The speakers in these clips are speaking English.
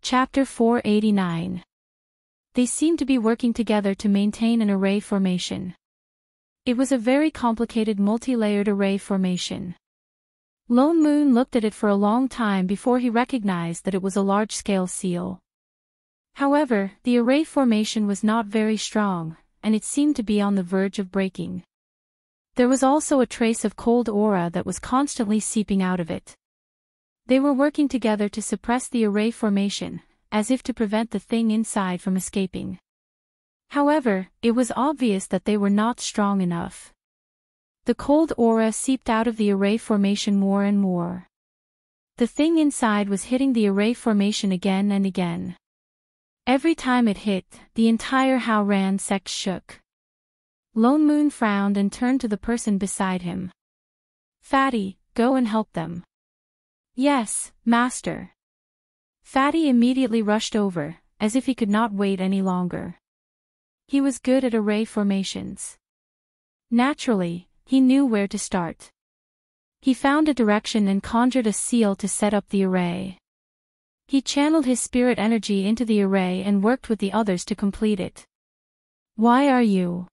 Chapter 489. They seemed to be working together to maintain an array formation. It was a very complicated multi-layered array formation. Lone Moon looked at it for a long time before he recognized that it was a large-scale seal. However, the array formation was not very strong, and it seemed to be on the verge of breaking. There was also a trace of cold aura that was constantly seeping out of it. They were working together to suppress the array formation, as if to prevent the thing inside from escaping. However, it was obvious that they were not strong enough. The cold aura seeped out of the array formation more and more. The thing inside was hitting the array formation again and again. Every time it hit, the entire Howran sect shook. Lone Moon frowned and turned to the person beside him. "Fatty, go and help them." "Yes, master." Fatty immediately rushed over, as if he could not wait any longer. He was good at array formations. Naturally, he knew where to start. He found a direction and conjured a seal to set up the array. He channeled his spirit energy into the array and worked with the others to complete it. "Why are you?"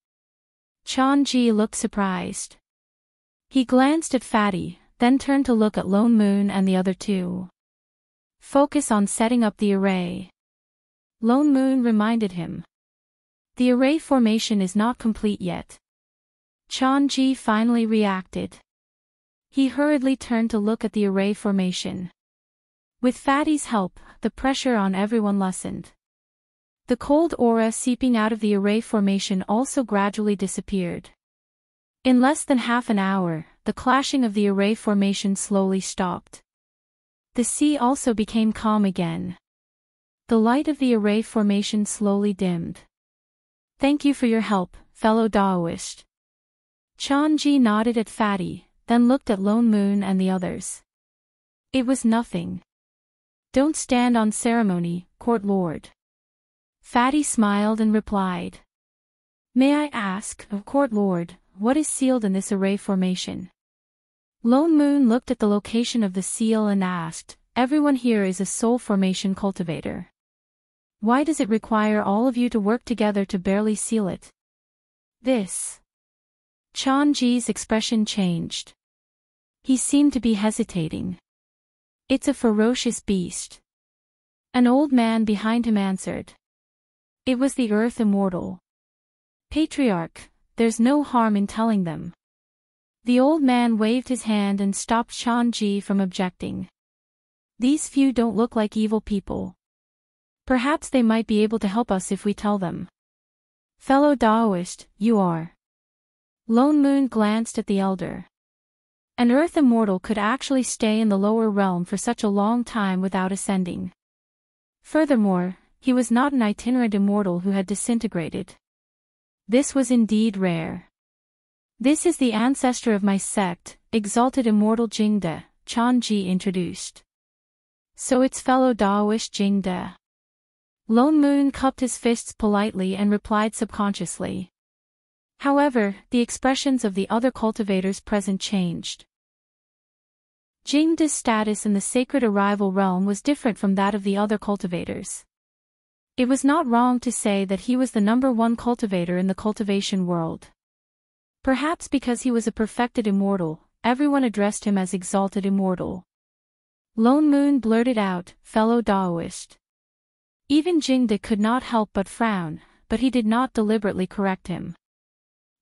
Chan-ji looked surprised. He glanced at Fatty, then turned to look at Lone Moon and the other two. "Focus on setting up the array," Lone Moon reminded him. "The array formation is not complete yet." Chan-ji finally reacted. He hurriedly turned to look at the array formation. With Fatty's help, the pressure on everyone lessened. The cold aura seeping out of the array formation also gradually disappeared. In less than half an hour, the clashing of the array formation slowly stopped. The sea also became calm again. The light of the array formation slowly dimmed. "Thank you for your help, fellow Daoist." Chan-ji nodded at Fatty, then looked at Lone Moon and the others. "It was nothing. Don't stand on ceremony, court lord." Fatty smiled and replied. "May I ask, court lord, what is sealed in this array formation?" Lone Moon looked at the location of the seal and asked, "Everyone here is a soul formation cultivator. Why does it require all of you to work together to barely seal it?" "This." Chan-ji's expression changed. He seemed to be hesitating. "It's a ferocious beast." An old man behind him answered. "It was the Earth Immortal." "Patriarch, there's no harm in telling them." The old man waved his hand and stopped Chan-ji from objecting. "These few don't look like evil people. Perhaps they might be able to help us if we tell them." "Fellow Daoist, you are." Lone Moon glanced at the elder. An Earth Immortal could actually stay in the lower realm for such a long time without ascending. Furthermore, he was not an itinerant immortal who had disintegrated. This was indeed rare. "This is the ancestor of my sect, Exalted Immortal Jingde," Chan-ji introduced. "So it's fellow Daoist Jingde." Lone Moon cupped his fists politely and replied subconsciously. However, the expressions of the other cultivators present changed. Jingde's status in the sacred arrival realm was different from that of the other cultivators. It was not wrong to say that he was the #1 cultivator in the cultivation world. Perhaps because he was a perfected immortal, everyone addressed him as Exalted Immortal. Lone Moon blurted out, "Fellow Daoist." Even Jingde could not help but frown, but he did not deliberately correct him.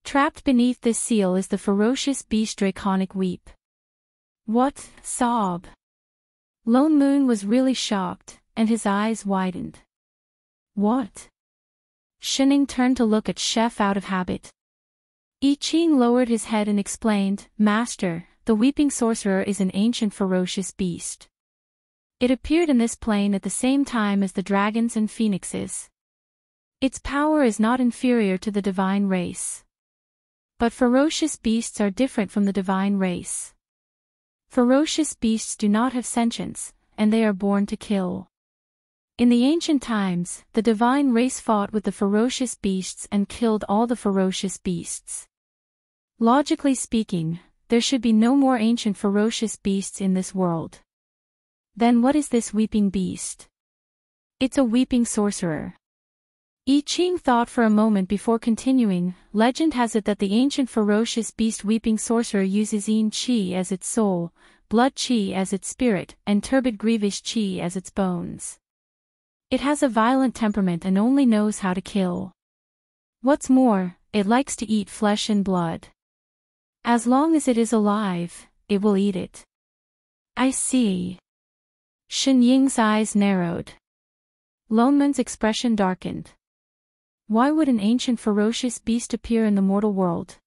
Trapped beneath this seal is the ferocious beast Draconic Weep. "What?" sob. Lone Moon was really shocked, and his eyes widened. "What?" Shining turned to look at Chef out of habit. I Ching lowered his head and explained, "Master, the Weeping Sorcerer is an ancient ferocious beast. It appeared in this plane at the same time as the dragons and phoenixes. Its power is not inferior to the divine race. But ferocious beasts are different from the divine race. Ferocious beasts do not have sentience, and they are born to kill. In the ancient times, the divine race fought with the ferocious beasts and killed all the ferocious beasts. Logically speaking, there should be no more ancient ferocious beasts in this world. Then what is this weeping beast?" It's a weeping sorcerer. I Ching thought for a moment before continuing. Legend has it that the ancient ferocious beast weeping sorcerer uses Yin Qi as its soul, blood Qi as its spirit, and turbid grievous Qi as its bones. It has a violent temperament and only knows how to kill. What's more, it likes to eat flesh and blood. As long as it is alive, it will eat it. I see. Shen Ying's eyes narrowed. Lonman's expression darkened. Why would an ancient ferocious beast appear in the mortal world?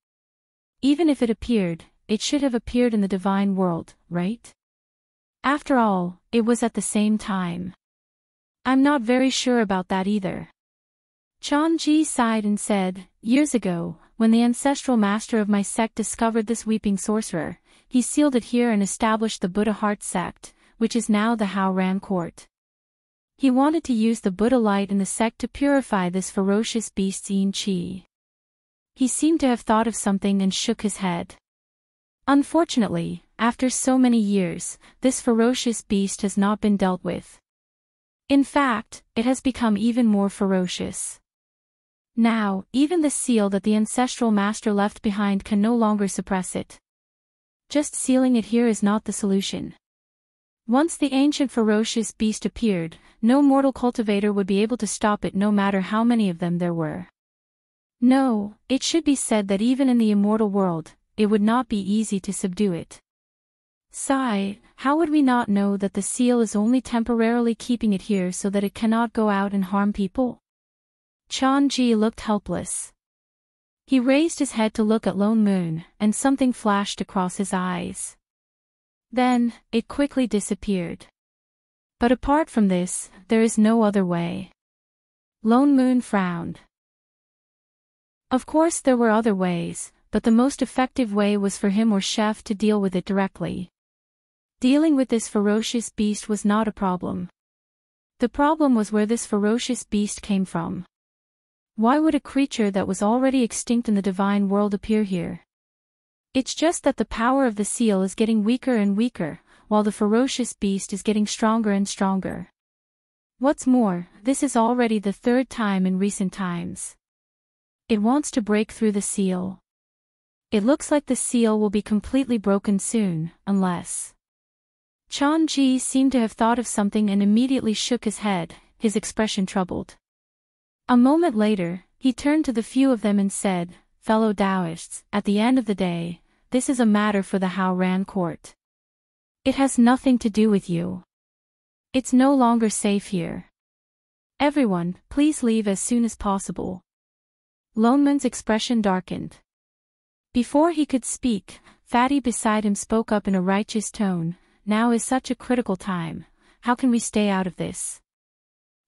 Even if it appeared, it should have appeared in the divine world, right? After all, it was at the same time. I'm not very sure about that either. Chanji sighed and said, years ago, when the ancestral master of my sect discovered this weeping sorcerer, he sealed it here and established the Buddha Heart sect, which is now the Hao Ran court. He wanted to use the Buddha light in the sect to purify this ferocious beast's Yin Qi. He seemed to have thought of something and shook his head. Unfortunately, after so many years, this ferocious beast has not been dealt with. In fact, it has become even more ferocious. Now, even the seal that the ancestral master left behind can no longer suppress it. Just sealing it here is not the solution. Once the ancient ferocious beast appeared, no mortal cultivator would be able to stop it no matter how many of them there were. No, it should be said that even in the immortal world, it would not be easy to subdue it. Sigh, how would we not know that the seal is only temporarily keeping it here so that it cannot go out and harm people? Chanji looked helpless. He raised his head to look at Lone Moon, and something flashed across his eyes. Then, it quickly disappeared. But apart from this, there is no other way. Lone Moon frowned. Of course there were other ways, but the most effective way was for him or Chef to deal with it directly. Dealing with this ferocious beast was not a problem. The problem was where this ferocious beast came from. Why would a creature that was already extinct in the divine world appear here? It's just that the power of the seal is getting weaker and weaker, while the ferocious beast is getting stronger and stronger. What's more, this is already the third time in recent times. It wants to break through the seal. It looks like the seal will be completely broken soon, unless... Chanji seemed to have thought of something and immediately shook his head, his expression troubled. A moment later, he turned to the few of them and said, fellow Taoists, at the end of the day, this is a matter for the Hao Ran court. It has nothing to do with you. It's no longer safe here. Everyone, please leave as soon as possible. Lonman's expression darkened. Before he could speak, Fatty beside him spoke up in a righteous tone, now is such a critical time, how can we stay out of this?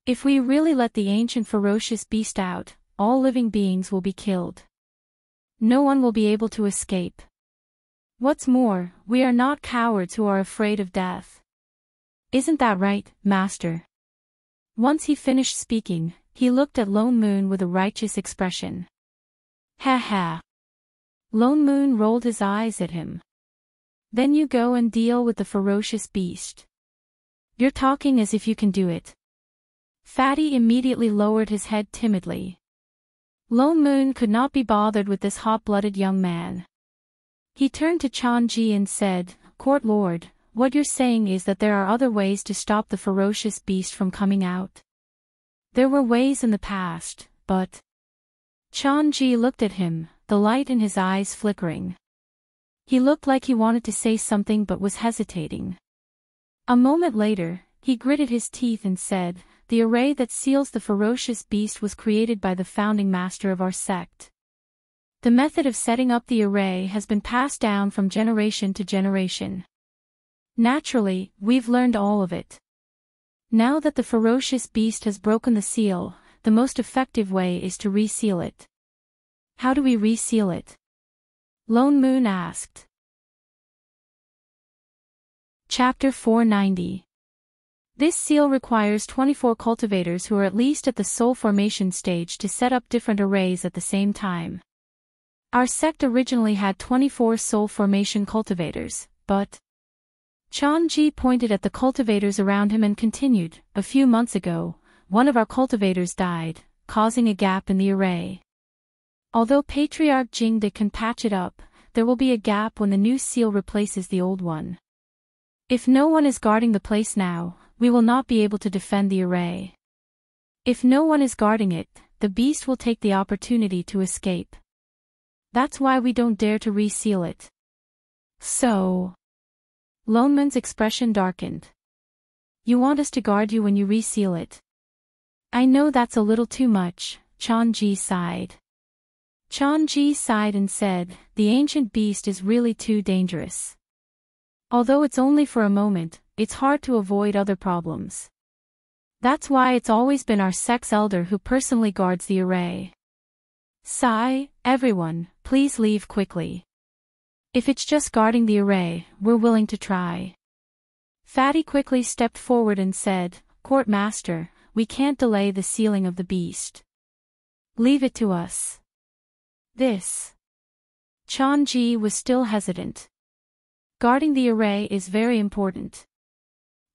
If we really let the ancient ferocious beast out, all living beings will be killed. No one will be able to escape. What's more, we are not cowards who are afraid of death. Isn't that right, Master? Once he finished speaking, he looked at Lone Moon with a righteous expression. Ha ha. Lone Moon rolled his eyes at him. Then you go and deal with the ferocious beast. You're talking as if you can do it. Fatty immediately lowered his head timidly. Lone Moon could not be bothered with this hot-blooded young man. He turned to Chanji and said, Court Lord, what you're saying is that there are other ways to stop the ferocious beast from coming out. There were ways in the past, but... Chanji looked at him, the light in his eyes flickering. He looked like he wanted to say something but was hesitating. A moment later, he gritted his teeth and said, the array that seals the ferocious beast was created by the founding master of our sect. The method of setting up the array has been passed down from generation to generation. Naturally, we've learned all of it. Now that the ferocious beast has broken the seal, the most effective way is to reseal it. How do we reseal it? Lone Moon asked. Chapter 490. This seal requires 24 cultivators who are at least at the soul formation stage to set up different arrays at the same time. Our sect originally had 24 soul formation cultivators, but... Chanji pointed at the cultivators around him and continued, a few months ago, one of our cultivators died, causing a gap in the array. Although Patriarch Jingde can patch it up, there will be a gap when the new seal replaces the old one. If no one is guarding the place now, we will not be able to defend the array. If no one is guarding it, the beast will take the opportunity to escape. That's why we don't dare to reseal it. So... Loneman's expression darkened. You want us to guard you when you reseal it? I know that's a little too much, Chanji sighed. Chanji sighed and said, the ancient beast is really too dangerous. Although it's only for a moment, it's hard to avoid other problems. That's why it's always been our sex elder who personally guards the array. Sigh, everyone, please leave quickly. If it's just guarding the array, we're willing to try. Fatty quickly stepped forward and said, Court Master, we can't delay the sealing of the beast. Leave it to us. This. Chanji was still hesitant. Guarding the array is very important.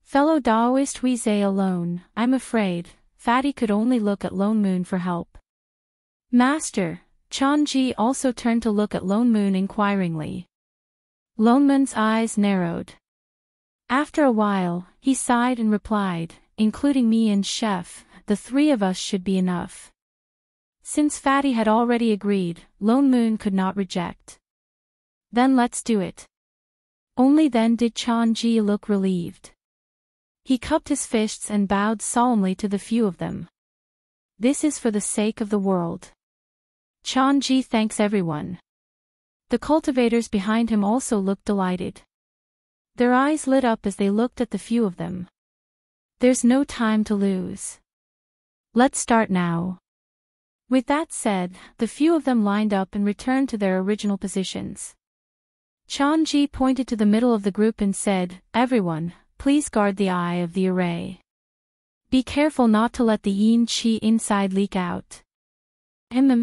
Fellow Daoist Huizhe alone, I'm afraid, Fatty could only look at Lone Moon for help. Master, Chanji also turned to look at Lone Moon inquiringly. Lone Moon's eyes narrowed. After a while, he sighed and replied, including me and Chef, the three of us should be enough. Since Fatty had already agreed, Lone Moon could not reject. Then let's do it. Only then did Chanji look relieved. He cupped his fists and bowed solemnly to the few of them. This is for the sake of the world. Chanji thanks everyone. The cultivators behind him also looked delighted. Their eyes lit up as they looked at the few of them. There's no time to lose. Let's start now. With that said, the few of them lined up and returned to their original positions. Chanji pointed to the middle of the group and said, everyone, please guard the eye of the array. Be careful not to let the yin qi inside leak out.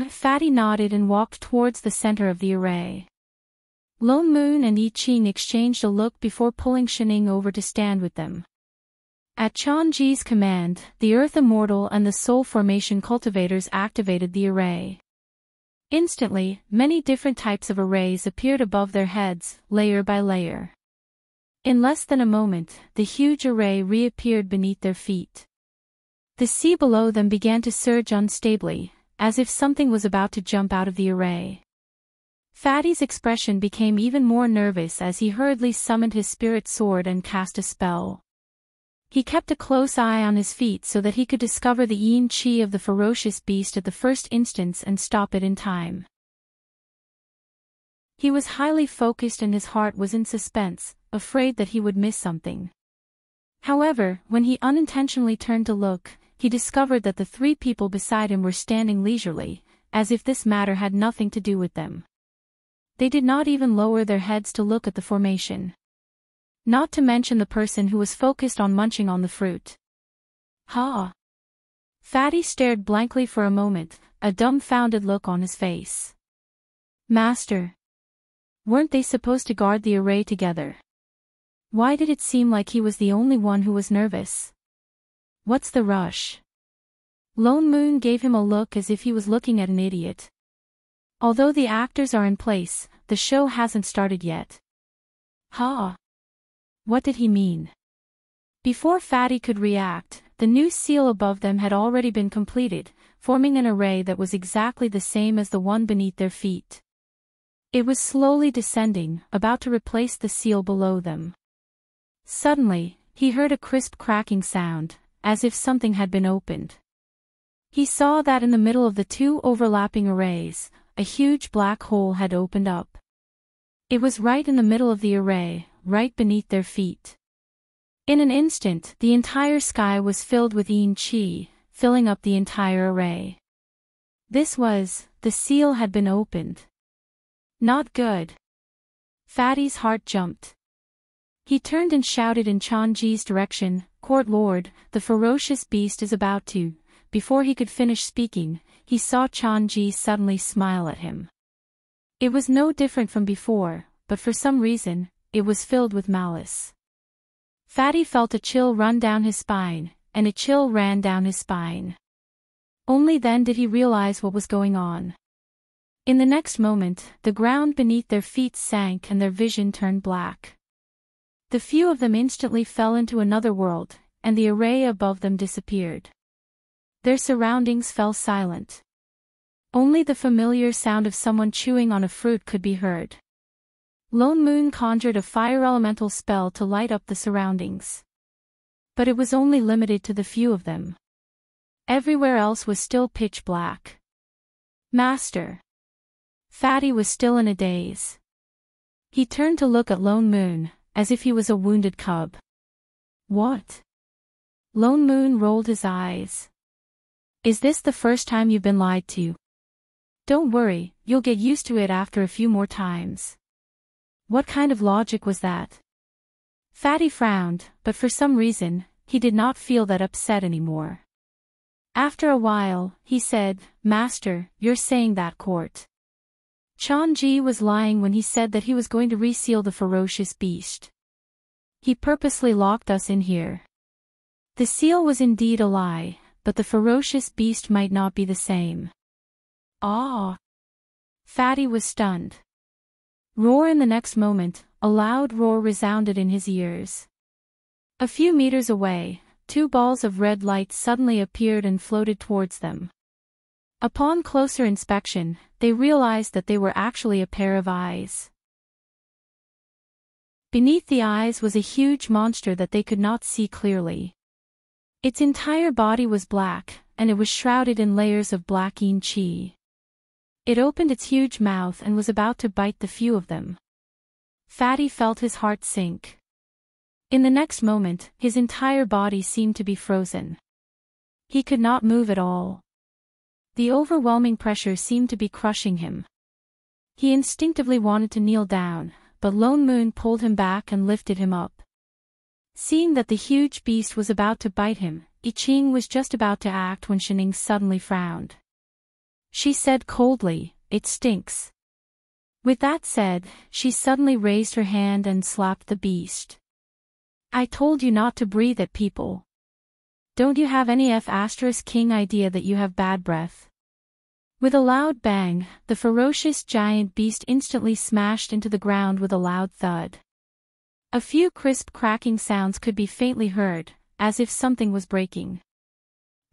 Fatty nodded and walked towards the center of the array. Lone Moon and I Ching exchanged a look before pulling Shining over to stand with them. At Chanji's command, the Earth Immortal and the Soul Formation cultivators activated the array. Instantly, many different types of arrays appeared above their heads, layer by layer. In less than a moment, the huge array reappeared beneath their feet. The sea below them began to surge unstably, as if something was about to jump out of the array. Fatty's expression became even more nervous as he hurriedly summoned his spirit sword and cast a spell. He kept a close eye on his feet so that he could discover the yin qi of the ferocious beast at the first instance and stop it in time. He was highly focused and his heart was in suspense, afraid that he would miss something. However, when he unintentionally turned to look, he discovered that the three people beside him were standing leisurely, as if this matter had nothing to do with them. They did not even lower their heads to look at the formation. Not to mention the person who was focused on munching on the fruit. Ha! Fatty stared blankly for a moment, a dumbfounded look on his face. Master! Weren't they supposed to guard the array together? Why did it seem like he was the only one who was nervous? What's the rush? Lone Moon gave him a look as if he was looking at an idiot. Although the actors are in place, the show hasn't started yet. Ha! What did he mean? Before Fatty could react, the new seal above them had already been completed, forming an array that was exactly the same as the one beneath their feet. It was slowly descending, about to replace the seal below them. Suddenly, he heard a crisp cracking sound, as if something had been opened. He saw that in the middle of the two overlapping arrays, a huge black hole had opened up. It was right in the middle of the array, right beneath their feet. In an instant, the entire sky was filled with yin qi, filling up the entire array. The seal had been opened. Not good. Fatty's heart jumped. He turned and shouted in Chanji's direction, Court Lord, the ferocious beast is about to. Before he could finish speaking, he saw Chanji suddenly smile at him. It was no different from before, but for some reason, it was filled with malice. Fatty felt a chill run down his spine, and a chill ran down his spine. Only then did he realize what was going on. In the next moment, the ground beneath their feet sank and their vision turned black. The few of them instantly fell into another world, and the array above them disappeared. Their surroundings fell silent. Only the familiar sound of someone chewing on a fruit could be heard. Lone Moon conjured a fire elemental spell to light up the surroundings. But it was only limited to the few of them. Everywhere else was still pitch black. Master. Fatty was still in a daze. He turned to look at Lone Moon, as if he was a wounded cub. What? Lone Moon rolled his eyes. Is this the first time you've been lied to? Don't worry, you'll get used to it after a few more times. What kind of logic was that? Fatty frowned, but for some reason, he did not feel that upset anymore. After a while, he said, Master, you're saying that court. Chanji was lying when he said that he was going to reseal the ferocious beast. He purposely locked us in here. The seal was indeed a lie, but the ferocious beast might not be the same. Ah! Fatty was stunned. Roar in the next moment, a loud roar resounded in his ears. A few meters away, two balls of red light suddenly appeared and floated towards them. Upon closer inspection, they realized that they were actually a pair of eyes. Beneath the eyes was a huge monster that they could not see clearly. Its entire body was black, and it was shrouded in layers of black chi. It opened its huge mouth and was about to bite the few of them. Fatty felt his heart sink. In the next moment, his entire body seemed to be frozen. He could not move at all. The overwhelming pressure seemed to be crushing him. He instinctively wanted to kneel down, but Lone Moon pulled him back and lifted him up. Seeing that the huge beast was about to bite him, I Ching was just about to act when Shining suddenly frowned. She said coldly, "It stinks." With that said, she suddenly raised her hand and slapped the beast. I told you not to breathe at people. Don't you have any F***king idea that you have bad breath? With a loud bang, the ferocious giant beast instantly smashed into the ground with a loud thud. A few crisp cracking sounds could be faintly heard, as if something was breaking.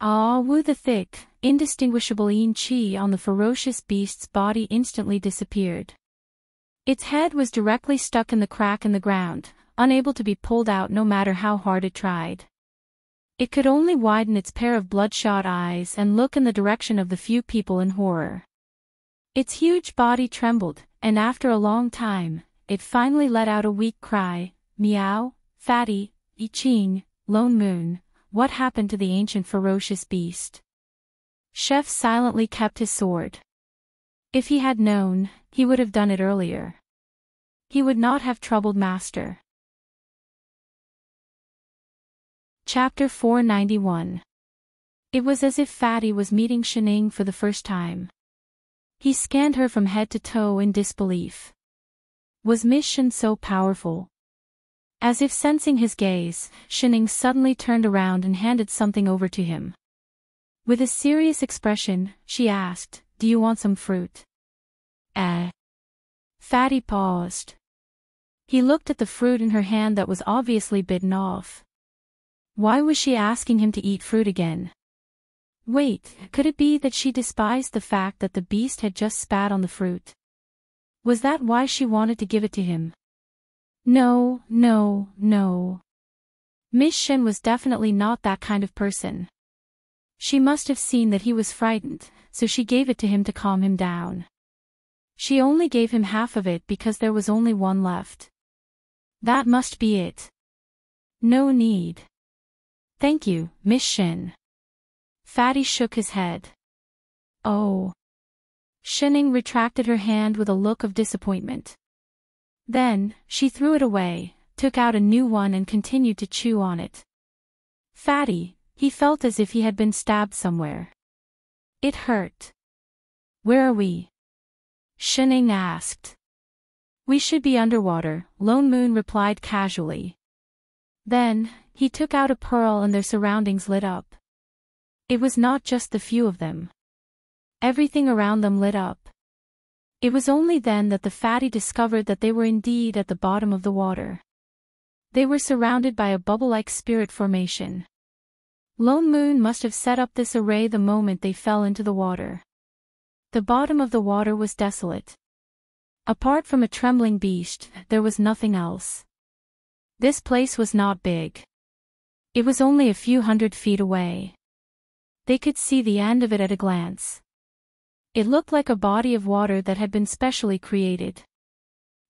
Ah, woo! The thick, indistinguishable chi on the ferocious beast's body instantly disappeared. Its head was directly stuck in the crack in the ground, unable to be pulled out no matter how hard it tried. It could only widen its pair of bloodshot eyes and look in the direction of the few people in horror. Its huge body trembled, and after a long time, it finally let out a weak cry, "Meow, Fatty, I Ching, Lone Moon, what happened to the ancient ferocious beast?" Chef silently kept his sword. If he had known, he would have done it earlier. He would not have troubled Master. Chapter 491. It was as if Fatty was meeting Shining for the first time. He scanned her from head to toe in disbelief. Was Miss Shin so powerful? As if sensing his gaze, Shining suddenly turned around and handed something over to him. With a serious expression, she asked, "Do you want some fruit?" Fatty paused. He looked at the fruit in her hand that was obviously bitten off. Why was she asking him to eat fruit again? Wait, could it be that she despised the fact that the beast had just spat on the fruit? Was that why she wanted to give it to him? No. Miss Shin was definitely not that kind of person. She must have seen that he was frightened, so she gave it to him to calm him down. She only gave him half of it because there was only one left. That must be it. No need. Thank you, Miss Shin. Fatty shook his head. Oh. Shining retracted her hand with a look of disappointment. Then, she threw it away, took out a new one and continued to chew on it. Fatty, he felt as if he had been stabbed somewhere. It hurt. Where are we? Shining asked. We should be underwater, Lone Moon replied casually. Then, he took out a pearl and their surroundings lit up. It was not just the few of them. Everything around them lit up. It was only then that the fatty discovered that they were indeed at the bottom of the water. They were surrounded by a bubble-like spirit formation. Lone Moon must have set up this array the moment they fell into the water. The bottom of the water was desolate. Apart from a trembling beast, there was nothing else. This place was not big. It was only a few 100 feet away. They could see the end of it at a glance. It looked like a body of water that had been specially created.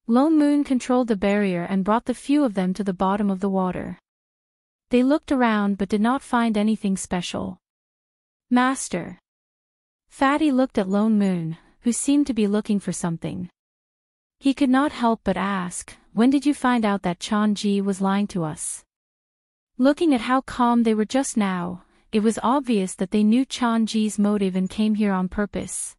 Lone Moon controlled the barrier and brought the few of them to the bottom of the water. They looked around but did not find anything special. Master. Fatty looked at Lone Moon, who seemed to be looking for something. He could not help but ask, "When did you find out that Chan-ji was lying to us?" Looking at how calm they were just now, it was obvious that they knew Chan-ji's motive and came here on purpose.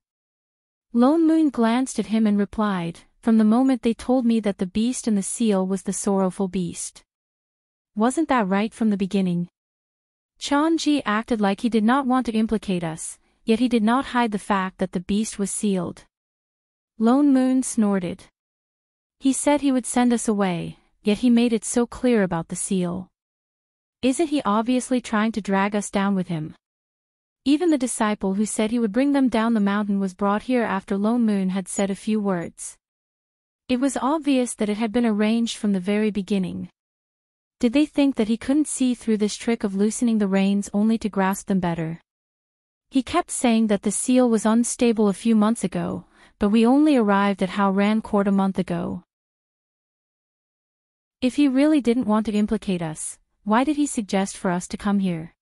Lone Moon glanced at him and replied, "From the moment they told me that the beast in the seal was the sorrowful beast. Wasn't that right from the beginning?" Chan-ji acted like he did not want to implicate us, yet he did not hide the fact that the beast was sealed. Lone Moon snorted. He said he would send us away, yet he made it so clear about the seal. Isn't he obviously trying to drag us down with him? Even the disciple who said he would bring them down the mountain was brought here after Lone Moon had said a few words. It was obvious that it had been arranged from the very beginning. Did they think that he couldn't see through this trick of loosening the reins only to grasp them better? He kept saying that the seal was unstable a few months ago, but we only arrived at Howran Court a month ago. If he really didn't want to implicate us, why did he suggest for us to come here?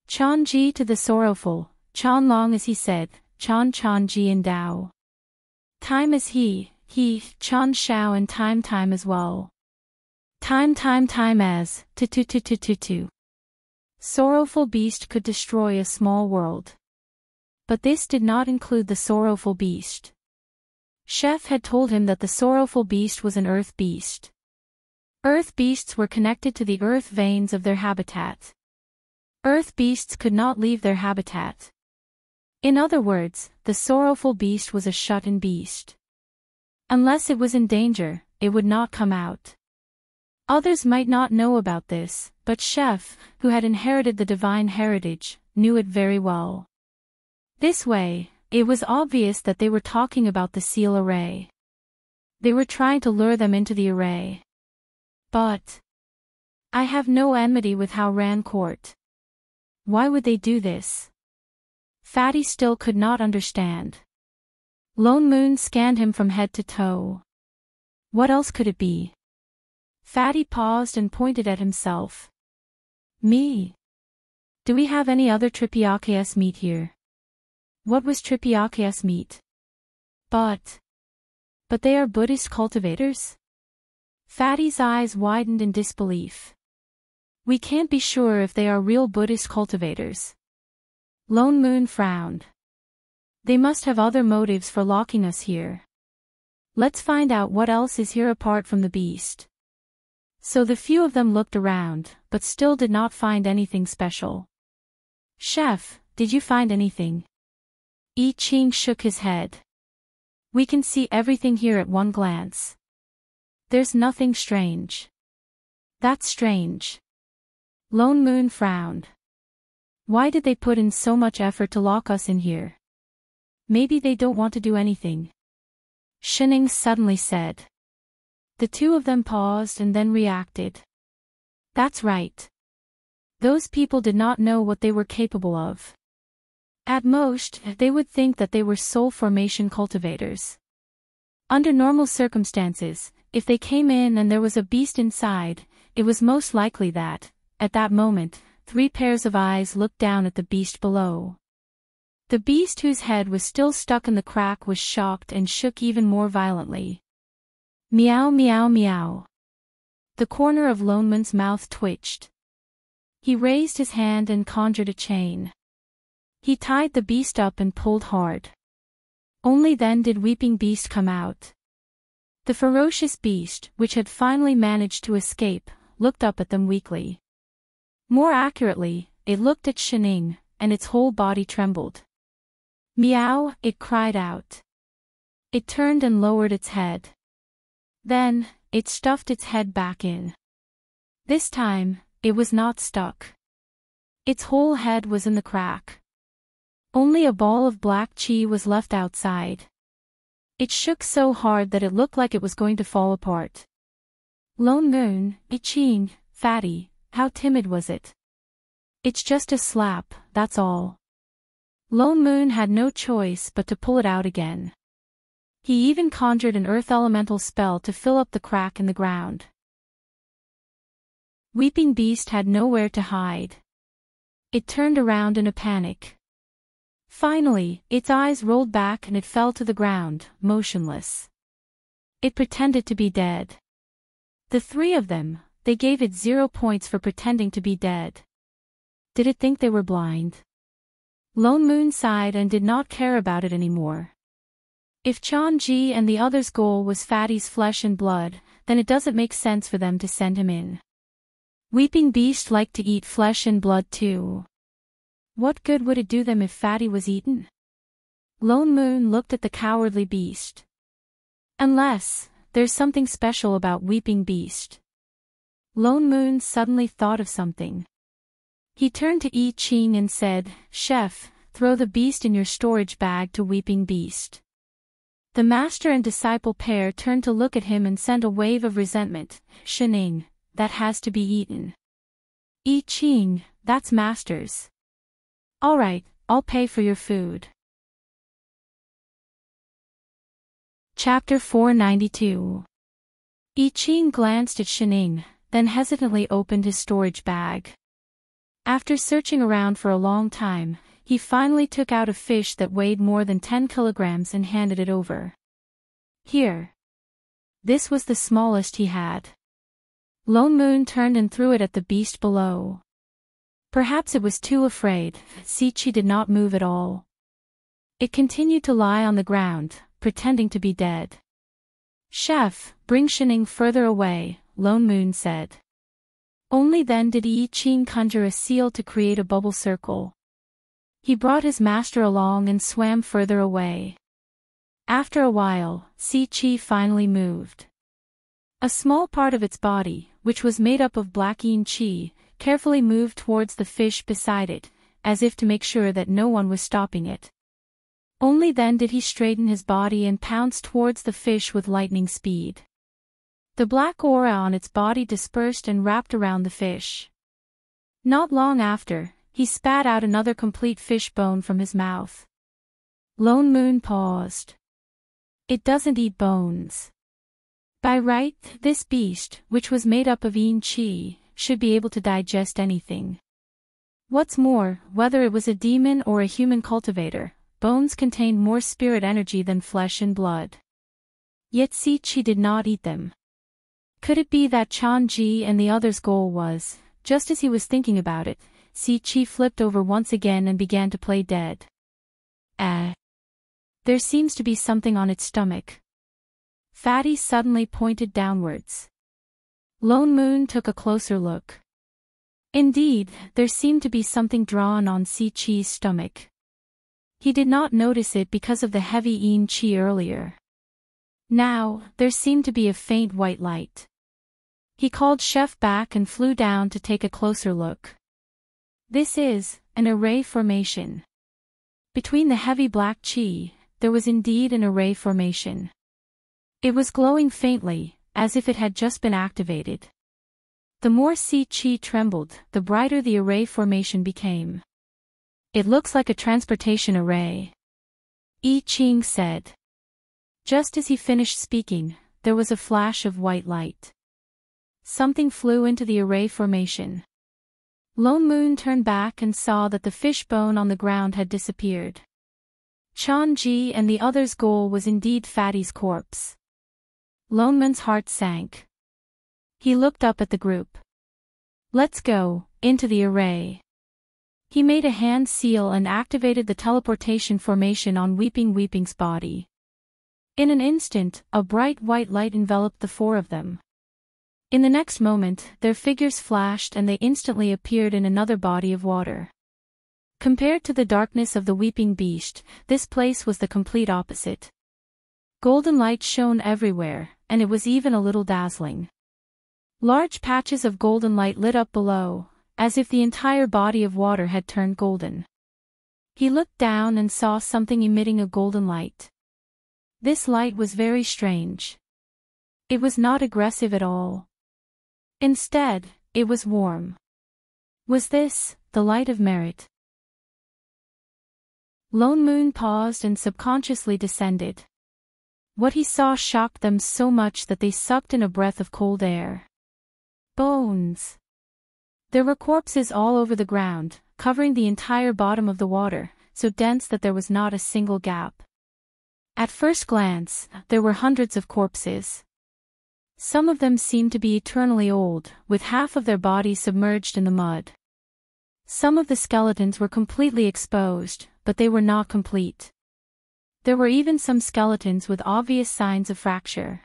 Chan-ji to the sorrowful, Chan Long as he said, Chan-ji in Dao. Time as he, Chan Shao and time as well. Time as, tu. Sorrowful beast could destroy a small world. But this did not include the sorrowful beast. Chef had told him that the sorrowful beast was an earth beast. Earth beasts were connected to the earth veins of their habitat. Earth beasts could not leave their habitat. In other words, the sorrowful beast was a shut-in beast. Unless it was in danger, it would not come out. Others might not know about this, but Chef, who had inherited the divine heritage, knew it very well. This way, it was obvious that they were talking about the seal array. They were trying to lure them into the array. But I have no enmity with Howran Court. Why would they do this? Fatty still could not understand. Lone Moon scanned him from head to toe. What else could it be? Fatty paused and pointed at himself. Me? Do we have any other Tripiakeus meat here? What was Tripiakeus meat? But they are Buddhist cultivators? Fatty's eyes widened in disbelief. We can't be sure if they are real Buddhist cultivators. Lone Moon frowned. They must have other motives for locking us here. Let's find out what else is here apart from the beast. So the few of them looked around, but still did not find anything special. Chef, did you find anything? I Ching shook his head. We can see everything here at one glance. There's nothing strange. That's strange. Lone Moon frowned. Why did they put in so much effort to lock us in here? Maybe they don't want to do anything. Shining suddenly said. The two of them paused and then reacted. That's right. Those people did not know what they were capable of. At most, they would think that they were soul formation cultivators. Under normal circumstances, if they came in and there was a beast inside, it was most likely that, at that moment, 3 pairs of eyes looked down at the beast below. The beast whose head was still stuck in the crack was shocked and shook even more violently. Meow meow meow. The corner of Lone Moon's mouth twitched. He raised his hand and conjured a chain. He tied the beast up and pulled hard. Only then did Weeping Beast come out. The ferocious beast, which had finally managed to escape, looked up at them weakly. More accurately, it looked at Shining, and its whole body trembled. Meow, it cried out. It turned and lowered its head. Then, it stuffed its head back in. This time, it was not stuck. Its whole head was in the crack. Only a ball of black chi was left outside. It shook so hard that it looked like it was going to fall apart. Lone Moon, Iching, Fatty, how timid was it? It's just a slap, that's all. Lone Moon had no choice but to pull it out again. He even conjured an earth elemental spell to fill up the crack in the ground. Weeping Beast had nowhere to hide. It turned around in a panic. Finally, its eyes rolled back and it fell to the ground, motionless. It pretended to be dead. The three of them, they gave it 0 points for pretending to be dead. Did it think they were blind? Lone Moon sighed and did not care about it anymore. If Chan-ji and the others' goal was Fatty's flesh and blood, then it doesn't make sense for them to send him in. Weeping Beast liked to eat flesh and blood too. What good would it do them if Fatty was eaten? Lone Moon looked at the cowardly beast. Unless, there's something special about Weeping Beast. Lone Moon suddenly thought of something. He turned to I Ching and said, "Chef, throw the beast in your storage bag to Weeping Beast." The master and disciple pair turned to look at him and sent a wave of resentment. "Shining, that has to be eaten." "I Ching, that's master's." "Alright, I'll pay for your food." Chapter 492. I Ching glanced at Shining, then hesitantly opened his storage bag. After searching around for a long time, he finally took out a fish that weighed more than 10 kilograms and handed it over. "Here." This was the smallest he had. Lone Moon turned and threw it at the beast below. Perhaps it was too afraid, Sichi did not move at all. It continued to lie on the ground, pretending to be dead. "Chef, bring Shining further away," Lone Moon said. Only then did I Ching conjure a seal to create a bubble circle. He brought his master along and swam further away. After a while, Sichi finally moved. A small part of its body, which was made up of black yin chi, carefully moved towards the fish beside it, as if to make sure that no one was stopping it. Only then did he straighten his body and pounce towards the fish with lightning speed. The black aura on its body dispersed and wrapped around the fish. Not long after, he spat out another complete fish bone from his mouth. Lone Moon paused. "It doesn't eat bones. By right, this beast, which was made up of yin chi, should be able to digest anything. What's more, whether it was a demon or a human cultivator, bones contain more spirit energy than flesh and blood." Yet Sichi did not eat them. Could it be that Chan-ji and the others' goal was, just as he was thinking about it, Sichi flipped over once again and began to play dead. There seems to be something on its stomach. Fatty suddenly pointed downwards. Lone Moon took a closer look. Indeed, there seemed to be something drawn on Sichi's stomach. He did not notice it because of the heavy yin chi earlier. Now, there seemed to be a faint white light. He called Chef back and flew down to take a closer look. This is an array formation. Between the heavy black chi, there was indeed an array formation. It was glowing faintly, as if it had just been activated. The more chi trembled, the brighter the array formation became. "It looks like a transportation array," I Ching said. Just as he finished speaking, there was a flash of white light. Something flew into the array formation. Lone Moon turned back and saw that the fish bone on the ground had disappeared. Chan-ji and the others' goal was indeed Fatty's corpse. Lone Moon's heart sank. He looked up at the group. "Let's go, into the array." He made a hand seal and activated the teleportation formation on Weeping's body. In an instant, a bright white light enveloped the four of them. In the next moment, their figures flashed and they instantly appeared in another body of water. Compared to the darkness of the weeping beast, this place was the complete opposite. Golden light shone everywhere, and it was even a little dazzling. Large patches of golden light lit up below, as if the entire body of water had turned golden. He looked down and saw something emitting a golden light. This light was very strange. It was not aggressive at all. Instead, it was warm. Was this the light of merit? Lone Moon paused and subconsciously descended. What he saw shocked them so much that they sucked in a breath of cold air. Bones. There were corpses all over the ground, covering the entire bottom of the water, so dense that there was not a single gap. At first glance, there were hundreds of corpses. Some of them seemed to be eternally old, with half of their bodies submerged in the mud. Some of the skeletons were completely exposed, but they were not complete. There were even some skeletons with obvious signs of fracture.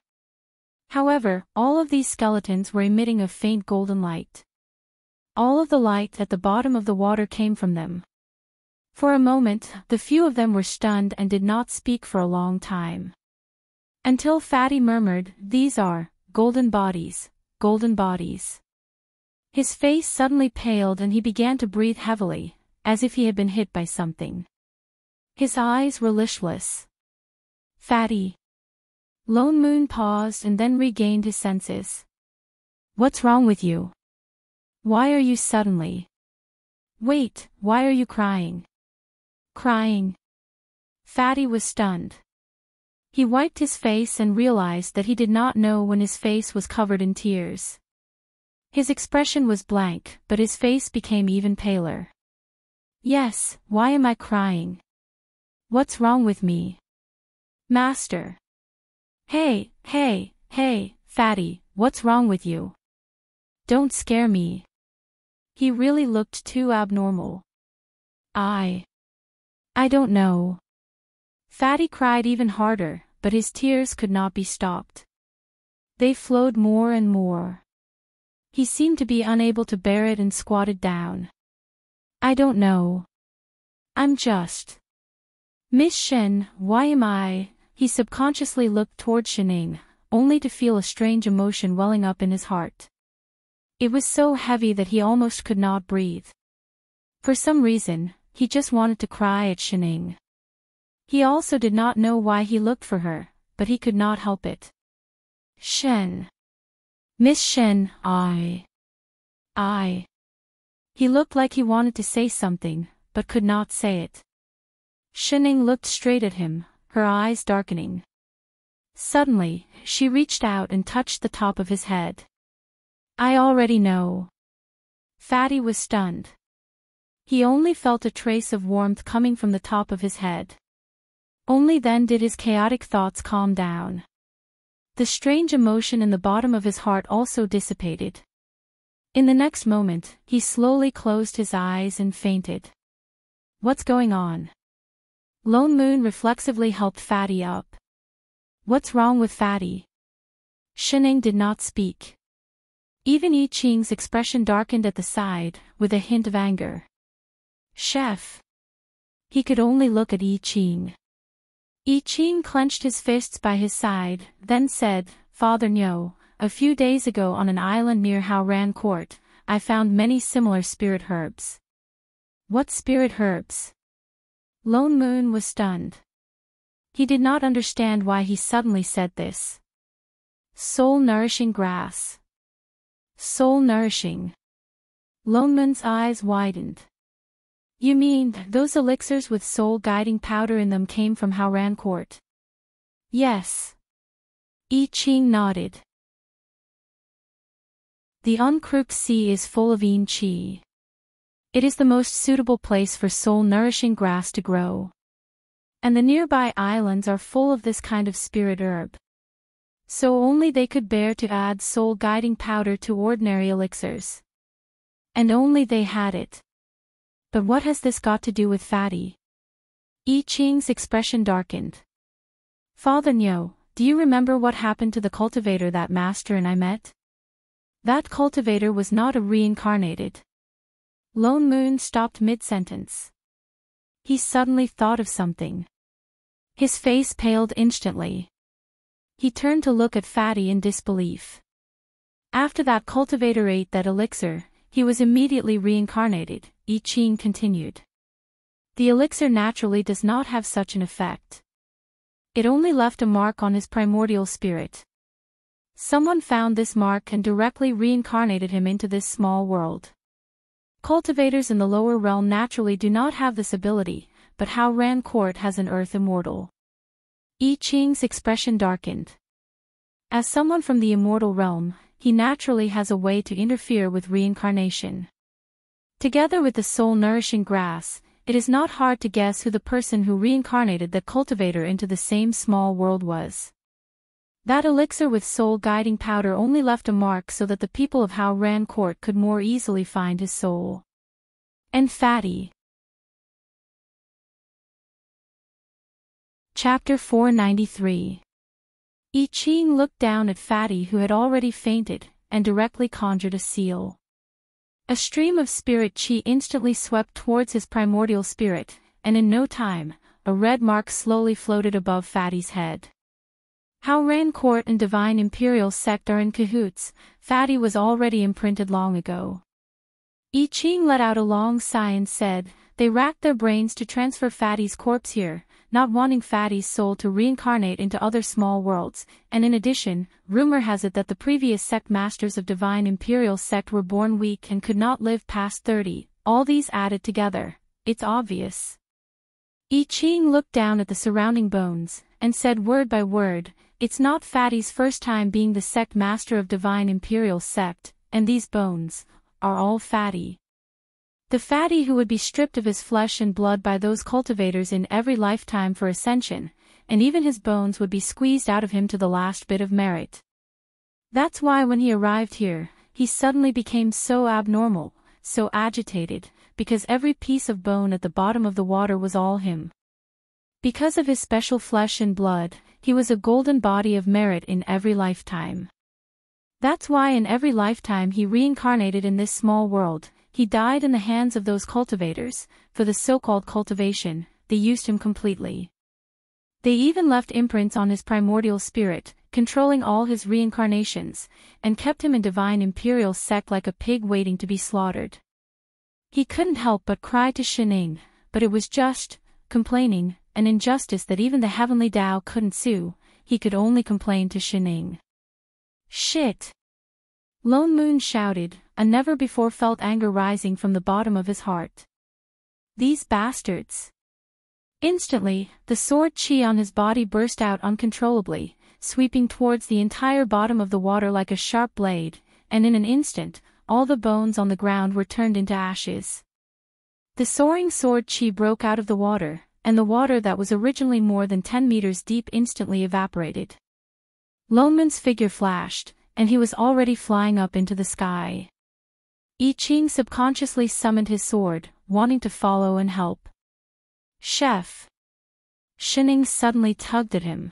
However, all of these skeletons were emitting a faint golden light. All of the light at the bottom of the water came from them. For a moment, the few of them were stunned and did not speak for a long time. Until Fatty murmured, "These are golden bodies, golden bodies." His face suddenly paled and he began to breathe heavily, as if he had been hit by something. His eyes were listless. "Fatty." Lone Moon paused and then regained his senses. "What's wrong with you? Why are you suddenly? Wait, why are you crying?" Crying? Fatty was stunned. He wiped his face and realized that he did not know when his face was covered in tears. His expression was blank, but his face became even paler. "Yes, why am I crying? What's wrong with me? Master." Hey, Fatty, what's wrong with you? Don't scare me." He really looked too abnormal. I don't know." Fatty cried even harder, but his tears could not be stopped. They flowed more and more. He seemed to be unable to bear it and squatted down. "I don't know. I'm just. Miss Shen, why am I?" He subconsciously looked toward Shining, only to feel a strange emotion welling up in his heart. It was so heavy that he almost could not breathe. For some reason, he just wanted to cry at Shining. He also did not know why he looked for her, but he could not help it. "Shen. Miss Shen, I. He looked like he wanted to say something, but could not say it. Shining looked straight at him, her eyes darkening. Suddenly, she reached out and touched the top of his head. "I already know." Fatty was stunned. He only felt a trace of warmth coming from the top of his head. Only then did his chaotic thoughts calm down. The strange emotion in the bottom of his heart also dissipated. In the next moment, he slowly closed his eyes and fainted. "What's going on?" Lone Moon reflexively helped Fatty up. "What's wrong with Fatty?" Shining did not speak. Even Yi Qing's expression darkened at the side, with a hint of anger. "Chef." He could only look at Yi Qing. Yi Qing clenched his fists by his side, then said, "Father Nyo, a few days ago on an island near Haoran Court, I found many similar spirit herbs." "What spirit herbs?" Lone Moon was stunned. He did not understand why he suddenly said this. "Soul-nourishing grass." Soul-nourishing. Lone Moon's eyes widened. "You mean, those elixirs with soul-guiding powder in them came from Haoran Court?" "Yes." Yi Qing nodded. The uncrouped sea is full of yin qi. It is the most suitable place for soul-nourishing grass to grow. And the nearby islands are full of this kind of spirit herb. So only they could bear to add soul-guiding powder to ordinary elixirs. And only they had it. But what has this got to do with Fatty? Yi Qing's expression darkened. "Father Nyo, do you remember what happened to the cultivator that Master and I met?" That cultivator was not a reincarnated. Lone Moon stopped mid-sentence. He suddenly thought of something. His face paled instantly. He turned to look at Fatty in disbelief. After that cultivator ate that elixir, he was immediately reincarnated, I Ching continued. The elixir naturally does not have such an effect. It only left a mark on his primordial spirit. Someone found this mark and directly reincarnated him into this small world. Cultivators in the lower realm naturally do not have this ability, but Hao Ran Court has an earth immortal. I Ching's expression darkened. As someone from the immortal realm, he naturally has a way to interfere with reincarnation. Together with the soul-nourishing grass, it is not hard to guess who the person who reincarnated that cultivator into the same small world was. That elixir with soul-guiding powder only left a mark so that the people of Hao Ran Court could more easily find his soul. And Fatty. Chapter 493. I Ching looked down at Fatty, who had already fainted, and directly conjured a seal. A stream of spirit chi instantly swept towards his primordial spirit, and in no time, a red mark slowly floated above Fatty's head. Hao Ran Court and Divine Imperial Sect are in cahoots. Fatty was already imprinted long ago. I Ching let out a long sigh and said, they racked their brains to transfer Fatty's corpse here, not wanting Fatty's soul to reincarnate into other small worlds, and in addition, rumor has it that the previous sect masters of Divine Imperial Sect were born weak and could not live past 30, all these added together, it's obvious. I Ching looked down at the surrounding bones, and said word by word, it's not Fatty's first time being the sect master of Divine Imperial Sect, and these bones are all Fatty. The Fatty who would be stripped of his flesh and blood by those cultivators in every lifetime for ascension, and even his bones would be squeezed out of him to the last bit of merit. That's why when he arrived here, he suddenly became so abnormal, so agitated, because every piece of bone at the bottom of the water was all him. Because of his special flesh and blood, he was a golden body of merit in every lifetime. That's why in every lifetime he reincarnated in this small world. He died in the hands of those cultivators. For the so-called cultivation, they used him completely. They even left imprints on his primordial spirit, controlling all his reincarnations, and kept him in Divine Imperial Sect like a pig waiting to be slaughtered. He couldn't help but cry to Shining, but it was just complaining, an injustice that even the heavenly Tao couldn't sue. He could only complain to Shining. Shit! Lone Moon shouted, a never-before-felt anger rising from the bottom of his heart. These bastards! Instantly, the sword chi on his body burst out uncontrollably, sweeping towards the entire bottom of the water like a sharp blade, and in an instant, all the bones on the ground were turned into ashes. The soaring sword chi broke out of the water, and the water that was originally more than 10 meters deep instantly evaporated. Lone Moon's figure flashed, and he was already flying up into the sky. I Ching subconsciously summoned his sword, wanting to follow and help. Chef! Shining suddenly tugged at him.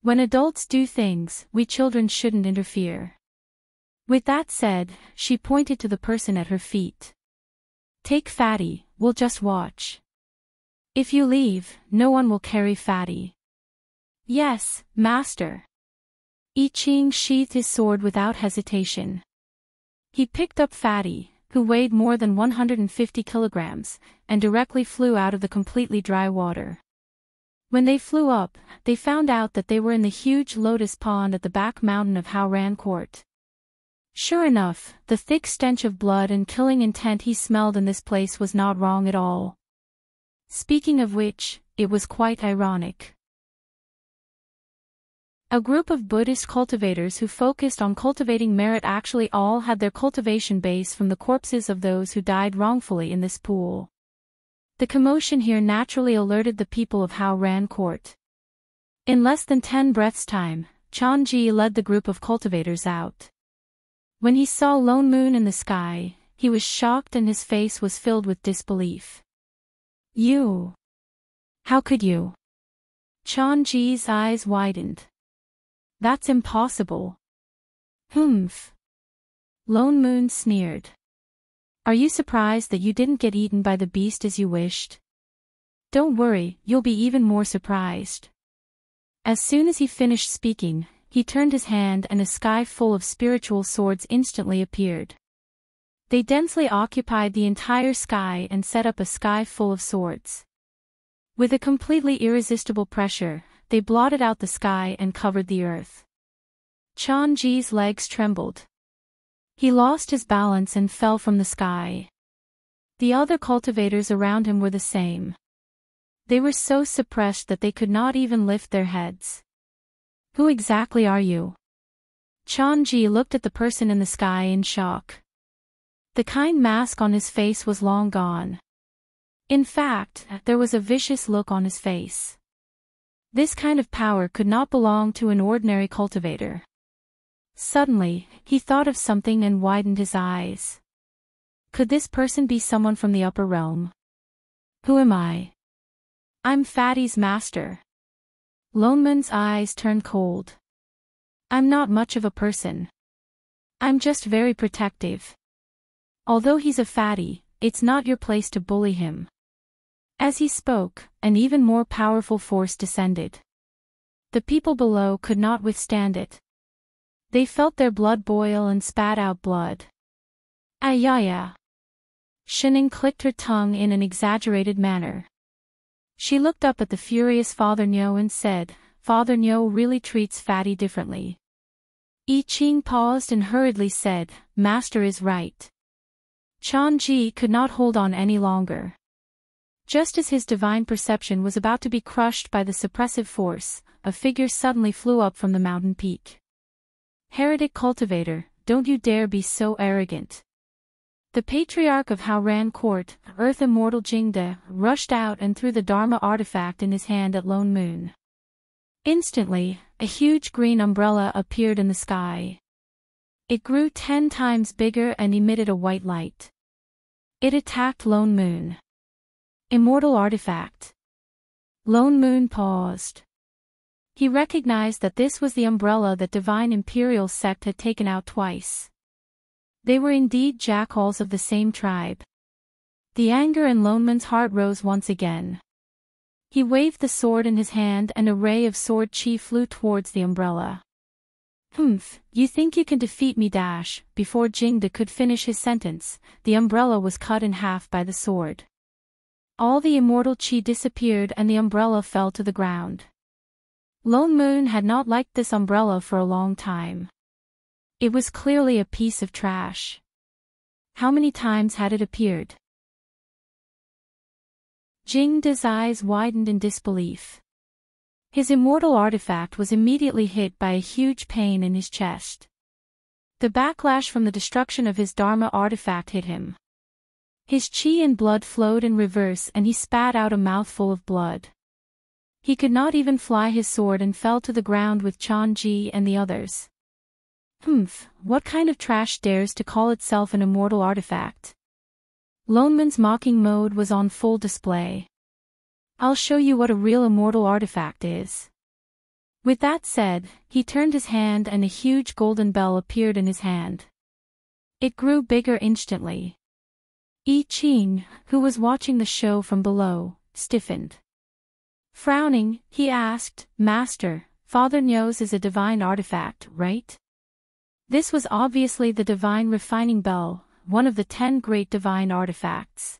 When adults do things, we children shouldn't interfere. With that said, she pointed to the person at her feet. Take Fatty, we'll just watch. If you leave, no one will carry Fatty. Yes, master. I Ching sheathed his sword without hesitation. He picked up Fatty, who weighed more than 150 kilograms, and directly flew out of the completely dry water. When they flew up, they found out that they were in the huge lotus pond at the back mountain of Hao Ran Court. Sure enough, the thick stench of blood and killing intent he smelled in this place was not wrong at all. Speaking of which, it was quite ironic. A group of Buddhist cultivators who focused on cultivating merit actually all had their cultivation base from the corpses of those who died wrongfully in this pool. The commotion here naturally alerted the people of Hao Ran Court. In less than 10 breaths' time, Chanji led the group of cultivators out. When he saw Lone Moon in the sky, he was shocked and his face was filled with disbelief. You! How could you? Chanji's eyes widened. That's impossible. Humph. Lone Moon sneered. Are you surprised that you didn't get eaten by the beast as you wished? Don't worry, you'll be even more surprised. As soon as he finished speaking, he turned his hand and a sky full of spiritual swords instantly appeared. They densely occupied the entire sky and set up a sky full of swords. With a completely irresistible pressure, they blotted out the sky and covered the earth. Chan-ji's legs trembled. He lost his balance and fell from the sky. The other cultivators around him were the same. They were so suppressed that they could not even lift their heads. Who exactly are you? Chan-ji looked at the person in the sky in shock. The kind mask on his face was long gone. In fact, there was a vicious look on his face. This kind of power could not belong to an ordinary cultivator. Suddenly, he thought of something and widened his eyes. Could this person be someone from the upper realm? Who am I? I'm Fatty's master. Lone Moon's eyes turned cold. I'm not much of a person. I'm just very protective. Although he's a fatty, it's not your place to bully him. As he spoke, an even more powerful force descended. The people below could not withstand it. They felt their blood boil and spat out blood. Ayaya. Shining clicked her tongue in an exaggerated manner. She looked up at the furious Father Nyo and said, Father Nyo really treats Fatty differently. I Ching paused and hurriedly said, Master is right. Chan-ji could not hold on any longer. Just as his divine perception was about to be crushed by the suppressive force, a figure suddenly flew up from the mountain peak. Heretic cultivator, don't you dare be so arrogant. The patriarch of Haoran Court, Earth Immortal Jingde, rushed out and threw the Dharma artifact in his hand at Lone Moon. Instantly, a huge green umbrella appeared in the sky. It grew 10 times bigger and emitted a white light. It attacked Lone Moon. Immortal artifact. Lone Moon paused. He recognized that this was the umbrella that Divine Imperial Sect had taken out twice. They were indeed jackals of the same tribe. The anger in Lone Moon's heart rose once again. He waved the sword in his hand and a ray of sword chi flew towards the umbrella. Humph, you think you can defeat me dash, before Jingde could finish his sentence, the umbrella was cut in half by the sword. All the immortal chi disappeared and the umbrella fell to the ground. Lone Moon had not liked this umbrella for a long time. It was clearly a piece of trash. How many times had it appeared? Jingde's eyes widened in disbelief. His immortal artifact was immediately hit by a huge pain in his chest. The backlash from the destruction of his Dharma artifact hit him. His chi and blood flowed in reverse and he spat out a mouthful of blood. He could not even fly his sword and fell to the ground with Chan-ji and the others. Humph, what kind of trash dares to call itself an immortal artifact? Lone Moon's mocking mode was on full display. I'll show you what a real immortal artifact is. With that said, he turned his hand and a huge golden bell appeared in his hand. It grew bigger instantly. I Ching, who was watching the show from below, stiffened. Frowning, he asked, Master, Father Nyo's is a divine artifact, right? This was obviously the divine refining bell, one of the 10 great divine artifacts.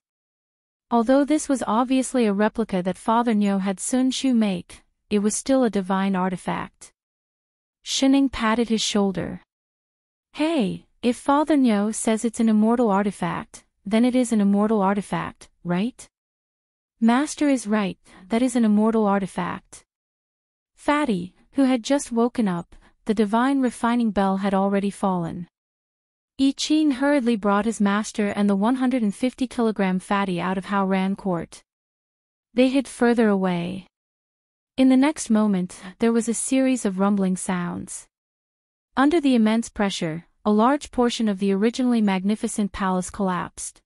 Although this was obviously a replica that Father Nyo had Sun Shu make, it was still a divine artifact. Shining patted his shoulder. Hey, if Father Nyo says it's an immortal artifact, then it is an immortal artifact, right? Master is right, that is an immortal artifact. Fatty, who had just woken up, the divine refining bell had already fallen. I Ching hurriedly brought his master and the 150-kilogram Fatty out of Haoran Court. They hid further away. In the next moment, there was a series of rumbling sounds. Under the immense pressure, a large portion of the originally magnificent palace collapsed.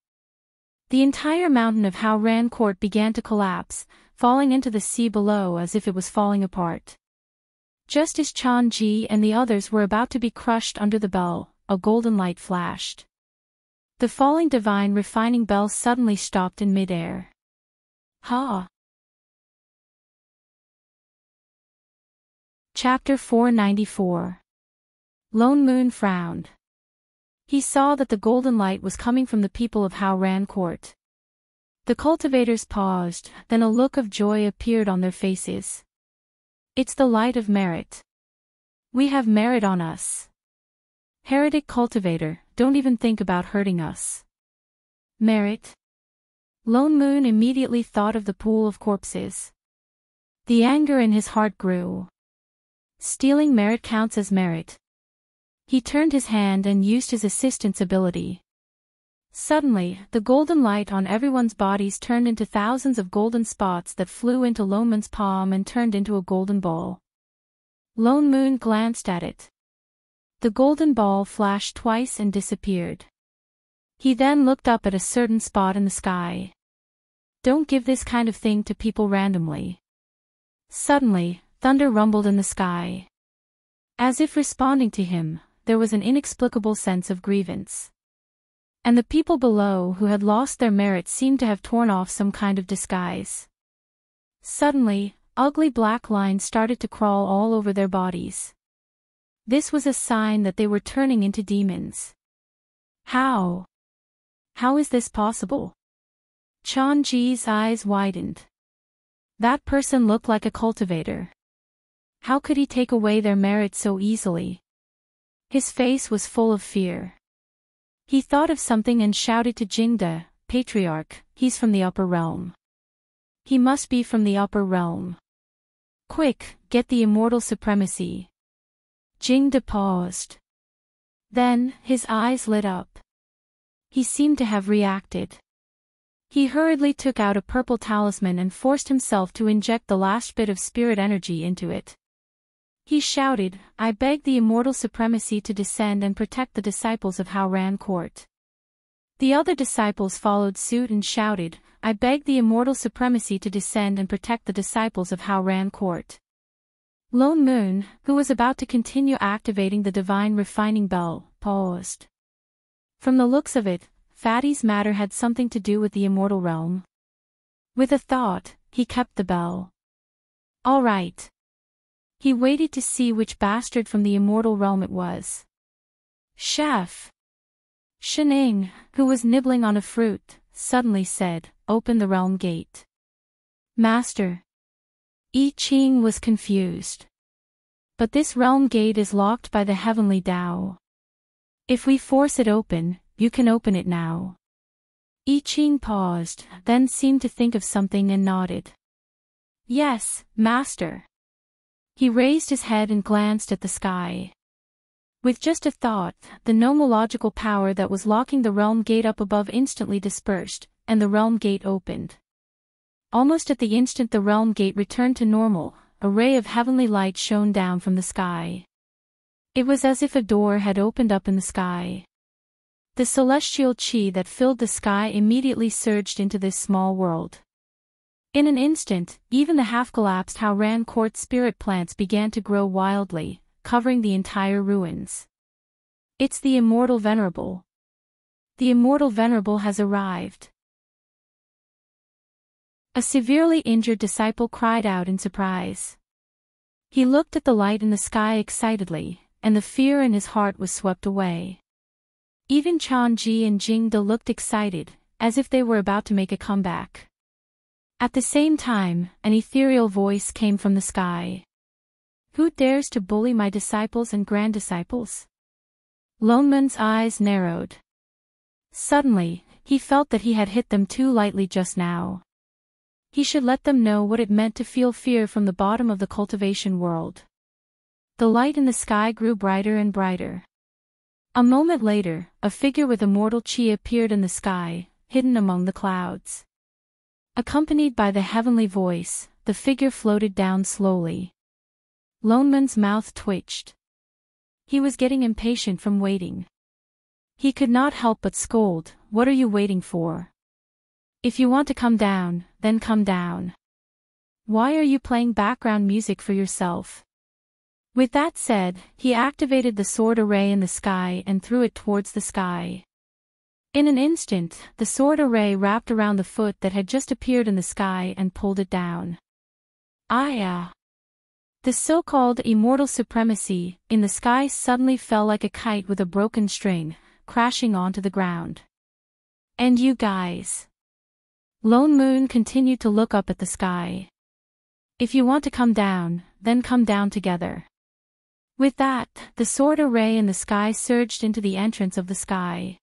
The entire mountain of Haoran Court began to collapse, falling into the sea below as if it was falling apart. Just as Chan-ji and the others were about to be crushed under the bell, a golden light flashed. The falling divine refining bell suddenly stopped in midair. Ha! Chapter 494. Lone Moon frowned. He saw that the golden light was coming from the people of Howran Court. The cultivators paused, then a look of joy appeared on their faces. It's the light of merit. We have merit on us. Heretic cultivator, don't even think about hurting us. Merit? Lone Moon immediately thought of the pool of corpses. The anger in his heart grew. Stealing merit counts as merit. He turned his hand and used his assistant's ability. Suddenly, the golden light on everyone's bodies turned into thousands of golden spots that flew into Lone Moon's palm and turned into a golden ball. Lone Moon glanced at it. The golden ball flashed twice and disappeared. He then looked up at a certain spot in the sky. Don't give this kind of thing to people randomly. Suddenly, thunder rumbled in the sky. As if responding to him, there was an inexplicable sense of grievance. And the people below who had lost their merit seemed to have torn off some kind of disguise. Suddenly, ugly black lines started to crawl all over their bodies. This was a sign that they were turning into demons. How? How is this possible? Chan-ji's eyes widened. That person looked like a cultivator. How could he take away their merit so easily? His face was full of fear. He thought of something and shouted to Jingde, Patriarch, he's from the upper realm. He must be from the upper realm. Quick, get the immortal supremacy. Jingde paused. Then, his eyes lit up. He seemed to have reacted. He hurriedly took out a purple talisman and forced himself to inject the last bit of spirit energy into it. He shouted, I beg the immortal supremacy to descend and protect the disciples of Howran Court. The other disciples followed suit and shouted, I beg the immortal supremacy to descend and protect the disciples of Howran Court. Lone Moon, who was about to continue activating the divine refining bell, paused. From the looks of it, Fatty's matter had something to do with the immortal realm. With a thought, he kept the bell. All right. He waited to see which bastard from the immortal realm it was. Chef! Shining, who was nibbling on a fruit, suddenly said, Open the realm gate. Master. I Ching was confused. But this realm gate is locked by the heavenly Tao. If we force it open, you can open it now. I Ching paused, then seemed to think of something and nodded. Yes, Master. He raised his head and glanced at the sky. With just a thought, the nomological power that was locking the realm gate up above instantly dispersed, and the realm gate opened. Almost at the instant the realm gate returned to normal, a ray of heavenly light shone down from the sky. It was as if a door had opened up in the sky. The celestial chi that filled the sky immediately surged into this small world. In an instant, even the half-collapsed Howran Court spirit plants began to grow wildly, covering the entire ruins. It's the Immortal Venerable. The Immortal Venerable has arrived. A severely injured disciple cried out in surprise. He looked at the light in the sky excitedly, and the fear in his heart was swept away. Even Chan-ji and Jingde looked excited, as if they were about to make a comeback. At the same time, an ethereal voice came from the sky. Who dares to bully my disciples and grand-disciples? Lone Moon's eyes narrowed. Suddenly, he felt that he had hit them too lightly just now. He should let them know what it meant to feel fear from the bottom of the cultivation world. The light in the sky grew brighter and brighter. A moment later, a figure with immortal chi appeared in the sky, hidden among the clouds. Accompanied by the heavenly voice, the figure floated down slowly. Lone Moon's mouth twitched. He was getting impatient from waiting. He could not help but scold, What are you waiting for? If you want to come down, then come down. Why are you playing background music for yourself? With that said, he activated the sword array in the sky and threw it towards the sky. In an instant, the sword array wrapped around the foot that had just appeared in the sky and pulled it down. The so-called immortal supremacy in the sky suddenly fell like a kite with a broken string, crashing onto the ground. And you guys. Lone Moon continued to look up at the sky. If you want to come down, then come down together. With that, the sword array in the sky surged into the entrance of the sky.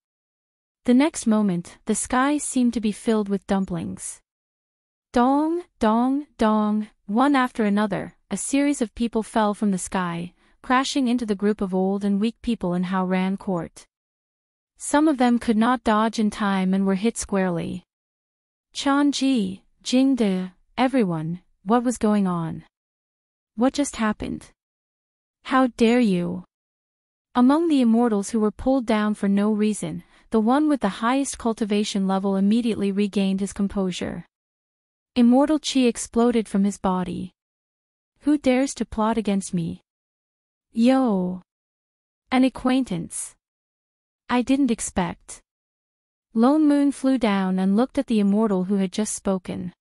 The next moment, the sky seemed to be filled with dumplings. Dong, dong, dong, one after another, a series of people fell from the sky, crashing into the group of old and weak people in Haoran Court. Some of them could not dodge in time and were hit squarely. Chanji, Jingde, everyone, what was going on? What just happened? How dare you? Among the immortals who were pulled down for no reason, the one with the highest cultivation level immediately regained his composure. Immortal chi exploded from his body. Who dares to plot against me? Yo! An acquaintance. I didn't expect. Lone Moon flew down and looked at the immortal who had just spoken.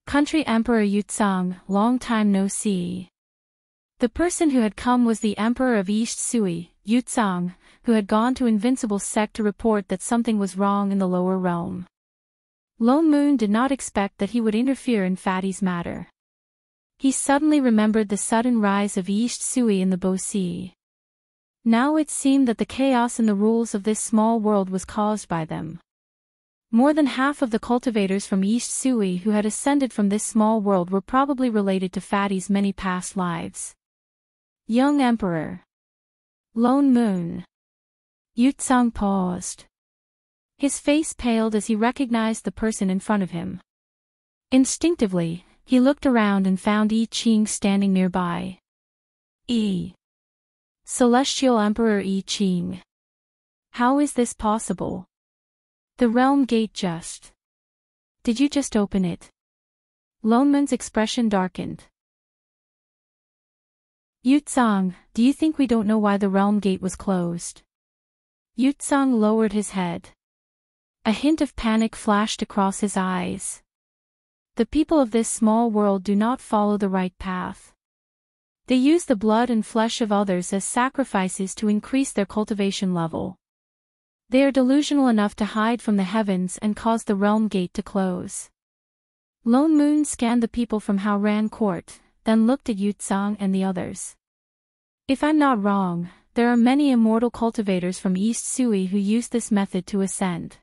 Country Emperor Yutsang, long time no see. The person who had come was the Emperor of East Sui, Yutsang, who had gone to Invincible Sect to report that something was wrong in the lower realm. Lone Moon did not expect that he would interfere in Fatty's matter. He suddenly remembered the sudden rise of East Sui in the Bo Sea. Now it seemed that the chaos in the rules of this small world was caused by them. More than half of the cultivators from East Sui who had ascended from this small world were probably related to Fatty's many past lives. Young Emperor. Lone Moon. Yutsang paused. His face paled as he recognized the person in front of him. Instinctively, he looked around and found I Ching standing nearby. Celestial Emperor I Ching. How is this possible? The realm gate just. Did you just open it? Lone Moon's expression darkened. Yutsang, do you think we don't know why the realm gate was closed? Yutsang lowered his head. A hint of panic flashed across his eyes. The people of this small world do not follow the right path. They use the blood and flesh of others as sacrifices to increase their cultivation level. They are delusional enough to hide from the heavens and cause the realm gate to close. Lone Moon scanned the people from Haoran Court, then looked at Yutsang and the others. If I'm not wrong, there are many immortal cultivators from East Sui who use this method to ascend.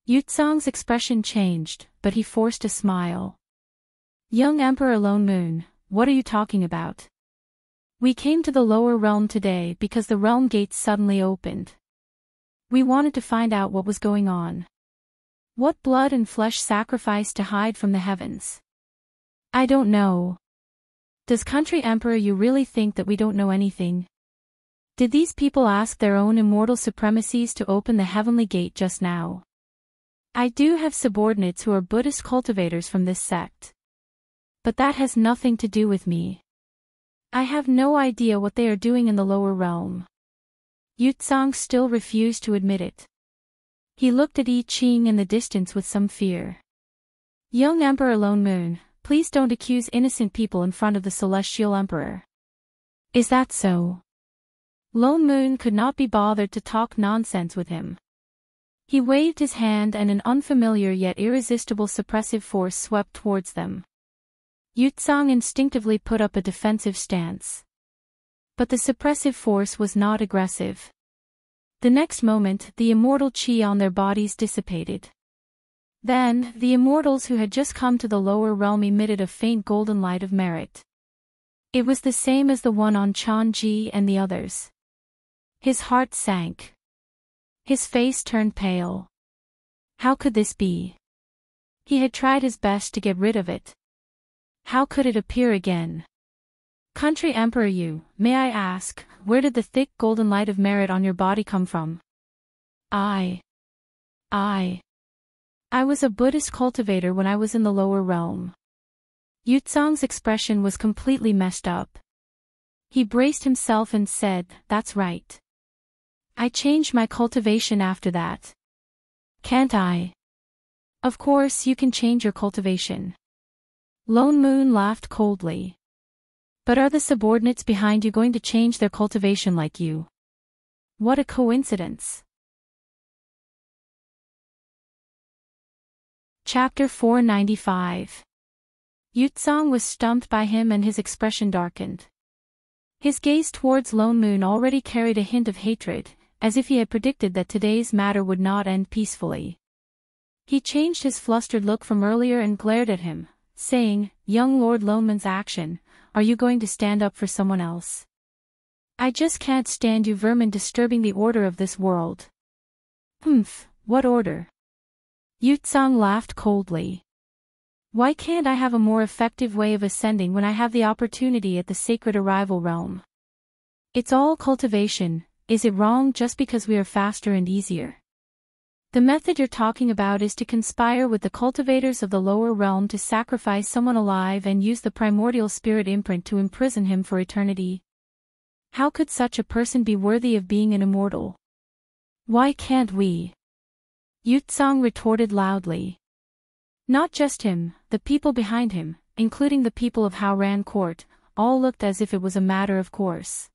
Yutsang's expression changed, but he forced a smile. Young Emperor Lone Moon, what are you talking about? We came to the lower realm today because the realm gates suddenly opened. We wanted to find out what was going on. What blood and flesh sacrificed to hide from the heavens? I don't know. Does Country Emperor you really think that we don't know anything? Did these people ask their own immortal supremacies to open the heavenly gate just now? I do have subordinates who are Buddhist cultivators from this sect. But that has nothing to do with me. I have no idea what they are doing in the lower realm. Yutsang still refused to admit it. He looked at I Ching in the distance with some fear. Young Emperor Lone Moon, please don't accuse innocent people in front of the Celestial Emperor. Is that so? Lone Moon could not be bothered to talk nonsense with him. He waved his hand and an unfamiliar yet irresistible suppressive force swept towards them. Yutsang instinctively put up a defensive stance. But the suppressive force was not aggressive. The next moment, the immortal chi on their bodies dissipated. Then, the immortals who had just come to the lower realm emitted a faint golden light of merit. It was the same as the one on Chanji and the others. His heart sank. His face turned pale. How could this be? He had tried his best to get rid of it. How could it appear again? Country Emperor you, may I ask, where did the thick golden light of merit on your body come from? I was a Buddhist cultivator when I was in the lower realm. Yutsang's expression was completely messed up. He braced himself and said, "That's right. I changed my cultivation after that. Can't I?" "Of course you can change your cultivation." Lone Moon laughed coldly. "But are the subordinates behind you going to change their cultivation like you? What a coincidence." Chapter 495. Yutsong was stumped by him and his expression darkened. His gaze towards Lone Moon already carried a hint of hatred, as if he had predicted that today's matter would not end peacefully. He changed his flustered look from earlier and glared at him, saying, "Young Lord Lone Moon's action, are you going to stand up for someone else? I just can't stand you vermin disturbing the order of this world." "Humph, what order?" Yutsong laughed coldly. "Why can't I have a more effective way of ascending when I have the opportunity at the sacred arrival realm? It's all cultivation, is it wrong just because we are faster and easier? The method you're talking about is to conspire with the cultivators of the lower realm to sacrifice someone alive and use the primordial spirit imprint to imprison him for eternity. How could such a person be worthy of being an immortal? Why can't we?" Yutsong retorted loudly. Not just him, the people behind him, including the people of Haoran Court, all looked as if it was a matter of course.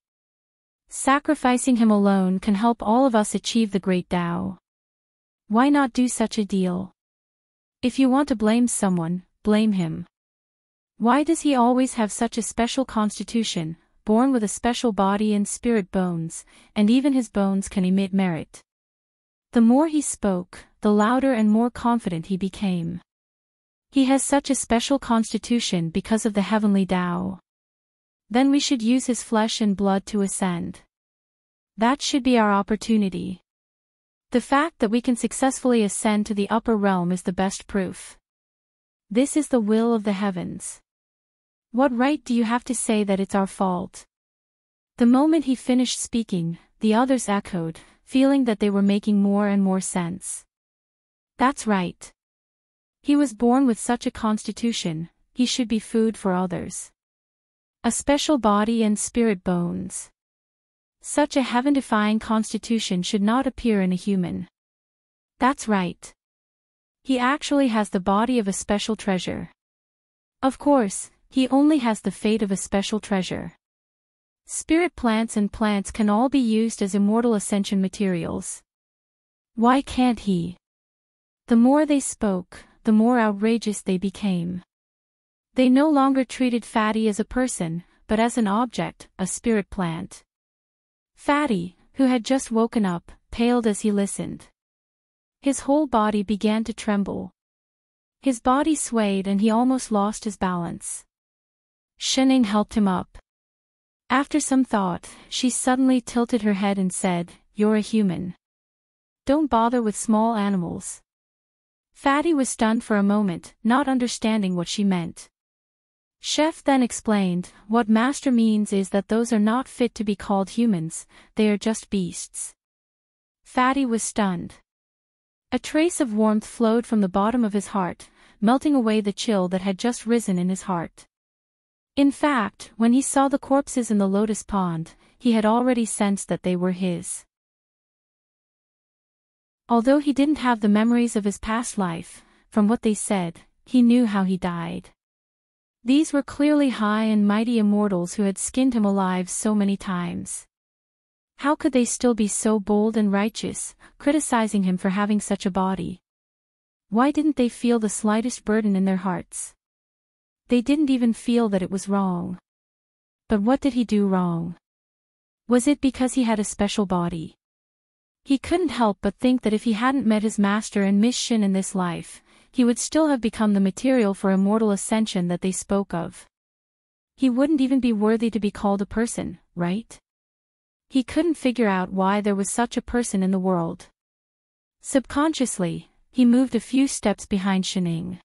Sacrificing him alone can help all of us achieve the great Tao. Why not do such a deal? If you want to blame someone, blame him. Why does he always have such a special constitution, born with a special body and spirit bones, and even his bones can emit merit? The more he spoke, the louder and more confident he became. He has such a special constitution because of the heavenly Tao. Then we should use his flesh and blood to ascend. That should be our opportunity. The fact that we can successfully ascend to the upper realm is the best proof. This is the will of the heavens. What right do you have to say that it's our fault?" The moment he finished speaking, the others echoed, feeling that they were making more and more sense. That's right. He was born with such a constitution, he should be food for others. A special body and spirit bones. Such a heaven-defying constitution should not appear in a human. That's right. He actually has the body of a special treasure. Of course, he only has the fate of a special treasure. Spirit plants and plants can all be used as immortal ascension materials. Why can't he? The more they spoke, the more outrageous they became. They no longer treated Fatty as a person, but as an object, a spirit plant. Fatty, who had just woken up, paled as he listened. His whole body began to tremble. His body swayed and he almost lost his balance. Shening helped him up. After some thought, she suddenly tilted her head and said, "You're a human. Don't bother with small animals." Fatty was stunned for a moment, not understanding what she meant. Chef then explained, "What Master means is that those are not fit to be called humans, they are just beasts." Fatty was stunned. A trace of warmth flowed from the bottom of his heart, melting away the chill that had just risen in his heart. In fact, when he saw the corpses in the lotus pond, he had already sensed that they were his. Although he didn't have the memories of his past life, from what they said, he knew how he died. These were clearly high and mighty immortals who had skinned him alive so many times. How could they still be so bold and righteous, criticizing him for having such a body? Why didn't they feel the slightest burden in their hearts? They didn't even feel that it was wrong. But what did he do wrong? Was it because he had a special body? He couldn't help but think that if he hadn't met his master and Miss Shin in this life, he would still have become the material for immortal ascension that they spoke of. He wouldn't even be worthy to be called a person, right? He couldn't figure out why there was such a person in the world. Subconsciously, he moved a few steps behind Shening.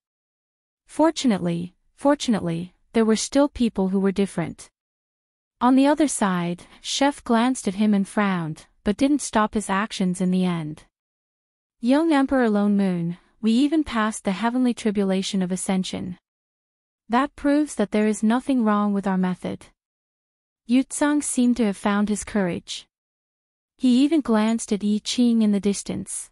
Fortunately, there were still people who were different. On the other side, Chef glanced at him and frowned, but didn't stop his actions in the end. Young Emperor Lone Moon, we even passed the heavenly tribulation of ascension. That proves that there is nothing wrong with our method. Yutsang seemed to have found his courage. He even glanced at Yi Qing in the distance.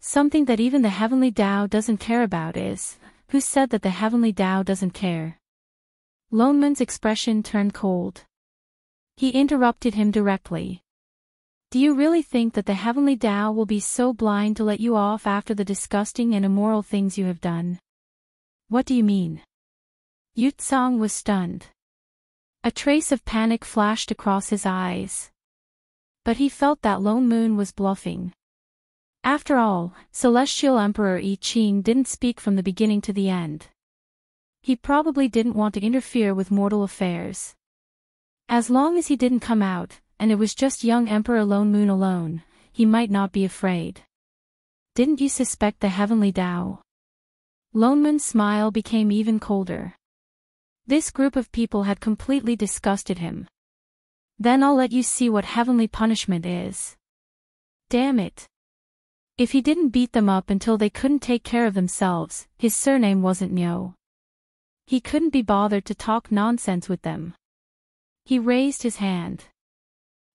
Something that even the heavenly Tao doesn't care about is, who said that the heavenly Tao doesn't care? Loneman's expression turned cold. He interrupted him directly. Do you really think that the heavenly Tao will be so blind to let you off after the disgusting and immoral things you have done? What do you mean? Yutsang was stunned. A trace of panic flashed across his eyes. But he felt that Lone Moon was bluffing. After all, Celestial Emperor Yi Qing didn't speak from the beginning to the end. He probably didn't want to interfere with mortal affairs. As long as he didn't come out, and it was just young Emperor Lone Moon alone, he might not be afraid. Didn't you suspect the heavenly Tao? Lone Moon's smile became even colder. This group of people had completely disgusted him. Then I'll let you see what heavenly punishment is. Damn it. If he didn't beat them up until they couldn't take care of themselves, his surname wasn't Nyo. He couldn't be bothered to talk nonsense with them. He raised his hand.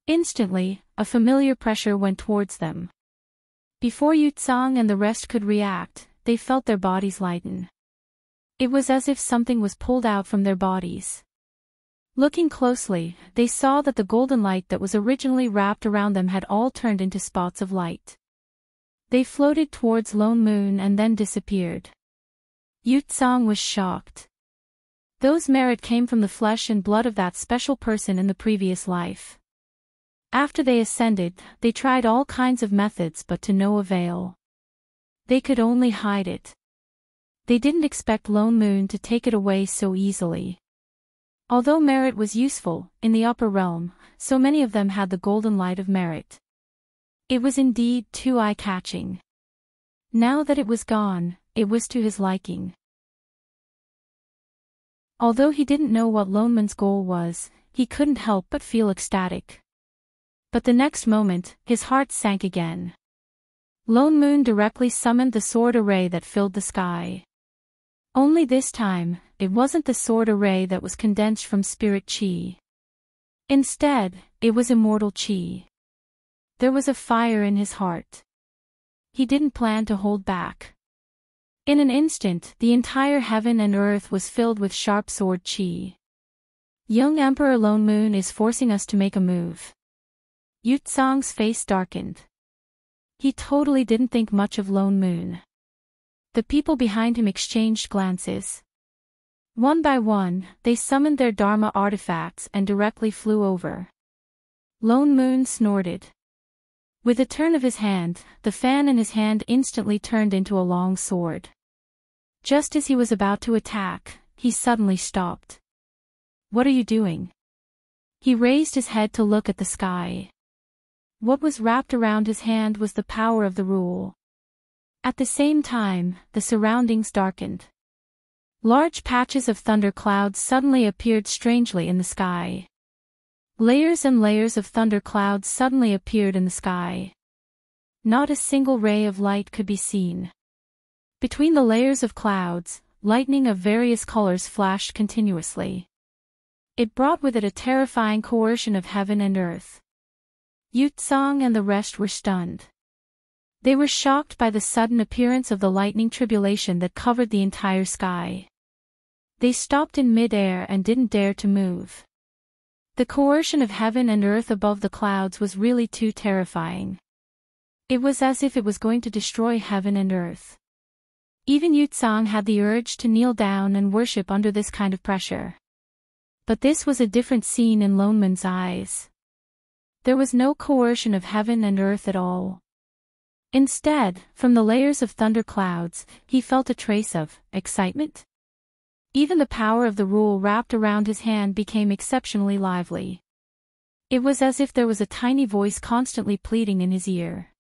Instantly, a familiar pressure went towards them. Before Yutsang and the rest could react, they felt their bodies lighten. It was as if something was pulled out from their bodies. Looking closely, they saw that the golden light that was originally wrapped around them had all turned into spots of light. They floated towards Lone Moon and then disappeared. Yutsang was shocked. Those merit came from the flesh and blood of that special person in the previous life. After they ascended, they tried all kinds of methods but to no avail. They could only hide it. They didn't expect Lone Moon to take it away so easily. Although merit was useful, in the upper realm, so many of them had the golden light of merit. It was indeed too eye-catching. Now that it was gone, it was to his liking. Although he didn't know what Lone Moon's goal was, he couldn't help but feel ecstatic. But the next moment, his heart sank again. Lone Moon directly summoned the sword array that filled the sky. Only this time, it wasn't the sword array that was condensed from spirit chi. Instead, it was immortal chi. There was a fire in his heart. He didn't plan to hold back. In an instant, the entire heaven and earth was filled with sharp sword chi. Young Emperor Lone Moon is forcing us to make a move. Yutsang's face darkened. He totally didn't think much of Lone Moon. The people behind him exchanged glances. One by one, they summoned their Dharma artifacts and directly flew over. Lone Moon snorted. With a turn of his hand, the fan in his hand instantly turned into a long sword. Just as he was about to attack, he suddenly stopped. What are you doing? He raised his head to look at the sky. What was wrapped around his hand was the power of the rule. At the same time, the surroundings darkened. Large patches of thunder clouds suddenly appeared strangely in the sky. Layers and layers of thunder clouds suddenly appeared in the sky. Not a single ray of light could be seen. Between the layers of clouds, lightning of various colors flashed continuously. It brought with it a terrifying coercion of heaven and earth. Yutsang and the rest were stunned. They were shocked by the sudden appearance of the lightning tribulation that covered the entire sky. They stopped in mid-air and didn't dare to move. The coercion of heaven and earth above the clouds was really too terrifying. It was as if it was going to destroy heaven and earth. Even Yutsang had the urge to kneel down and worship under this kind of pressure. But this was a different scene in Lone Moon's eyes. There was no coercion of heaven and earth at all. Instead, from the layers of thunder clouds, he felt a trace of excitement. Even the power of the rule wrapped around his hand became exceptionally lively. It was as if there was a tiny voice constantly pleading in his ear.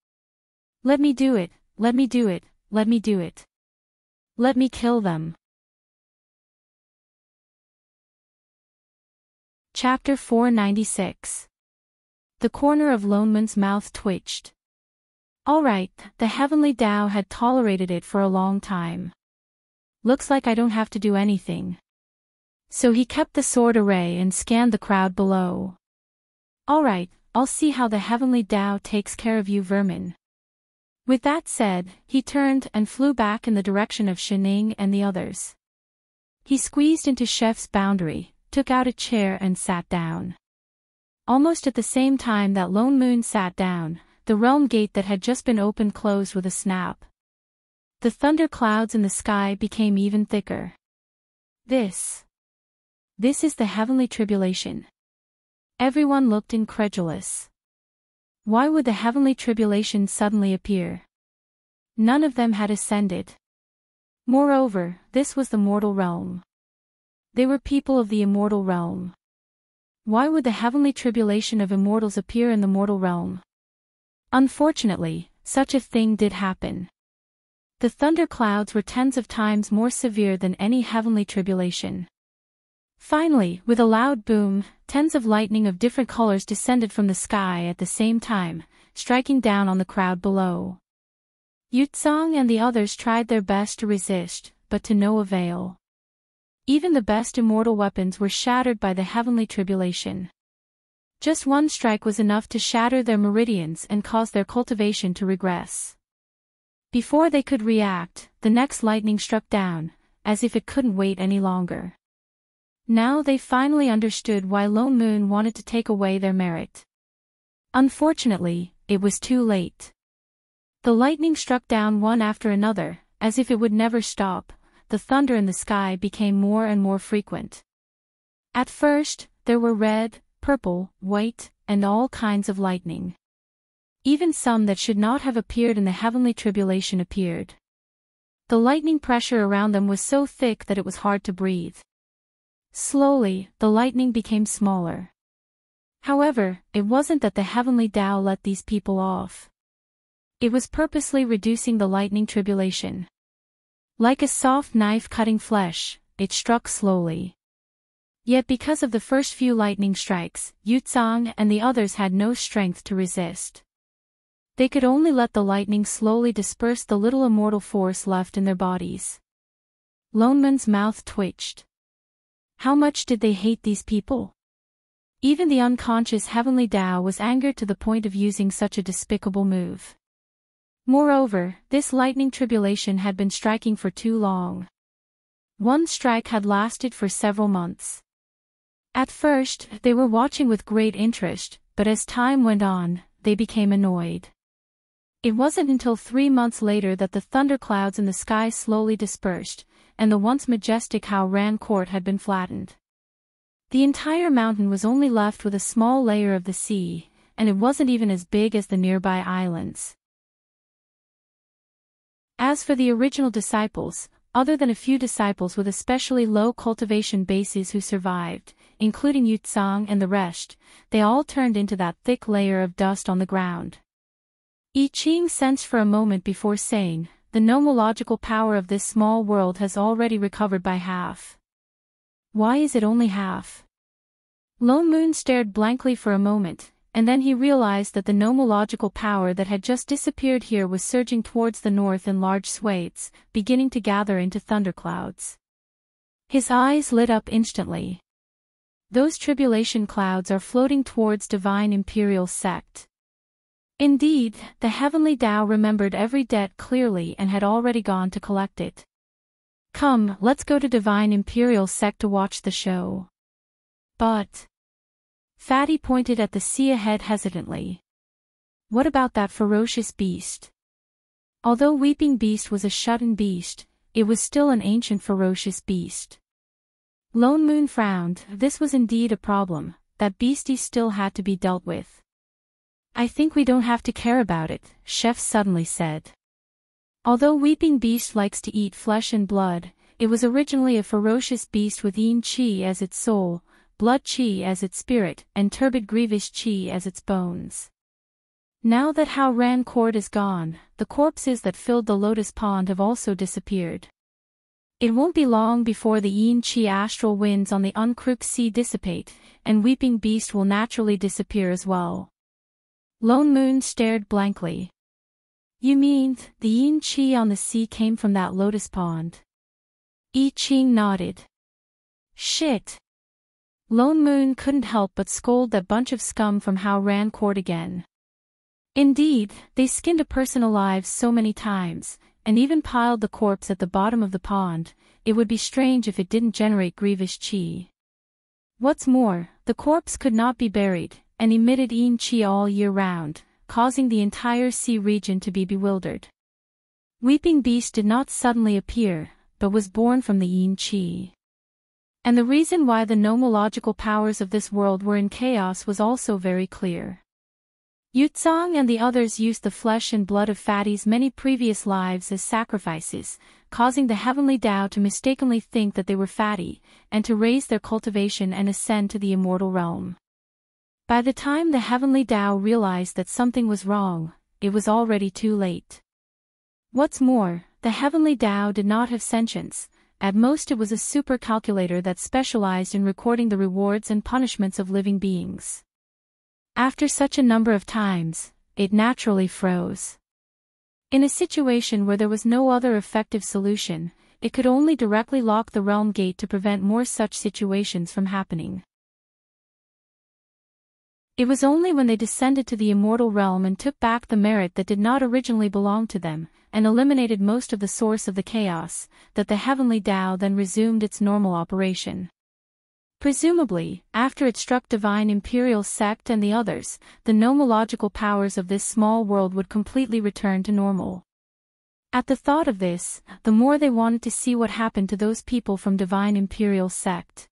Let me do it, let me do it, let me do it. Let me kill them. Chapter 496. The corner of Lone Moon's mouth twitched. All right, the heavenly Tao had tolerated it for a long time. Looks like I don't have to do anything. So he kept the sword array and scanned the crowd below. "Alright, I'll see how the heavenly Tao takes care of you vermin." With that said, he turned and flew back in the direction of Shining and the others. He squeezed into Chef's boundary, took out a chair and sat down. Almost at the same time that Lone Moon sat down, the realm gate that had just been opened closed with a snap. The thunder clouds in the sky became even thicker. This is the heavenly tribulation. Everyone looked incredulous. Why would the heavenly tribulation suddenly appear? None of them had ascended. Moreover, this was the mortal realm. They were people of the immortal realm. Why would the heavenly tribulation of immortals appear in the mortal realm? Unfortunately, such a thing did happen. The thunder clouds were tens of times more severe than any heavenly tribulation. Finally, with a loud boom, tens of lightning of different colors descended from the sky at the same time, striking down on the crowd below. Yutsong and the others tried their best to resist, but to no avail. Even the best immortal weapons were shattered by the heavenly tribulation. Just one strike was enough to shatter their meridians and cause their cultivation to regress. Before they could react, the next lightning struck down, as if it couldn't wait any longer. Now they finally understood why Lone Moon wanted to take away their merit. Unfortunately, it was too late. The lightning struck down one after another, as if it would never stop. The thunder in the sky became more and more frequent. At first, there were red, purple, white, and all kinds of lightning. Even some that should not have appeared in the heavenly tribulation appeared. The lightning pressure around them was so thick that it was hard to breathe. Slowly, the lightning became smaller. However, it wasn't that the heavenly Tao let these people off. It was purposely reducing the lightning tribulation. Like a soft knife cutting flesh, it struck slowly. Yet because of the first few lightning strikes, Yutsong and the others had no strength to resist. They could only let the lightning slowly disperse the little immortal force left in their bodies. Lone Moon's mouth twitched. How much did they hate these people? Even the unconscious heavenly Tao was angered to the point of using such a despicable move. Moreover, this lightning tribulation had been striking for too long. One strike had lasted for several months. At first, they were watching with great interest, but as time went on, they became annoyed. It wasn't until 3 months later that the thunderclouds in the sky slowly dispersed, and the once majestic Hao Ran court had been flattened. The entire mountain was only left with a small layer of the sea, and it wasn't even as big as the nearby islands. As for the original disciples, other than a few disciples with especially low cultivation bases who survived, including Yutsong and the rest, they all turned into that thick layer of dust on the ground. I Ching sensed for a moment before saying, "The nomological power of this small world has already recovered by half." Why is it only half? Lone Moon stared blankly for a moment, and then he realized that the nomological power that had just disappeared here was surging towards the north in large swathes, beginning to gather into thunderclouds. His eyes lit up instantly. Those tribulation clouds are floating towards divine imperial sect. Indeed, the heavenly Tao remembered every debt clearly and had already gone to collect it. Come, let's go to divine imperial sect to watch the show. But Fatty pointed at the sea ahead hesitantly. What about that ferocious beast? Although Weeping Beast was a shut-in beast, it was still an ancient ferocious beast. Lone Moon frowned. This was indeed a problem. That beastie still had to be dealt with. I think we don't have to care about it, Chef suddenly said. Although Weeping Beast likes to eat flesh and blood, it was originally a ferocious beast with Yin Qi as its soul, Blood Qi as its spirit, and Turbid Grievous Qi as its bones. Now that Hao Ran Court is gone, the corpses that filled the Lotus Pond have also disappeared. It won't be long before the Yin Qi astral winds on the Uncrook Sea dissipate, and Weeping Beast will naturally disappear as well. Lone Moon stared blankly. You mean, the Yin Qi on the sea came from that Lotus Pond? I Ching nodded. Shit. Lone Moon couldn't help but scold that bunch of scum from How Ran Court again. Indeed, they skinned a person alive so many times, and even piled the corpse at the bottom of the pond. It would be strange if it didn't generate grievous chi. What's more, the corpse could not be buried, and emitted yin chi all year round, causing the entire sea region to be bewildered. Weeping Beast did not suddenly appear, but was born from the yin chi. And the reason why the nomological powers of this world were in chaos was also very clear. Yutsang and the others used the flesh and blood of Fatty's many previous lives as sacrifices, causing the heavenly Tao to mistakenly think that they were Fatty, and to raise their cultivation and ascend to the immortal realm. By the time the heavenly Tao realized that something was wrong, it was already too late. What's more, the heavenly Tao did not have sentience. At most it was a super calculator that specialized in recording the rewards and punishments of living beings. After such a number of times, it naturally froze. In a situation where there was no other effective solution, it could only directly lock the realm gate to prevent more such situations from happening. It was only when they descended to the immortal realm and took back the merit that did not originally belong to them, and eliminated most of the source of the chaos, that the heavenly Tao then resumed its normal operation. Presumably, after it struck Divine Imperial Sect and the others, the nomological powers of this small world would completely return to normal. At the thought of this, the more they wanted to see what happened to those people from Divine Imperial Sect.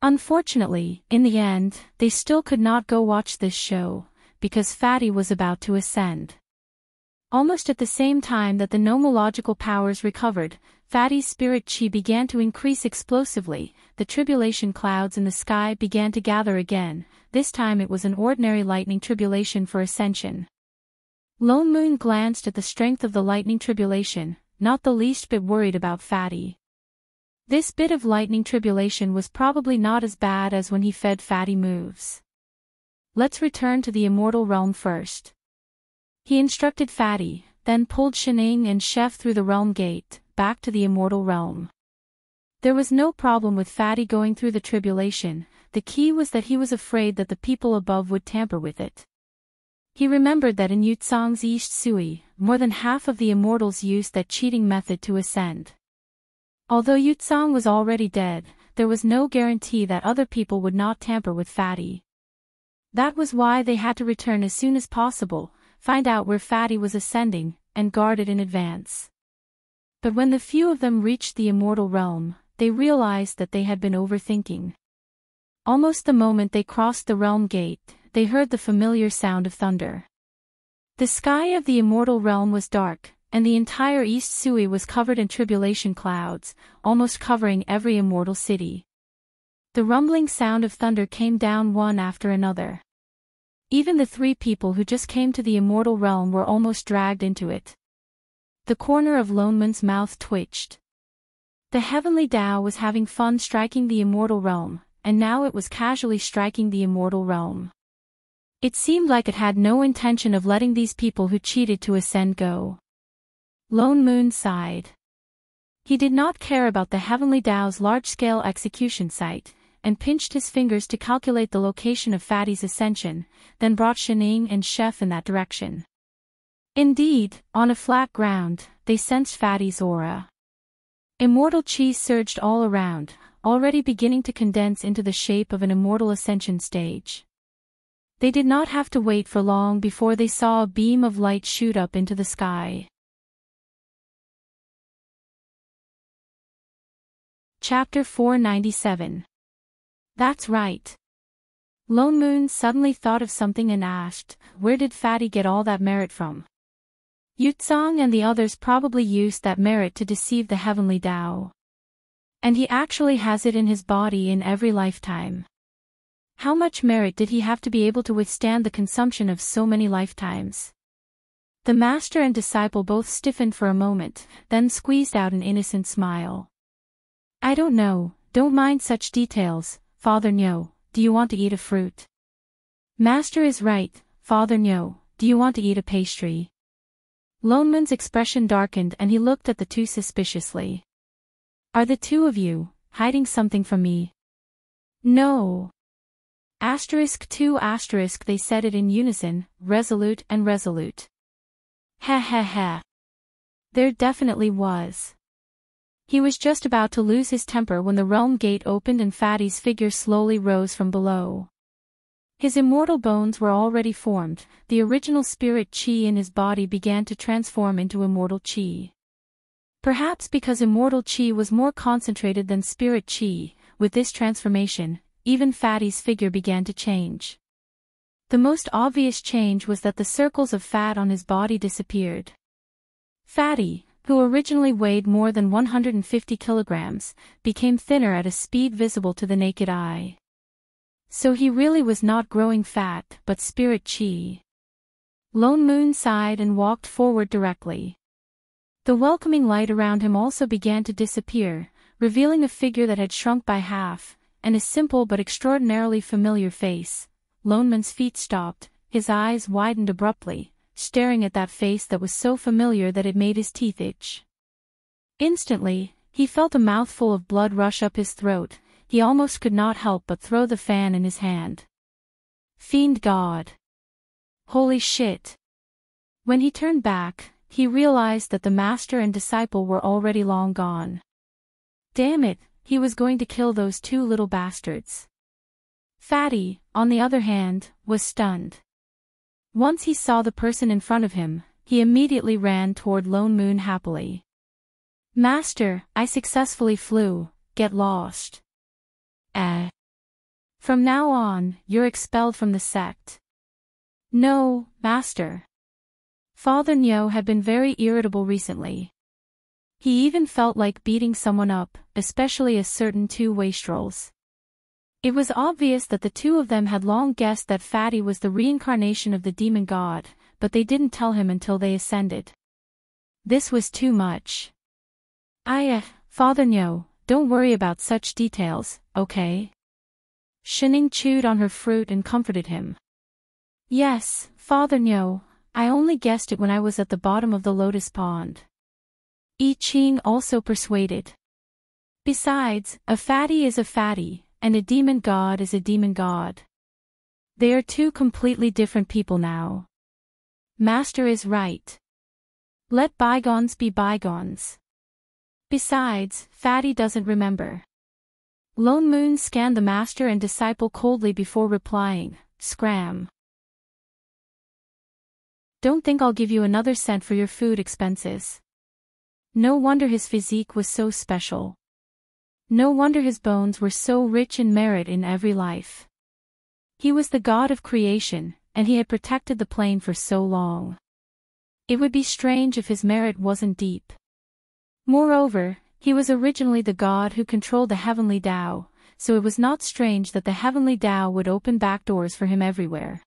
Unfortunately, in the end, they still could not go watch this show, because Fatty was about to ascend. Almost at the same time that the nomological powers recovered, Fatty's spirit chi began to increase explosively. The tribulation clouds in the sky began to gather again. This time it was an ordinary lightning tribulation for ascension. Lone Moon glanced at the strength of the lightning tribulation, not the least bit worried about Fatty. This bit of lightning tribulation was probably not as bad as when he fed Fatty moves. Let's return to the immortal realm first. He instructed Fatty, then pulled Shining and Chef through the realm gate, back to the immortal realm. There was no problem with Fatty going through the tribulation. The key was that he was afraid that the people above would tamper with it. He remembered that in Yutsang's East Sui, more than half of the immortals used that cheating method to ascend. Although Yutsang was already dead, there was no guarantee that other people would not tamper with Fatty. That was why they had to return as soon as possible, find out where Fatty was ascending, and guard it in advance. But when the few of them reached the immortal realm, they realized that they had been overthinking. Almost the moment they crossed the realm gate, they heard the familiar sound of thunder. The sky of the immortal realm was dark, and the entire East Sui was covered in tribulation clouds, almost covering every immortal city. The rumbling sound of thunder came down one after another. Even the three people who just came to the immortal realm were almost dragged into it. The corner of Lone Moon's mouth twitched. The heavenly Tao was having fun striking the immortal realm, and now it was casually striking the immortal realm. It seemed like it had no intention of letting these people who cheated to ascend go. Lone Moon sighed. He did not care about the heavenly Tao's large-scale execution site, and pinched his fingers to calculate the location of Fatty's ascension, then brought Shining and Chef in that direction. Indeed, on a flat ground, they sensed Fatty's aura. Immortal chi surged all around, already beginning to condense into the shape of an immortal ascension stage. They did not have to wait for long before they saw a beam of light shoot up into the sky. Chapter 497. That's right. Lone Moon suddenly thought of something and asked, where did Fatty get all that merit from? Yutsang and the others probably used that merit to deceive the heavenly Tao. And he actually has it in his body in every lifetime. How much merit did he have to be able to withstand the consumption of so many lifetimes? The master and disciple both stiffened for a moment, then squeezed out an innocent smile. I don't know, don't mind such details, Father Nyo, do you want to eat a fruit? Master is right, Father Nyo, do you want to eat a pastry? Lone Moon's expression darkened and he looked at the two suspiciously. Are the two of you, hiding something from me. No. *2*, they said it in unison, resolute and resolute. Ha ha ha. There definitely was. He was just about to lose his temper when the realm gate opened and Fatty's figure slowly rose from below. His immortal bones were already formed, the original spirit chi in his body began to transform into immortal chi. Perhaps because immortal chi was more concentrated than spirit chi, with this transformation, even Fatty's figure began to change. The most obvious change was that the circles of fat on his body disappeared. Fatty, who originally weighed more than 150 kilograms, became thinner at a speed visible to the naked eye. So he really was not growing fat, but spirit chi. Lone Moon sighed and walked forward directly. The welcoming light around him also began to disappear, revealing a figure that had shrunk by half, and a simple but extraordinarily familiar face. Lone Moon's feet stopped, his eyes widened abruptly, staring at that face that was so familiar that it made his teeth itch. Instantly, he felt a mouthful of blood rush up his throat. He almost could not help but throw the fan in his hand. Fiend God! Holy shit! When he turned back, he realized that the master and disciple were already long gone. Damn it, he was going to kill those two little bastards. Fatty, on the other hand, was stunned. Once he saw the person in front of him, he immediately ran toward Lone Moon happily. Master, I successfully flew, get lost. From now on, you're expelled from the sect. No, Master. Father Nyo had been very irritable recently. He even felt like beating someone up, especially a certain two wastrels. It was obvious that the two of them had long guessed that Fatty was the reincarnation of the demon god, but they didn't tell him until they ascended. This was too much. Father Nyo, don't worry about such details, okay? Shining chewed on her fruit and comforted him. Yes, Father Nyo, I only guessed it when I was at the bottom of the lotus pond. I Ching also persuaded. Besides, a fatty is a fatty, and a demon god is a demon god. They are two completely different people now. Master is right. Let bygones be bygones. Besides, Fatty doesn't remember. Lone Moon scanned the master and disciple coldly before replying, Scram. Don't think I'll give you another cent for your food expenses. No wonder his physique was so special. No wonder his bones were so rich in merit in every life. He was the god of creation, and he had protected the plane for so long. It would be strange if his merit wasn't deep. Moreover, he was originally the god who controlled the heavenly Tao, so it was not strange that the heavenly Tao would open back doors for him everywhere.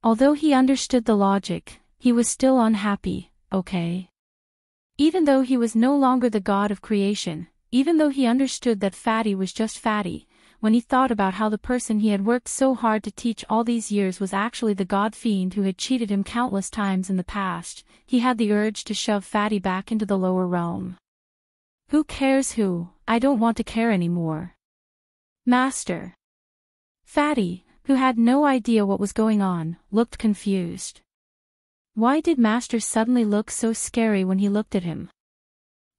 Although he understood the logic, he was still unhappy, okay? Even though he was no longer the god of creation, even though he understood that Fatty was just Fatty, when he thought about how the person he had worked so hard to teach all these years was actually the god fiend who had cheated him countless times in the past, he had the urge to shove Fatty back into the lower realm. Who cares who? I don't want to care anymore. Master. Fatty, who had no idea what was going on, looked confused. Why did Master suddenly look so scary when he looked at him?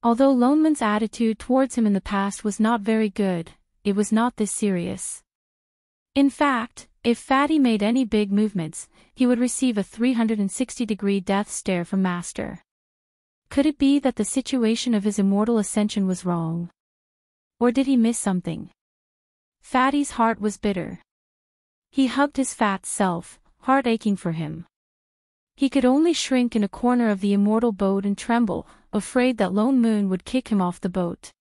Although Lone Moon's attitude towards him in the past was not very good, it was not this serious. In fact, if Fatty made any big movements, he would receive a 360-degree death stare from Master. Could it be that the situation of his immortal ascension was wrong? Or did he miss something? Fatty's heart was bitter. He hugged his fat self, heart aching for him. He could only shrink in a corner of the immortal boat and tremble, afraid that Lone Moon would kick him off the boat.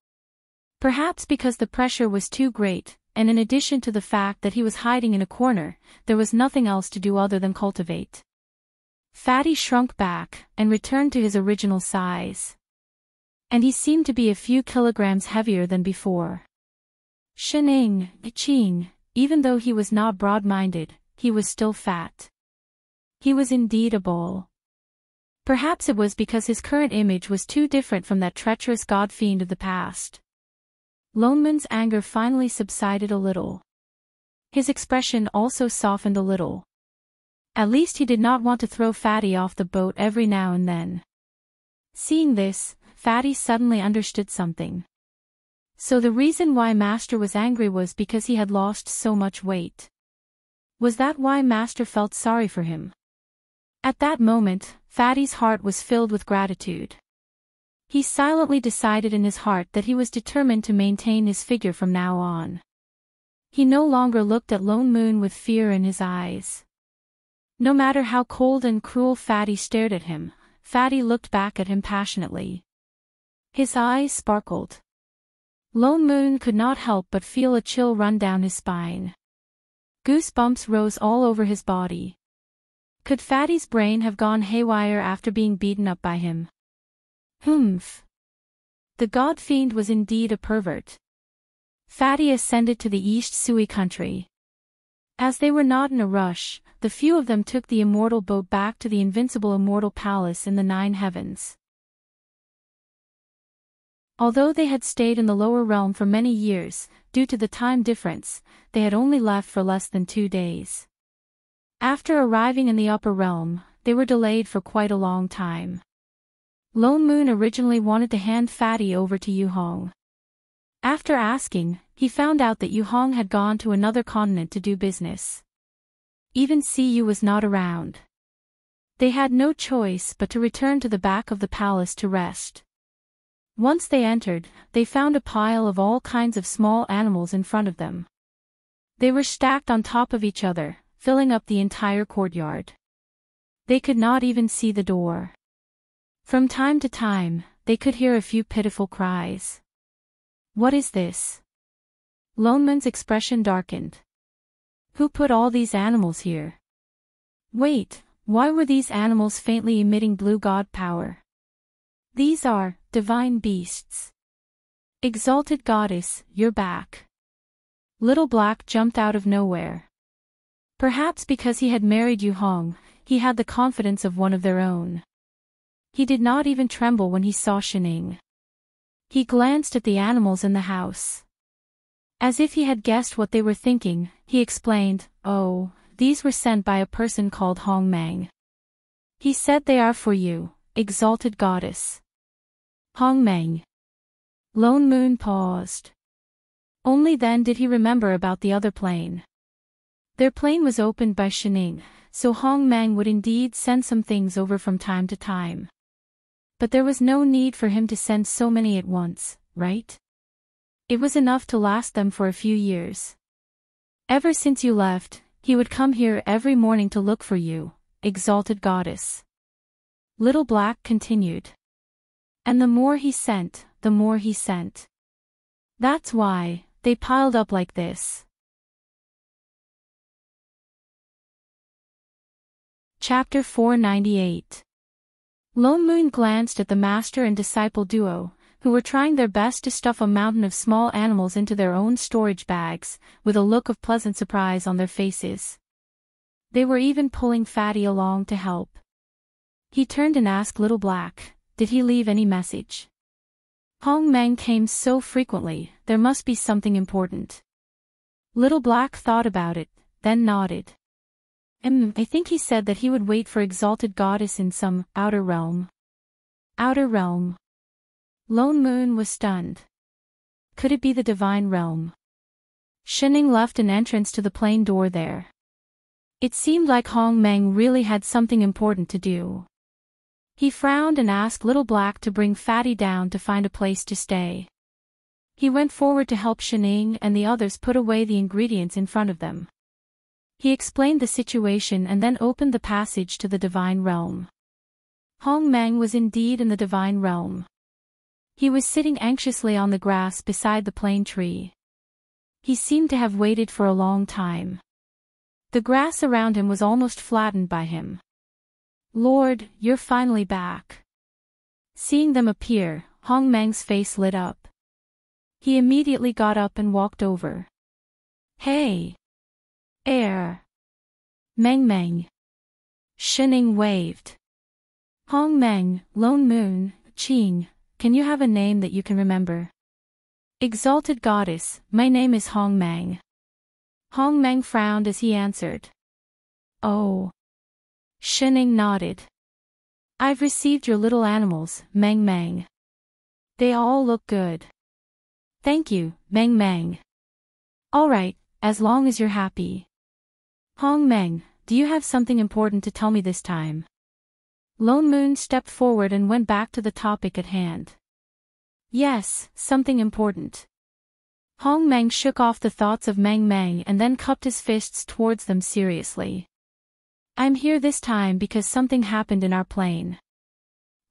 Perhaps because the pressure was too great, and in addition to the fact that he was hiding in a corner, there was nothing else to do other than cultivate. Fatty shrunk back, and returned to his original size. And he seemed to be a few kilograms heavier than before. Shening, Ching, even though he was not broad-minded, he was still fat. He was indeed a bull. Perhaps it was because his current image was too different from that treacherous god-fiend of the past. Lone Moon's anger finally subsided a little. His expression also softened a little. At least he did not want to throw Fatty off the boat every now and then. Seeing this, Fatty suddenly understood something. So the reason why Master was angry was because he had lost so much weight. Was that why Master felt sorry for him? At that moment, Fatty's heart was filled with gratitude. He silently decided in his heart that he was determined to maintain his figure from now on. He no longer looked at Lone Moon with fear in his eyes. No matter how cold and cruel Fatty stared at him, Fatty looked back at him passionately. His eyes sparkled. Lone Moon could not help but feel a chill run down his spine. Goosebumps rose all over his body. Could Fatty's brain have gone haywire after being beaten up by him? Humph. The god fiend was indeed a pervert. Fatty ascended to the East Sui country. As they were not in a rush, the few of them took the immortal boat back to the invincible immortal palace in the 9 heavens. Although they had stayed in the lower realm for many years, due to the time difference, they had only left for less than 2 days. After arriving in the upper realm, they were delayed for quite a long time. Lone Moon originally wanted to hand Fatty over to Yu Hong. After asking, he found out that Yu Hong had gone to another continent to do business. Even Siyu was not around. They had no choice but to return to the back of the palace to rest. Once they entered, they found a pile of all kinds of small animals in front of them. They were stacked on top of each other, filling up the entire courtyard. They could not even see the door. From time to time, they could hear a few pitiful cries. What is this? Lone Moon's expression darkened. Who put all these animals here? Wait, why were these animals faintly emitting blue god power? These are divine beasts. Exalted goddess, you're back. Little Black jumped out of nowhere. Perhaps because he had married Yu Hong, he had the confidence of one of their own. He did not even tremble when he saw Shining. He glanced at the animals in the house. As if he had guessed what they were thinking, he explained, "Oh, these were sent by a person called Hong Mang. He said they are for you, exalted goddess." Hong Mang. Lone Moon paused. Only then did he remember about the other plane. Their plane was opened by Shining, so Hong Mang would indeed send some things over from time to time. But there was no need for him to send so many at once, right? It was enough to last them for a few years. Ever since you left, he would come here every morning to look for you, exalted goddess. Little Black continued. And the more he sent, the more he sent. That's why they piled up like this. Chapter 498. Lone Moon glanced at the master and disciple duo, who were trying their best to stuff a mountain of small animals into their own storage bags, with a look of pleasant surprise on their faces. They were even pulling Fatty along to help. He turned and asked Little Black, did he leave any message? Hong Mang came so frequently, there must be something important. Little Black thought about it, then nodded. I think he said that he would wait for exalted goddess in some outer realm. Outer realm. Lone Moon was stunned. Could it be the divine realm? Shining left an entrance to the plane door there. It seemed like Hong Mang really had something important to do. He frowned and asked Little Black to bring Fatty down to find a place to stay. He went forward to help Shining and the others put away the ingredients in front of them. He explained the situation and then opened the passage to the divine realm. Hong Mang was indeed in the divine realm. He was sitting anxiously on the grass beside the plane tree. He seemed to have waited for a long time. The grass around him was almost flattened by him. Lord, you're finally back. Seeing them appear, Hong Mang's face lit up. He immediately got up and walked over. Hey! Air! Meng Meng! Shining waved. Hong Mang, Lone Moon, Qing, can you have a name that you can remember? Exalted goddess, my name is Hong Mang. Hong Mang frowned as he answered. Oh. Shining nodded. I've received your little animals, Mang Mang. They all look good. Thank you, Mang Mang. Alright, as long as you're happy. Hong Mang, do you have something important to tell me this time? Lone Moon stepped forward and went back to the topic at hand. Yes, something important. Hong Mang shook off the thoughts of Mang Mang and then cupped his fists towards them seriously. I'm here this time because something happened in our plane.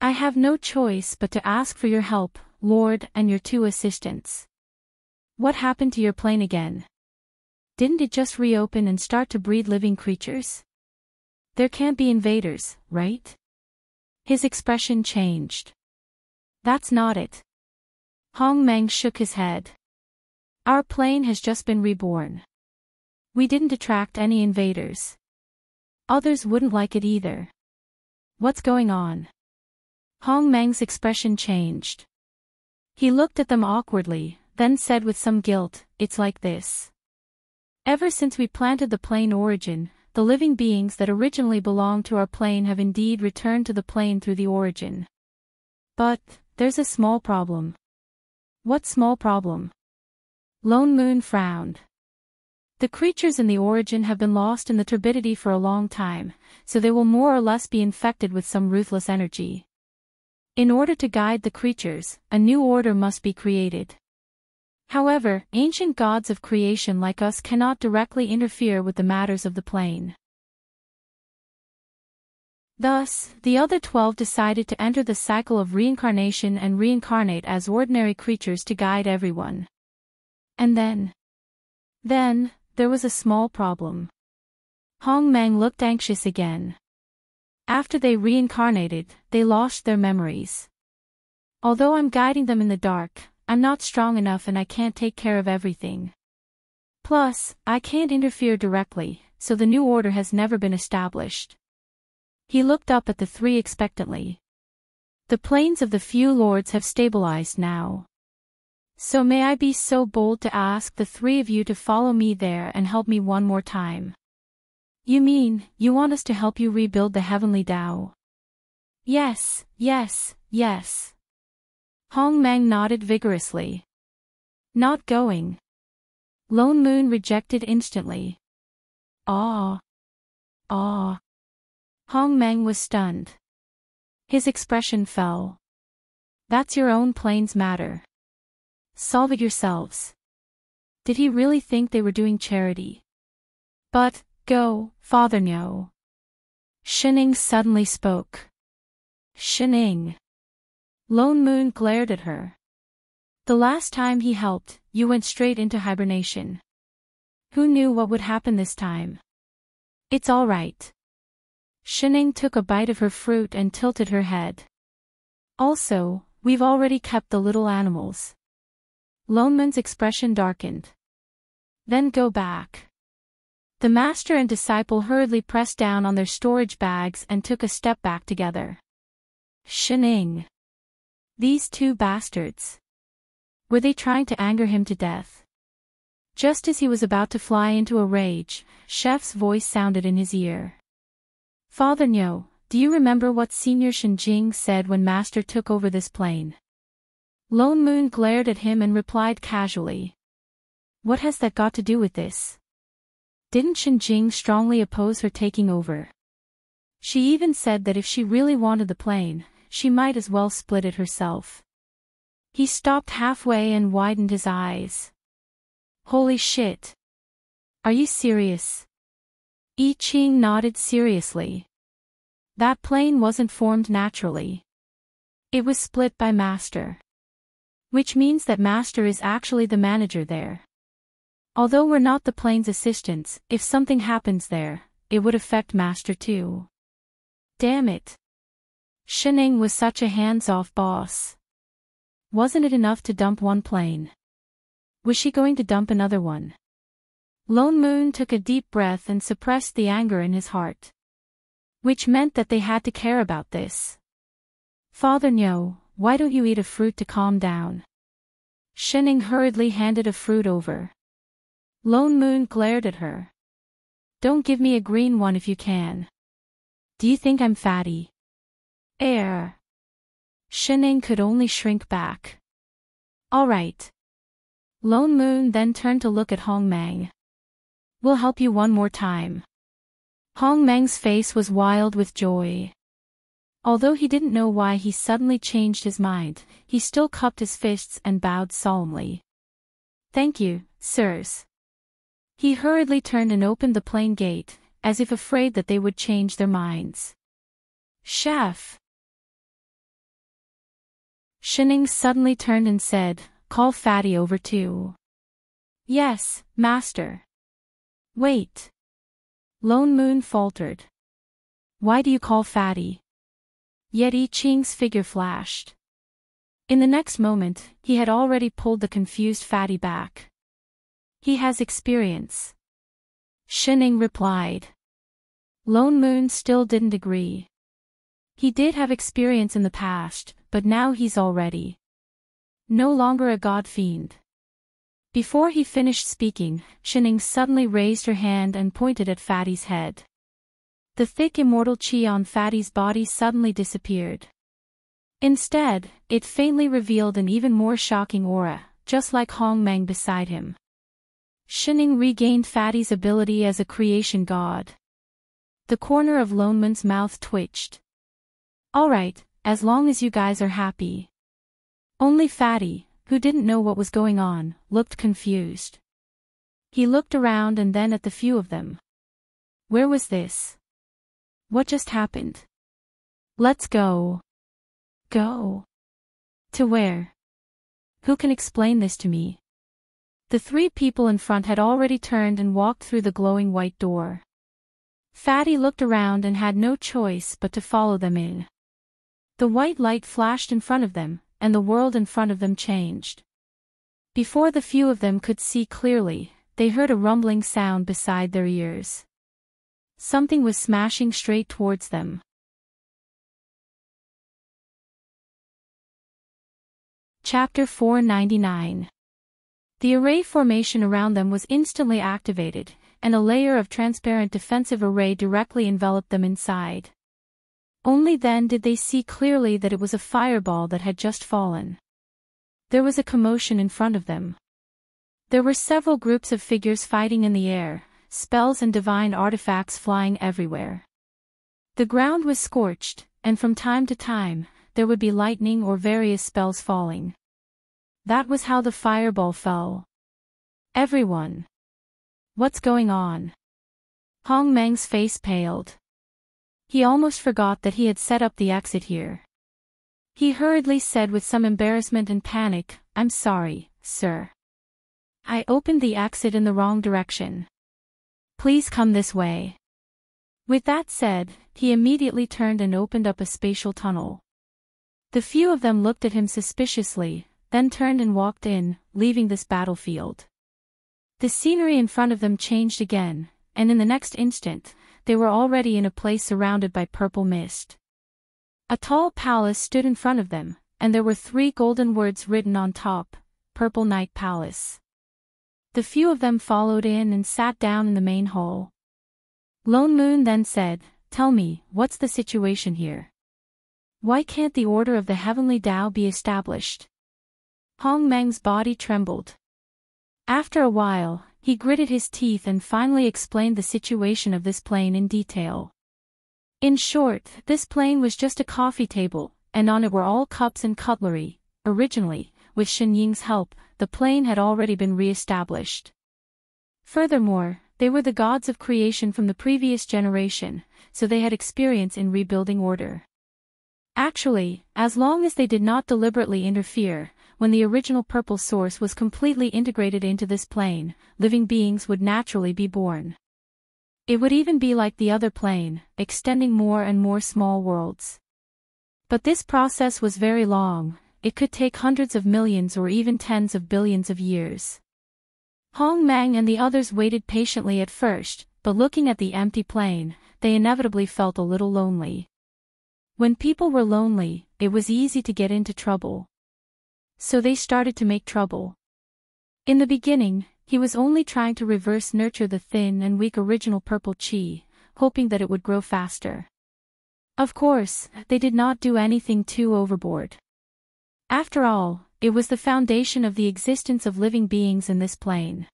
I have no choice but to ask for your help, Lord, and your 2 assistants. What happened to your plane again? Didn't it just reopen and start to breed living creatures? There can't be invaders, right? His expression changed. That's not it. Hong Mang shook his head. Our plane has just been reborn. We didn't attract any invaders. Others wouldn't like it either. What's going on? Hong Mang's expression changed. He looked at them awkwardly, then said with some guilt, it's like this. Ever since we planted the plane origin, the living beings that originally belonged to our plane have indeed returned to the plane through the origin. But, there's a small problem. What small problem? Lone Moon frowned. The creatures in the origin have been lost in the turbidity for a long time, so they will more or less be infected with some ruthless energy. In order to guide the creatures, a new order must be created. However, ancient gods of creation like us cannot directly interfere with the matters of the plane. Thus, the other 12 decided to enter the cycle of reincarnation and reincarnate as ordinary creatures to guide everyone. And then, there was a small problem. Hong Mang looked anxious again. After they reincarnated, they lost their memories. Although I'm guiding them in the dark, I'm not strong enough and I can't take care of everything. Plus, I can't interfere directly, so the new order has never been established. He looked up at the 3 expectantly. The planes of the few lords have stabilized now. So may I be so bold to ask the 3 of you to follow me there and help me one more time? You mean, you want us to help you rebuild the heavenly Tao? Yes, yes, yes. Hong Mang nodded vigorously. Not going. Lone Moon rejected instantly. Ah. Ah. Hong Mang was stunned. His expression fell. That's your own plane's matter. Solve it yourselves. Did he really think they were doing charity? But, go, Father No. Shining suddenly spoke. Shining. Lone Moon glared at her. The last time he helped, you went straight into hibernation. Who knew what would happen this time? It's all right. Shining took a bite of her fruit and tilted her head. Also, we've already kept the little animals. Lone Moon's expression darkened. Then go back. The master and disciple hurriedly pressed down on their storage bags and took a step back together. Shining. These 2 bastards. Were they trying to anger him to death? Just as he was about to fly into a rage, Chef's voice sounded in his ear. Father No, do you remember what Senior Shenjing said when Master took over this plane? Lone Moon glared at him and replied casually. What has that got to do with this? Didn't Shenjing strongly oppose her taking over? She even said that if she really wanted the plane, she might as well split it herself. He stopped halfway and widened his eyes. Holy shit. Are you serious? I Ching nodded seriously. That plane wasn't formed naturally. It was split by Master. Which means that Master is actually the manager there. Although we're not the plane's assistants, if something happens there, it would affect Master too. Damn it. Shining was such a hands-off boss. Wasn't it enough to dump one plane? Was she going to dump another one? Lone Moon took a deep breath and suppressed the anger in his heart. Which meant that they had to care about this. Father No, why don't you eat a fruit to calm down? Shining hurriedly handed a fruit over. Lone Moon glared at her. Don't give me a green one if you can. Do you think I'm fatty? Air. Shining could only shrink back. All right. Lone Moon then turned to look at Hong Mang. We'll help you one more time. Hong Mang's face was wild with joy. Although he didn't know why he suddenly changed his mind, he still cupped his fists and bowed solemnly. Thank you, sirs. He hurriedly turned and opened the plane gate, as if afraid that they would change their minds. Chef! Shining suddenly turned and said, Call Fatty over too. Yes, master. Wait. Lone Moon faltered. Why do you call Fatty? Yet I Ching's figure flashed. In the next moment, he had already pulled the confused Fatty back. He has experience. Shining replied. Lone Moon still didn't agree. He did have experience in the past, but now he's already no longer a god fiend. Before he finished speaking, Shining suddenly raised her hand and pointed at Fatty's head. The thick immortal chi on Fatty's body suddenly disappeared. Instead, it faintly revealed an even more shocking aura, just like Hong Mang beside him. Shining regained Fatty's ability as a creation god. The corner of Lone Moon's mouth twitched. Alright, as long as you guys are happy. Only Fatty, who didn't know what was going on, looked confused. He looked around and then at the few of them. Where was this? What just happened? Let's go. Go. To where? Who can explain this to me? The three people in front had already turned and walked through the glowing white door. Fatty looked around and had no choice but to follow them in. The white light flashed in front of them, and the world in front of them changed. Before the few of them could see clearly, they heard a rumbling sound beside their ears. Something was smashing straight towards them. Chapter 499. The array formation around them was instantly activated, and a layer of transparent defensive array directly enveloped them inside. Only then did they see clearly that it was a fireball that had just fallen. There was a commotion in front of them. There were several groups of figures fighting in the air, spells and divine artifacts flying everywhere. The ground was scorched, and from time to time, there would be lightning or various spells falling. That was how the fireball fell. Everyone. What's going on? Hong Mang's face paled. He almost forgot that he had set up the exit here. He hurriedly said with some embarrassment and panic, I'm sorry, sir. I opened the exit in the wrong direction. Please come this way. With that said, he immediately turned and opened up a spatial tunnel. The few of them looked at him suspiciously, then turned and walked in, leaving this battlefield. The scenery in front of them changed again, and in the next instant, they were already in a place surrounded by purple mist. A tall palace stood in front of them, and there were 3 golden words written on top, Purple Night Palace. The few of them followed in and sat down in the main hall. Lone Moon then said, Tell me, what's the situation here? Why can't the order of the heavenly Tao be established? Hong Mang's body trembled. After a while, he gritted his teeth and finally explained the situation of this plane in detail. In short, this plane was just a coffee table, and on it were all cups and cutlery. Originally, with Shen Ying's help, the plane had already been re-established. Furthermore, they were the gods of creation from the previous generation, so they had experience in rebuilding order. Actually, as long as they did not deliberately interfere, when the original purple source was completely integrated into this plane, living beings would naturally be born. It would even be like the other plane, extending more and more small worlds. But this process was very long, it could take hundreds of millions or even tens of billions of years. Hong Mang and the others waited patiently at first, but looking at the empty plane, they inevitably felt a little lonely. When people were lonely, it was easy to get into trouble. So they started to make trouble. In the beginning, he was only trying to reverse nurture the thin and weak original purple chi, hoping that it would grow faster. Of course, they did not do anything too overboard. After all, it was the foundation of the existence of living beings in this plane.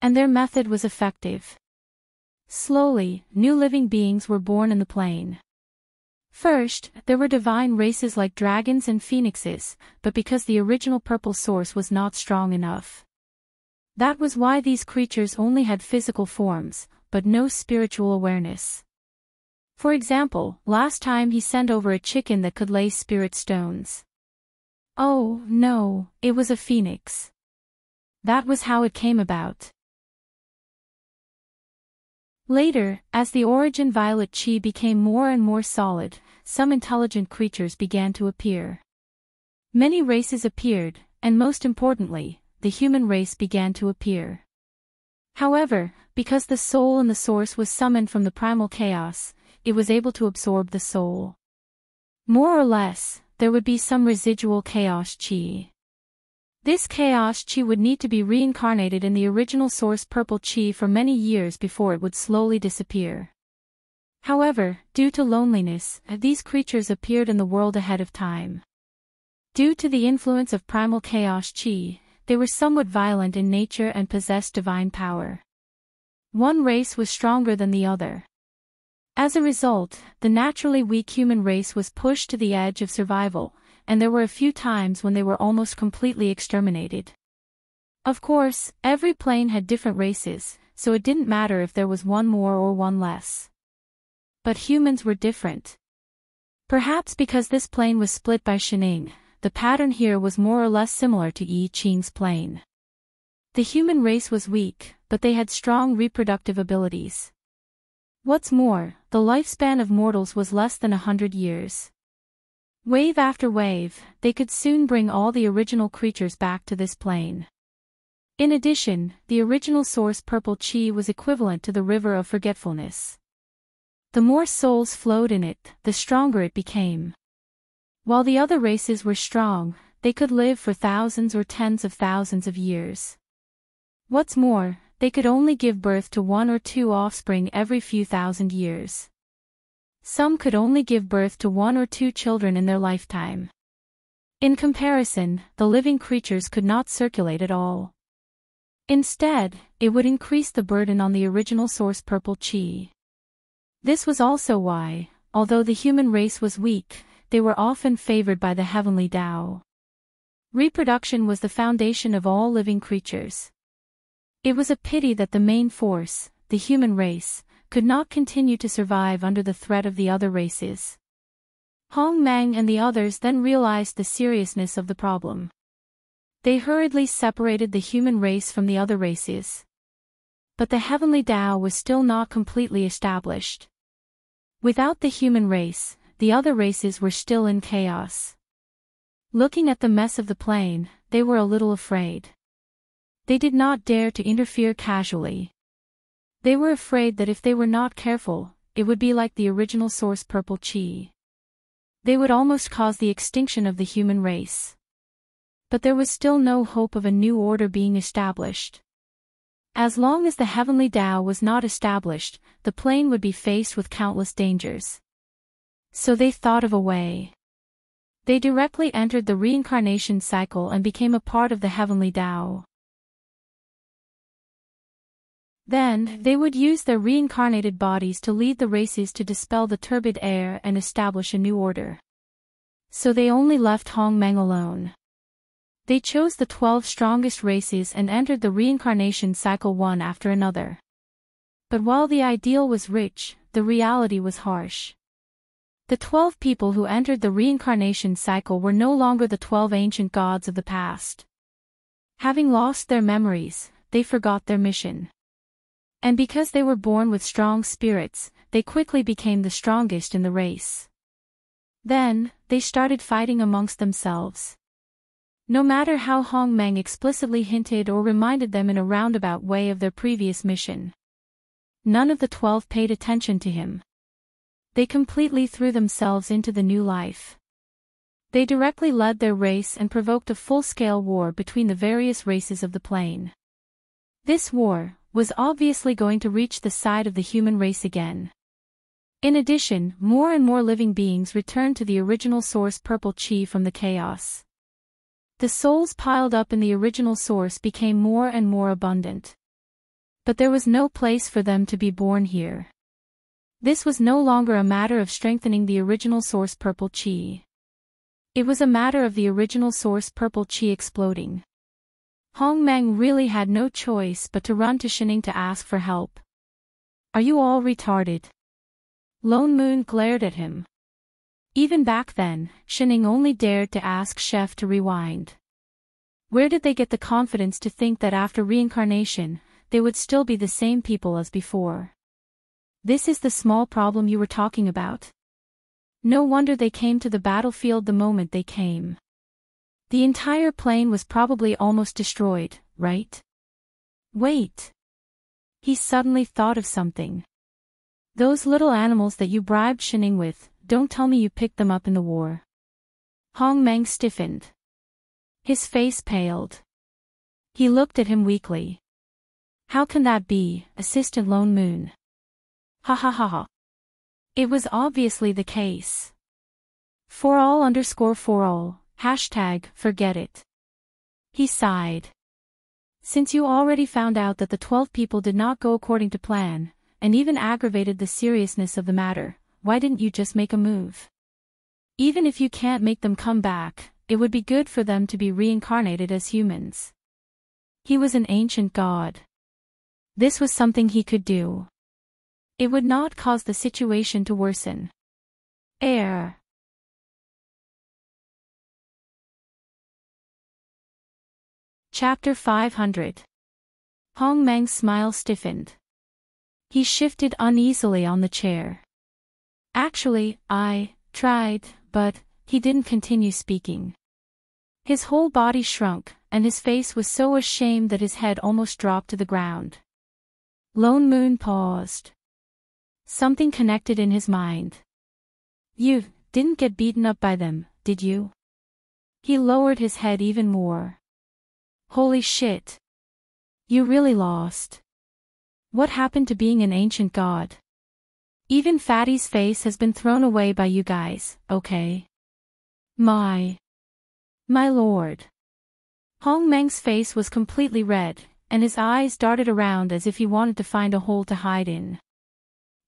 And their method was effective. Slowly, new living beings were born in the plane. First, there were divine races like dragons and phoenixes, but because the original purple source was not strong enough. That was why these creatures only had physical forms, but no spiritual awareness. For example, last time he sent over a chicken that could lay spirit stones. Oh, no, it was a phoenix. That was how it came about. Later, as the origin violet chi became more and more solid, some intelligent creatures began to appear. Many races appeared, and most importantly, the human race began to appear. However, because the soul in the source was summoned from the primal chaos, it was able to absorb the soul. More or less, there would be some residual chaos chi. This chaos chi would need to be reincarnated in the original source purple chi for many years before it would slowly disappear. However, due to loneliness, these creatures appeared in the world ahead of time. Due to the influence of primal chaos chi, they were somewhat violent in nature and possessed divine power. One race was stronger than the other. As a result, the naturally weak human race was pushed to the edge of survival, and there were a few times when they were almost completely exterminated. Of course, every plane had different races, so it didn't matter if there was one more or one less. But humans were different. Perhaps because this plane was split by Shining, the pattern here was more or less similar to I Ching's plane. The human race was weak, but they had strong reproductive abilities. What's more, the lifespan of mortals was less than 100 years. Wave after wave, they could soon bring all the original creatures back to this plane. In addition, the original source purple chi was equivalent to the river of forgetfulness. The more souls flowed in it, the stronger it became. While the other races were strong, they could live for thousands or tens of thousands of years. What's more, they could only give birth to one or two offspring every few thousand years. Some could only give birth to one or two children in their lifetime. In comparison, the living creatures could not circulate at all. Instead, it would increase the burden on the original source purple chi. This was also why, although the human race was weak, they were often favored by the heavenly Tao. Reproduction was the foundation of all living creatures. It was a pity that the main force, the human race, could not continue to survive under the threat of the other races. Hong Meng and the others then realized the seriousness of the problem. They hurriedly separated the human race from the other races. But the heavenly Tao was still not completely established. Without the human race, the other races were still in chaos. Looking at the mess of the plane, they were a little afraid. They did not dare to interfere casually. They were afraid that if they were not careful, it would be like the original source purple chi. They would almost cause the extinction of the human race. But there was still no hope of a new order being established. As long as the heavenly Tao was not established, the plane would be faced with countless dangers. So they thought of a way. They directly entered the reincarnation cycle and became a part of the heavenly Tao. Then, they would use their reincarnated bodies to lead the races to dispel the turbid air and establish a new order. So they only left Hong Meng alone. They chose the 12 strongest races and entered the reincarnation cycle one after another. But while the ideal was rich, the reality was harsh. The 12 people who entered the reincarnation cycle were no longer the 12 ancient gods of the past. Having lost their memories, they forgot their mission. And because they were born with strong spirits, they quickly became the strongest in the race. Then, they started fighting amongst themselves. No matter how Hong Meng explicitly hinted or reminded them in a roundabout way of their previous mission, none of the 12 paid attention to him. They completely threw themselves into the new life. They directly led their race and provoked a full-scale war between the various races of the plane. This war was obviously going to reach the side of the human race again. In addition, more and more living beings returned to the original source purple chi from the chaos. The souls piled up in the original source became more and more abundant. But there was no place for them to be born here. This was no longer a matter of strengthening the original source purple chi. It was a matter of the original source purple chi exploding. Hong Meng really had no choice but to run to Shining to ask for help. Are you all retarded? Lone Moon glared at him. Even back then, Shining only dared to ask Chef to rewind. Where did they get the confidence to think that after reincarnation, they would still be the same people as before? This is the small problem you were talking about. No wonder they came to the battlefield the moment they came. The entire plane was probably almost destroyed, right? Wait. He suddenly thought of something. Those little animals that you bribed Shining with, don't tell me you picked them up in the war. Hong Meng stiffened. His face paled. He looked at him weakly. How can that be, Assistant Lone Moon? Ha ha ha ha. It was obviously the case. For all #, forget it. He sighed. Since you already found out that the 12 people did not go according to plan, and even aggravated the seriousness of the matter, why didn't you just make a move? Even if you can't make them come back, it would be good for them to be reincarnated as humans. He was an ancient god. This was something he could do. It would not cause the situation to worsen. Chapter 500. Hong Meng's smile stiffened. He shifted uneasily on the chair. Actually, I tried, but he didn't continue speaking. His whole body shrunk, and his face was so ashamed that his head almost dropped to the ground. Lone Moon paused. Something connected in his mind. You didn't get beaten up by them, did you? He lowered his head even more. Holy shit. You really lost. What happened to being an ancient god? Even Fatty's face has been thrown away by you guys, okay? My lord. Hong Meng's face was completely red, and his eyes darted around as if he wanted to find a hole to hide in.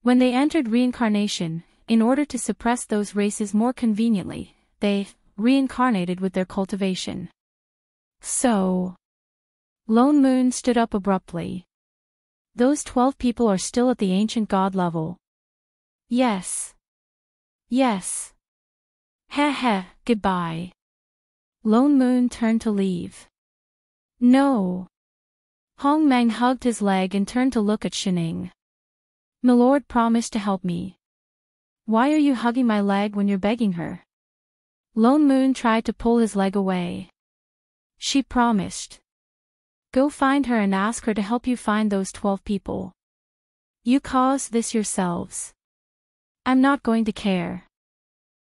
When they entered reincarnation, in order to suppress those races more conveniently, they reincarnated with their cultivation. So, Lone Moon stood up abruptly. Those 12 people are still at the ancient god level. Yes. Yes. Heh, goodbye. Lone Moon turned to leave. No. Hong Meng hugged his leg and turned to look at Shining. Milord promised to help me. Why are you hugging my leg when you're begging her? Lone Moon tried to pull his leg away. She promised. Go find her and ask her to help you find those 12 people. You caused this yourselves. I'm not going to care.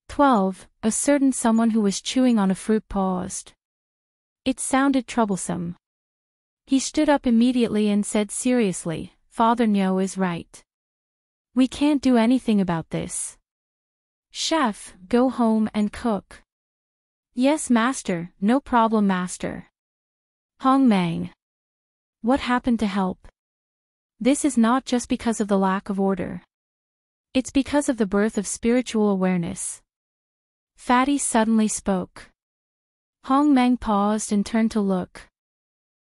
12, a certain someone who was chewing on a fruit paused. It sounded troublesome. He stood up immediately and said seriously, Father Nyo is right. We can't do anything about this. Chef, go home and cook. Yes, master, no problem, master. Hong Meng. What happened to help? This is not just because of the lack of order. It's because of the birth of spiritual awareness. Fatty suddenly spoke. Hong Meng paused and turned to look.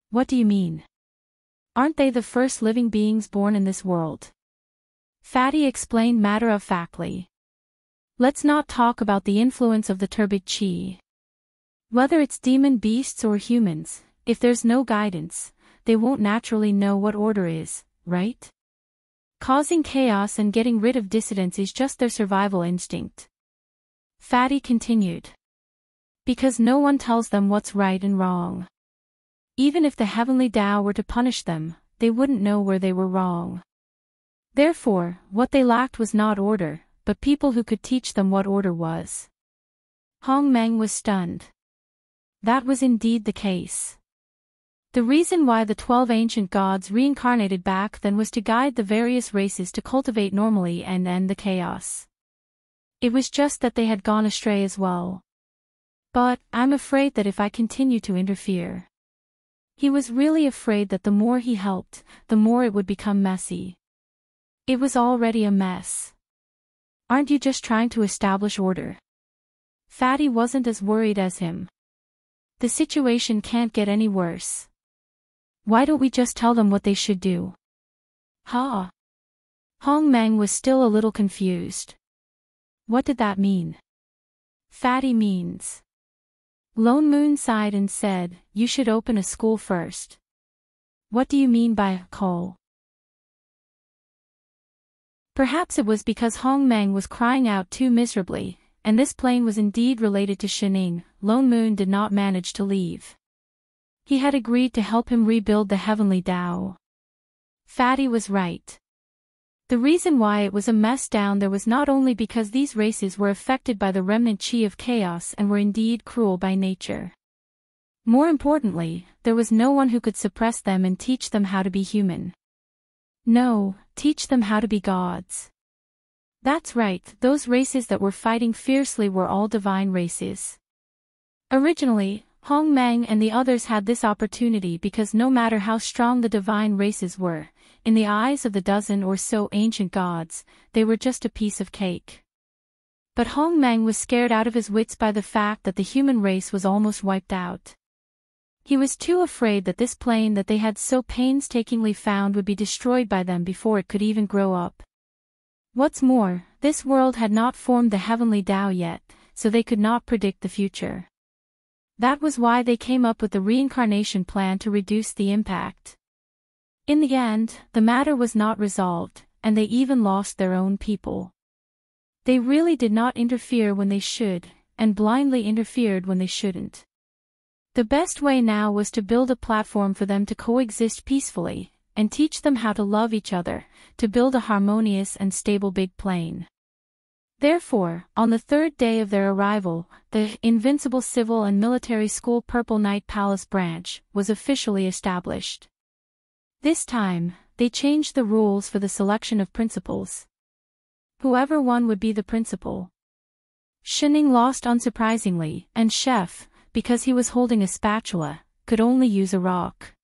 What do you mean? Aren't they the first living beings born in this world? Fatty explained matter-of-factly. Let's not talk about the influence of the turbid chi. Whether it's demon beasts or humans, if there's no guidance, they won't naturally know what order is, right? Causing chaos and getting rid of dissidents is just their survival instinct. Fatty continued. Because no one tells them what's right and wrong. Even if the heavenly Tao were to punish them, they wouldn't know where they were wrong. Therefore, what they lacked was not order, but people who could teach them what order was. Hong Meng was stunned. That was indeed the case. The reason why the 12 ancient gods reincarnated back then was to guide the various races to cultivate normally and end the chaos. It was just that they had gone astray as well. But, I'm afraid that if I continue to interfere. He was really afraid that the more he helped, the more it would become messy. It was already a mess. Aren't you just trying to establish order? Fatty wasn't as worried as him. The situation can't get any worse. Why don't we just tell them what they should do? Ha! Hong Meng was still a little confused. What did that mean? Fatty means. Lone Moon sighed and said, you should open a school first. What do you mean by call? Perhaps it was because Hong Meng was crying out too miserably, and this plane was indeed related to Shining. Lone Moon did not manage to leave. He had agreed to help him rebuild the heavenly Tao. Fatty was right. The reason why it was a mess down there was not only because these races were affected by the remnant chi of chaos and were indeed cruel by nature. More importantly, there was no one who could suppress them and teach them how to be human. No, teach them how to be gods. That's right, those races that were fighting fiercely were all divine races. Originally, Hong Meng and the others had this opportunity because no matter how strong the divine races were, in the eyes of the dozen or so ancient gods, they were just a piece of cake. But Hong Meng was scared out of his wits by the fact that the human race was almost wiped out. He was too afraid that this plane that they had so painstakingly found would be destroyed by them before it could even grow up. What's more, this world had not formed the heavenly Tao yet, so they could not predict the future. That was why they came up with the reincarnation plan to reduce the impact. In the end, the matter was not resolved, and they even lost their own people. They really did not interfere when they should, and blindly interfered when they shouldn't. The best way now was to build a platform for them to coexist peacefully, and teach them how to love each other, to build a harmonious and stable big plane. Therefore, on the third day of their arrival, the Invincible Civil and Military School Purple Knight Palace branch was officially established. This time, they changed the rules for the selection of principals. Whoever won would be the principal. Shining lost unsurprisingly, and Chef, because he was holding a spatula, could only use a rock.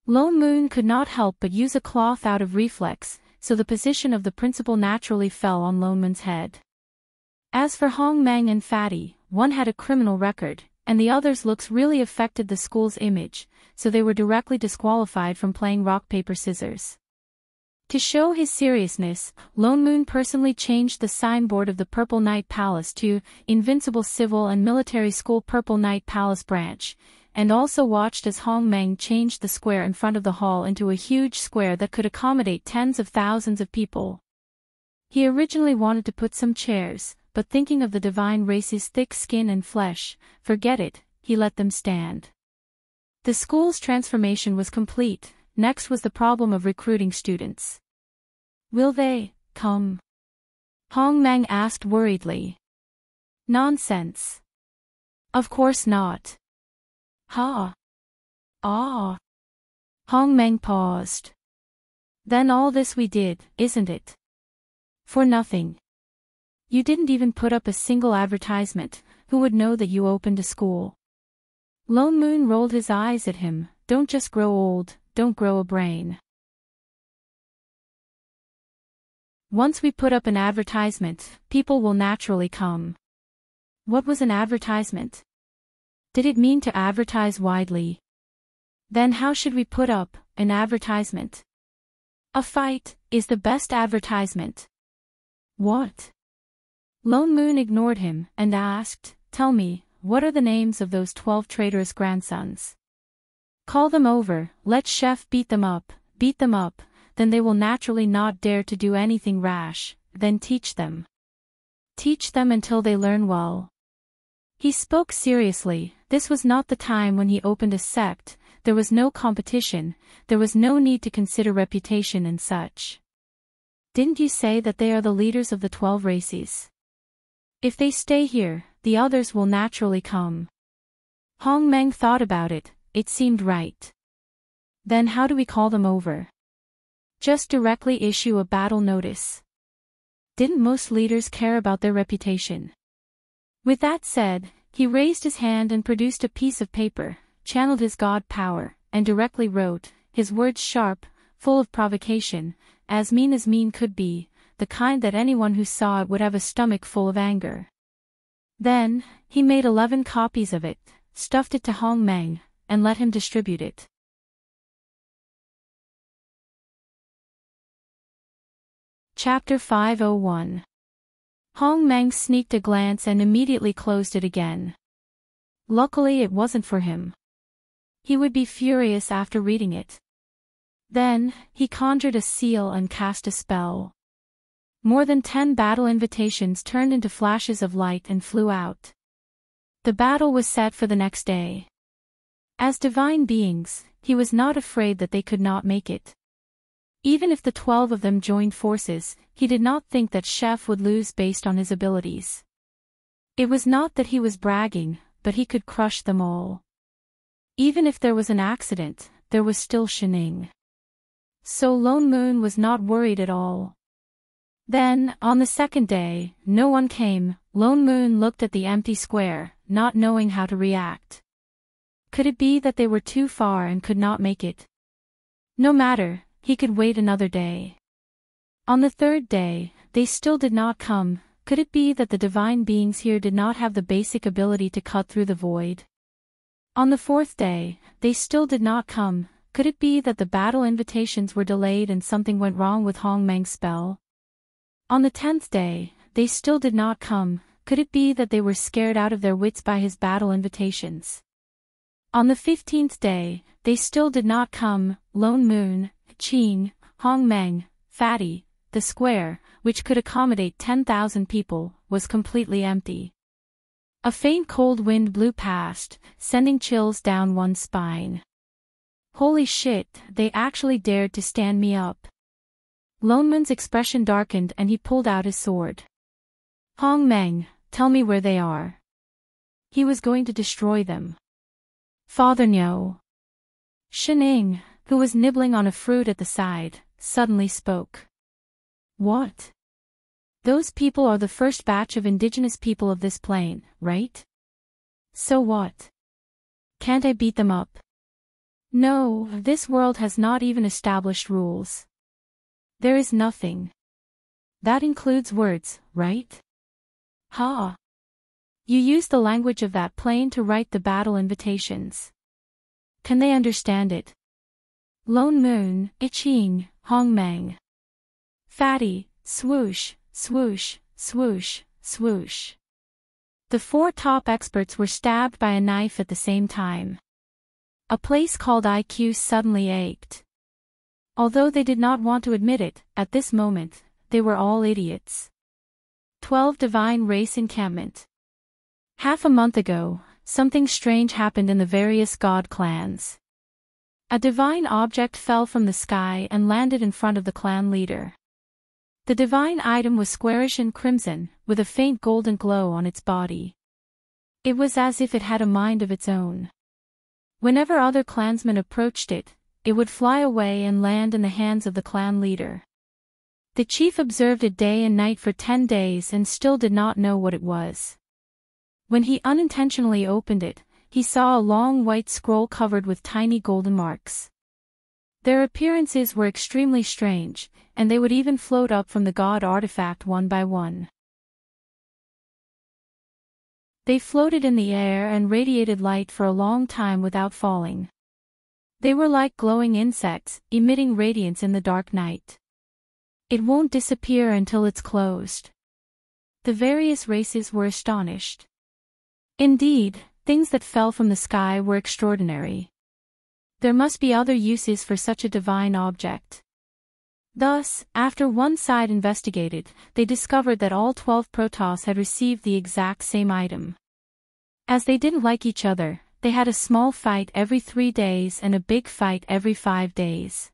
Lone Moon could not help but use a cloth out of reflex, so the position of the principal naturally fell on Lone Moon's head. As for Hong Meng and Fatty, one had a criminal record, and the other's looks really affected the school's image, so they were directly disqualified from playing rock paper scissors. To show his seriousness, Lone Moon personally changed the signboard of the Purple Knight Palace to Invincible Civil and Military School Purple Knight Palace branch, and also watched as Hong Meng changed the square in front of the hall into a huge square that could accommodate tens of thousands of people. He originally wanted to put some chairs, but thinking of the divine race's thick skin and flesh, forget it, he let them stand. The school's transformation was complete. Next was the problem of recruiting students. Will they come? Hong Meng asked worriedly. Nonsense. Of course not. Ha. Ah. Hong Meng paused. Then all this we did, isn't it? For nothing. You didn't even put up a single advertisement. Who would know that you opened a school? Lone Moon rolled his eyes at him. Don't just grow old, don't grow a brain. Once we put up an advertisement, people will naturally come. What was an advertisement? Did it mean to advertise widely? Then how should we put up an advertisement? A fight is the best advertisement. What? Lone Moon ignored him and asked, tell me, what are the names of those 12 traitorous grandsons? Call them over, let Chef beat them up, then they will naturally not dare to do anything rash, then teach them. Teach them until they learn well. He spoke seriously. This was not the time when he opened a sect, there was no competition, there was no need to consider reputation and such. Didn't you say that they are the leaders of the 12 races? If they stay here, the others will naturally come. Hong Meng thought about it, it seemed right. Then how do we call them over? Just directly issue a battle notice. Didn't most leaders care about their reputation? With that said, he raised his hand and produced a piece of paper, channeled his god power, and directly wrote, his words sharp, full of provocation, as mean could be, the kind that anyone who saw it would have a stomach full of anger. Then, he made 11 copies of it, stuffed it to Hong Meng, and let him distribute it. Chapter 501. Hong Meng sneaked a glance and immediately closed it again. Luckily it wasn't for him. He would be furious after reading it. Then, he conjured a seal and cast a spell. More than 10 battle invitations turned into flashes of light and flew out. The battle was set for the next day. As divine beings, he was not afraid that they could not make it. Even if the 12 of them joined forces, he did not think that Chef would lose based on his abilities. It was not that he was bragging, but he could crush them all. Even if there was an accident, there was still Shining. So Lone Moon was not worried at all. Then, on the second day, no one came. Lone Moon looked at the empty square, not knowing how to react. Could it be that they were too far and could not make it? No matter, he could wait another day. On the third day, they still did not come. Could it be that the divine beings here did not have the basic ability to cut through the void? On the fourth day, they still did not come. Could it be that the battle invitations were delayed and something went wrong with Hong Meng's spell? On the 10th day, they still did not come. Could it be that they were scared out of their wits by his battle invitations? On the 15th day, they still did not come. Lone Moon, Qing, Hong Meng, Fatty, the square, which could accommodate 10,000 people, was completely empty. A faint cold wind blew past, sending chills down one's spine. Holy shit, they actually dared to stand me up. Lone Moon's expression darkened and he pulled out his sword. Hong Meng, tell me where they are. He was going to destroy them. Father no. Shining, who was nibbling on a fruit at the side, suddenly spoke. What? Those people are the first batch of indigenous people of this plane, right? So what? Can't I beat them up? No, this world has not even established rules. There is nothing. That includes words, right? Ha! You used the language of that plane to write the battle invitations. Can they understand it? Lone Moon, Iching, Hong Meng. Fatty, swoosh, swoosh, swoosh, swoosh. The 4 top experts were stabbed by a knife at the same time. A place called IQ suddenly ached. Although they did not want to admit it, at this moment, they were all idiots. 12 Divine Race Encampment. Half a month ago, something strange happened in the various god clans. A divine object fell from the sky and landed in front of the clan leader. The divine item was squarish and crimson, with a faint golden glow on its body. It was as if it had a mind of its own. Whenever other clansmen approached it, it would fly away and land in the hands of the clan leader. The chief observed it day and night for 10 days and still did not know what it was. When he unintentionally opened it, he saw a long white scroll covered with tiny golden marks. Their appearances were extremely strange, and they would even float up from the god artifact one by one. They floated in the air and radiated light for a long time without falling. They were like glowing insects, emitting radiance in the dark night. It won't disappear until it's closed. The various races were astonished. Indeed, things that fell from the sky were extraordinary. There must be other uses for such a divine object. Thus, after one side investigated, they discovered that all 12 Protoss had received the exact same item. As they didn't like each other, they had a small fight every 3 days and a big fight every 5 days.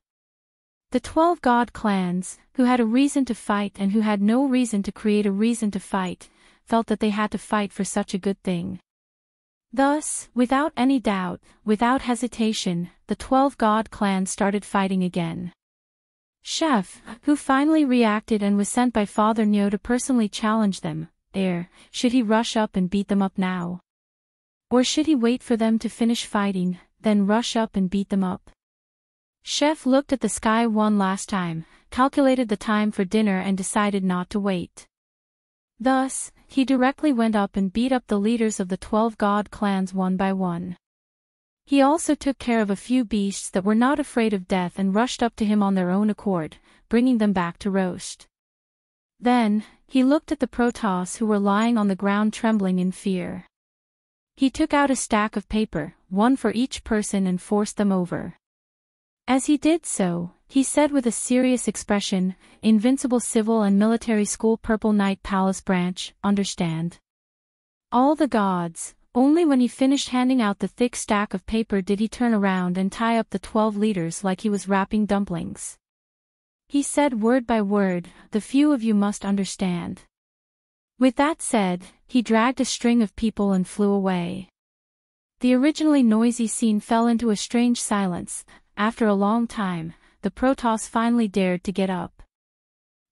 The 12 god clans, who had a reason to fight and who had no reason to create a reason to fight, felt that they had to fight for such a good thing. Thus, without any doubt, without hesitation, the 12 god clans started fighting again. Chef, who finally reacted and was sent by Father Nyo to personally challenge them, should he rush up and beat them up now? Or should he wait for them to finish fighting, then rush up and beat them up? Chef looked at the sky one last time, calculated the time for dinner and decided not to wait. Thus, he directly went up and beat up the leaders of the 12 god clans one by one. He also took care of a few beasts that were not afraid of death and rushed up to him on their own accord, bringing them back to roast. Then, he looked at the Protoss who were lying on the ground trembling in fear. He took out a stack of paper, one for each person, and forced them over. As he did so, he said with a serious expression, "Invincible Civil and Military School Purple Knight Palace Branch, understand? All the gods." Only when he finished handing out the thick stack of paper did he turn around and tie up the 12 leaders like he was wrapping dumplings. He said word by word, "The few of you must understand." With that said, he dragged a string of people and flew away. The originally noisy scene fell into a strange silence. After a long time, the Protoss finally dared to get up.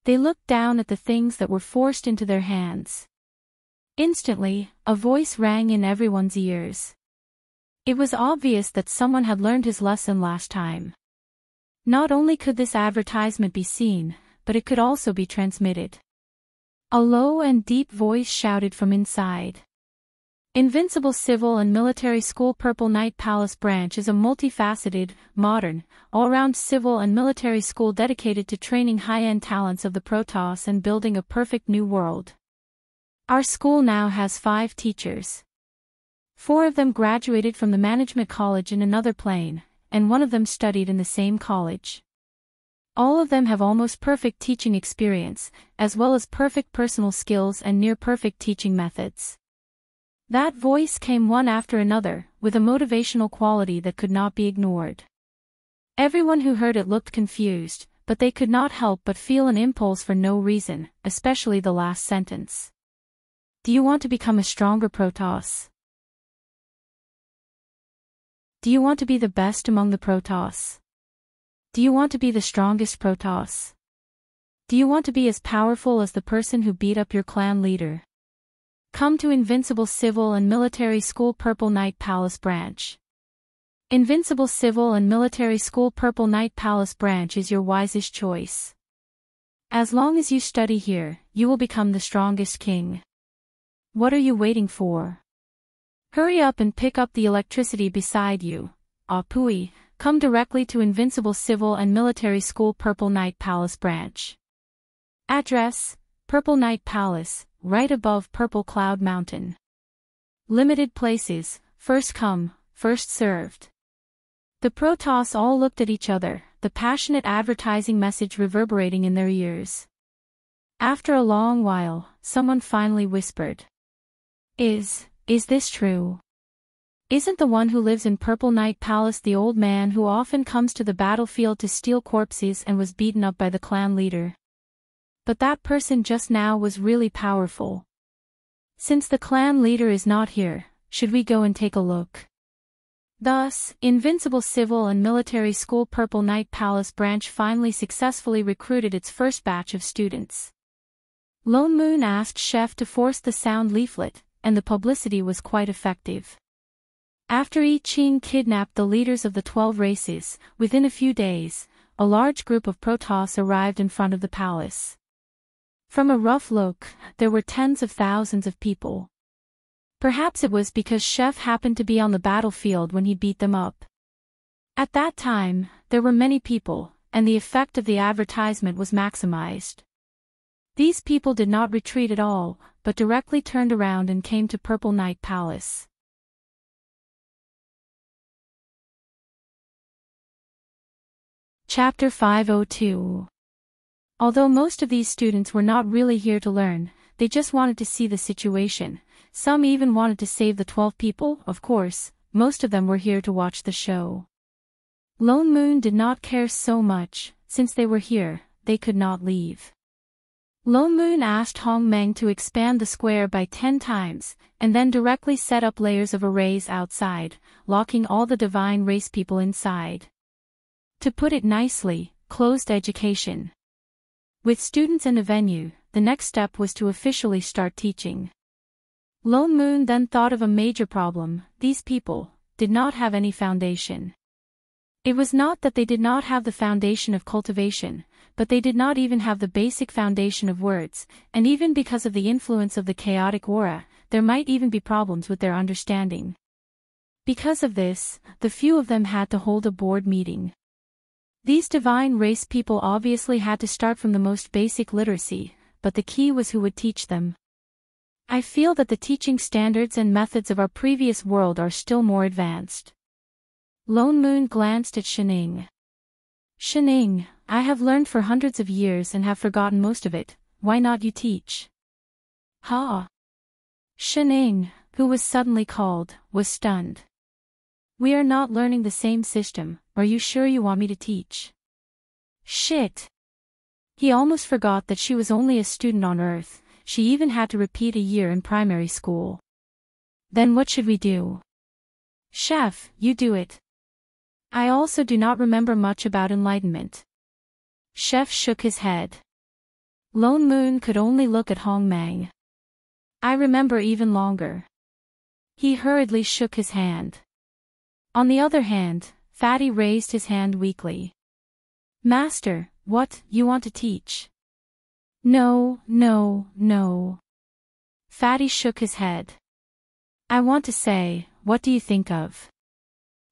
They looked down at the things that were forced into their hands. Instantly, a voice rang in everyone's ears. It was obvious that someone had learned his lesson last time. Not only could this advertisement be seen, but it could also be transmitted. A low and deep voice shouted from inside. Invincible Civil and Military School Purple Knight Palace Branch is a multifaceted, modern, all-round civil and military school dedicated to training high-end talents of the Protoss and building a perfect new world. Our school now has 5 teachers. 4 of them graduated from the management college in another plane, and 1 of them studied in the same college. All of them have almost perfect teaching experience, as well as perfect personal skills and near-perfect teaching methods. That voice came one after another, with a motivational quality that could not be ignored. Everyone who heard it looked confused, but they could not help but feel an impulse for no reason, especially the last sentence. Do you want to become a stronger Protoss? Do you want to be the best among the Protoss? Do you want to be the strongest Protoss? Do you want to be as powerful as the person who beat up your clan leader? Come to Invincible Civil and Military School Purple Knight Palace Branch. Invincible Civil and Military School Purple Knight Palace Branch is your wisest choice. As long as you study here, you will become the strongest king. What are you waiting for? Hurry up and pick up the electricity beside you. Pui, come directly to Invincible Civil and Military School Purple Knight Palace Branch. Address, Purple Knight Palace, right above Purple Cloud Mountain. Limited places, first come, first served. The Protoss all looked at each other, the passionate advertising message reverberating in their ears. After a long while, someone finally whispered. Is this true? Isn't the one who lives in Purple Knight Palace the old man who often comes to the battlefield to steal corpses and was beaten up by the clan leader? But that person just now was really powerful. Since the clan leader is not here, should we go and take a look? Thus, Invincible Civil and Military School Purple Knight Palace Branch finally successfully recruited its first batch of students. Lone Moon asked Chef to force the sound leaflet, and the publicity was quite effective. After I Ching kidnapped the leaders of the 12 races, within a few days, a large group of Protoss arrived in front of the palace. From a rough look, there were tens of thousands of people. Perhaps it was because Chef happened to be on the battlefield when he beat them up. At that time, there were many people, and the effect of the advertisement was maximized. These people did not retreat at all, but directly turned around and came to Purple Knight Palace. Chapter 502. Although most of these students were not really here to learn, they just wanted to see the situation. Some even wanted to save the 12 people, of course, most of them were here to watch the show. Lone Moon did not care so much, since they were here, they could not leave. Lone Moon asked Hong Meng to expand the square by 10 times, and then directly set up layers of arrays outside, locking all the divine race people inside. To put it nicely, closed education. With students in a venue, the next step was to officially start teaching. Lone Moon then thought of a major problem: these people did not have any foundation. It was not that they did not have the foundation of cultivation, but they did not even have the basic foundation of words, and even because of the influence of the chaotic aura, there might even be problems with their understanding. Because of this, the few of them had to hold a board meeting. These divine race people obviously had to start from the most basic literacy, but the key was who would teach them. I feel that the teaching standards and methods of our previous world are still more advanced. Lone Moon glanced at Shining. Shining, I have learned for hundreds of years and have forgotten most of it. Why not you teach? Ha! Shining, who was suddenly called, was stunned. We are not learning the same system. Are you sure you want me to teach? Shit! He almost forgot that she was only a student on Earth. She even had to repeat a year in primary school. Then what should we do? Chef, you do it. I also do not remember much about enlightenment. Chef shook his head. Lone Moon could only look at Hong Meng. I remember even longer. He hurriedly shook his hand. On the other hand, Fatty raised his hand weakly. Master, what, you want to teach? No, no, no. Fatty shook his head. I want to say, what do you think of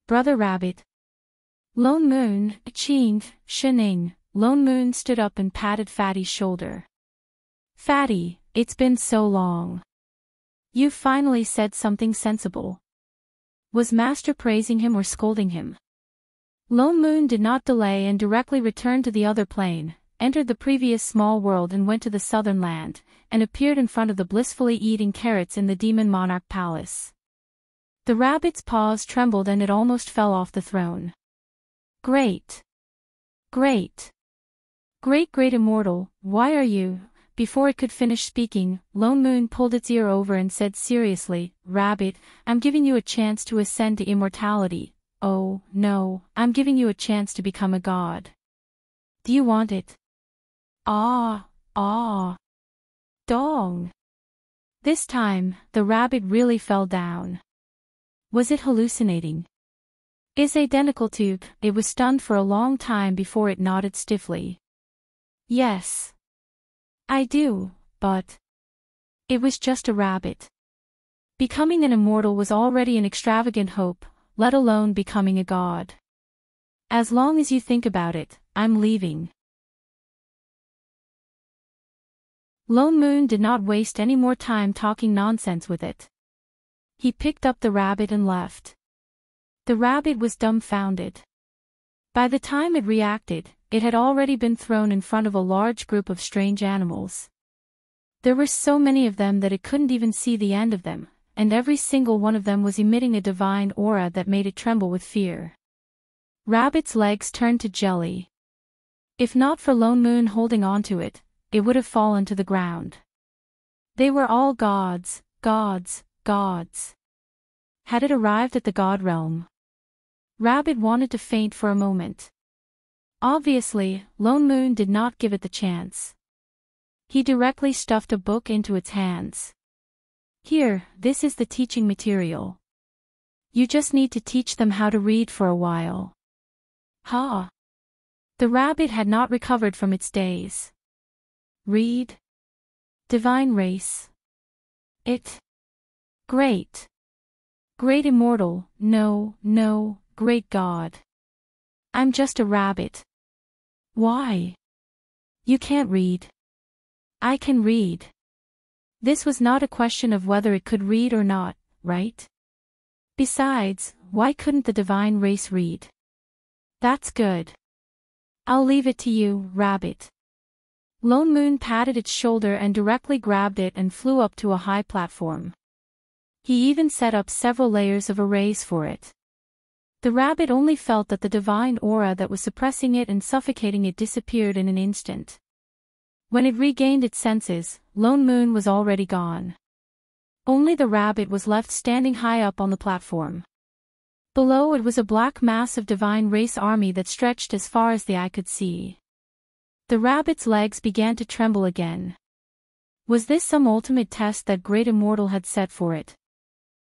Brother Rabbit? Lone Moon, Chined, Shining. Lone Moon stood up and patted Fatty's shoulder. Fatty, it's been so long. You finally said something sensible. Was Master praising him or scolding him? Lone Moon did not delay and directly returned to the other plane, entered the previous small world and went to the southern land, and appeared in front of the blissfully eating carrots in the Demon Monarch Palace. The rabbit's paws trembled and it almost fell off the throne. Great! Great! Great immortal, why are you? Before it could finish speaking, Lone Moon pulled its ear over and said seriously, Rabbit, I'm giving you a chance to ascend to immortality. Oh, no, I'm giving you a chance to become a god. Do you want it? Ah, dong. This time, the rabbit really fell down. Was it hallucinating? Is identical to, it was stunned for a long time before it nodded stiffly. Yes. I do, but it was just a rabbit. Becoming an immortal was already an extravagant hope, let alone becoming a god. As long as you think about it, I'm leaving. Lone Moon did not waste any more time talking nonsense with it. He picked up the rabbit and left. The rabbit was dumbfounded. By the time it reacted, it had already been thrown in front of a large group of strange animals. There were so many of them that it couldn't even see the end of them, and every single one of them was emitting a divine aura that made it tremble with fear. Rabbit's legs turned to jelly. If not for Lone Moon holding onto it, it would have fallen to the ground. They were all gods. Had it arrived at the god realm? Rabbit wanted to faint for a moment. Obviously, Lone Moon did not give it the chance. He directly stuffed a book into its hands. Here, this is the teaching material. You just need to teach them how to read for a while. Ha! The rabbit had not recovered from its daze. Read? Divine race. It. Great. Great immortal, no, great god. I'm just a rabbit. Why? You can't read. I can read. This was not a question of whether it could read or not, right? Besides, why couldn't the divine race read? That's good. I'll leave it to you, Rabbit. Lone Moon patted its shoulder and directly grabbed it and flew up to a high platform. He even set up several layers of arrays for it. The rabbit only felt that the divine aura that was suppressing it and suffocating it disappeared in an instant. When it regained its senses, Lone Moon was already gone. Only the rabbit was left standing high up on the platform. Below it was a black mass of divine race army that stretched as far as the eye could see. The rabbit's legs began to tremble again. Was this some ultimate test that Great Immortal had set for it?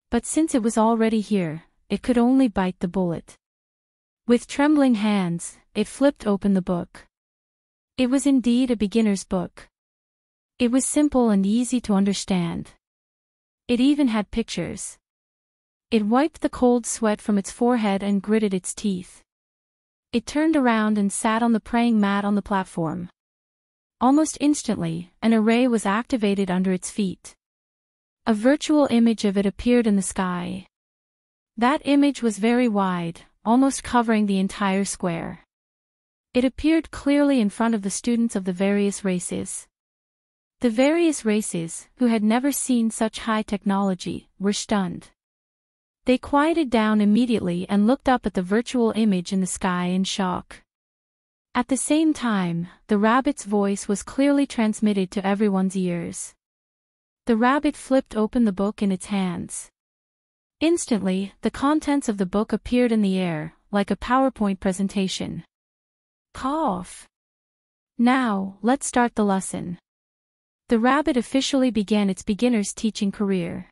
But since it was already here, it could only bite the bullet. With trembling hands, it flipped open the book. It was indeed a beginner's book. It was simple and easy to understand. It even had pictures. It wiped the cold sweat from its forehead and gritted its teeth. It turned around and sat on the praying mat on the platform. Almost instantly, an array was activated under its feet. A virtual image of it appeared in the sky. That image was very wide, almost covering the entire square. It appeared clearly in front of the students of the various races. The various races, who had never seen such high technology, were stunned. They quieted down immediately and looked up at the virtual image in the sky in shock. At the same time, the rabbit's voice was clearly transmitted to everyone's ears. The rabbit flipped open the book in its hands. Instantly, the contents of the book appeared in the air, like a PowerPoint presentation. Cough. Now, let's start the lesson. The rabbit officially began its beginner's teaching career.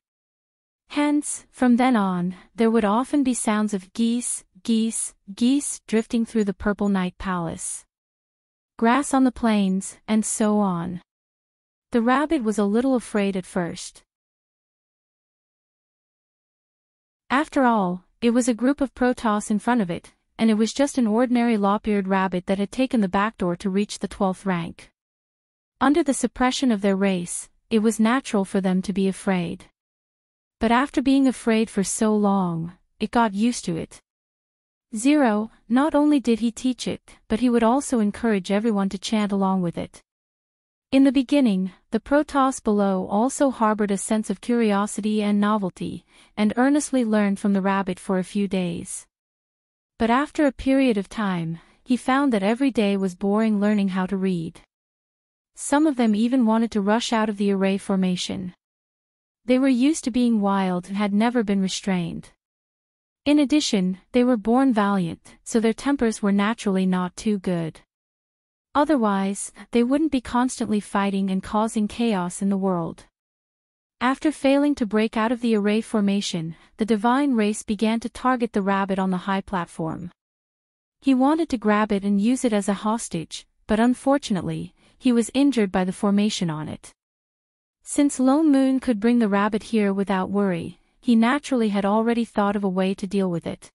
Hence, from then on, there would often be sounds of geese, geese, geese drifting through the purple night palace. Grass on the plains, and so on. The rabbit was a little afraid at first. After all, it was a group of Protoss in front of it, and it was just an ordinary lop-eared rabbit that had taken the back door to reach the 12th rank. Under the suppression of their race, it was natural for them to be afraid. But after being afraid for so long, it got used to it. Zero, not only did he teach it, but he would also encourage everyone to chant along with it. In the beginning, the Protoss below also harbored a sense of curiosity and novelty, and earnestly learned from the rabbit for a few days. But after a period of time, he found that every day was boring learning how to read. Some of them even wanted to rush out of the array formation. They were used to being wild and had never been restrained. In addition, they were born valiant, so their tempers were naturally not too good. Otherwise, they wouldn't be constantly fighting and causing chaos in the world. After failing to break out of the array formation, the divine race began to target the rabbit on the high platform. He wanted to grab it and use it as a hostage, but unfortunately, he was injured by the formation on it. Since Lone Moon could bring the rabbit here without worry, he naturally had already thought of a way to deal with it.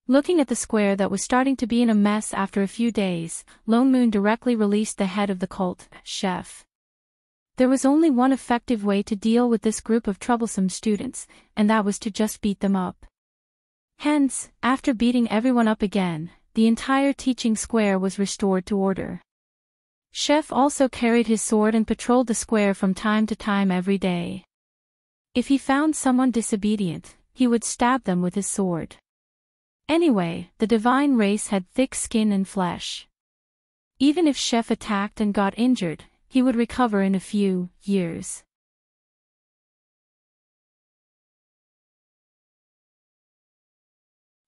Looking at the square that was starting to be in a mess after a few days, Lone Moon directly released the head of the cult, Chef. There was only one effective way to deal with this group of troublesome students, and that was to just beat them up. Hence, after beating everyone up again, the entire teaching square was restored to order. Chef also carried his sword and patrolled the square from time to time every day. If he found someone disobedient, he would stab them with his sword. Anyway, the divine race had thick skin and flesh. Even if Chef attacked and got injured, he would recover in a few years.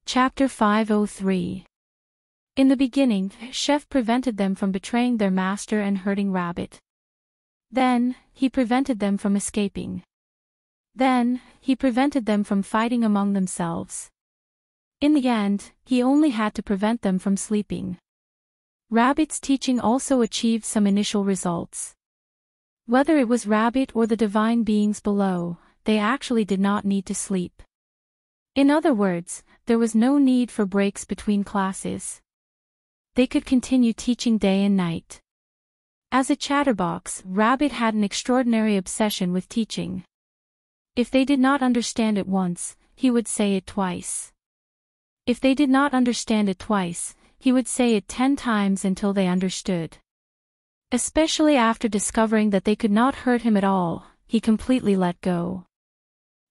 Chapter 503. In the beginning, Chef prevented them from betraying their master and hurting Rabbit. Then, he prevented them from escaping. Then, he prevented them from fighting among themselves. In the end, he only had to prevent them from sleeping. Rabbit's teaching also achieved some initial results. Whether it was Rabbit or the divine beings below, they actually did not need to sleep. In other words, there was no need for breaks between classes. They could continue teaching day and night. As a chatterbox, Rabbit had an extraordinary obsession with teaching. If they did not understand it once, he would say it twice. If they did not understand it twice, he would say it 10 times until they understood. Especially after discovering that they could not hurt him at all, he completely let go.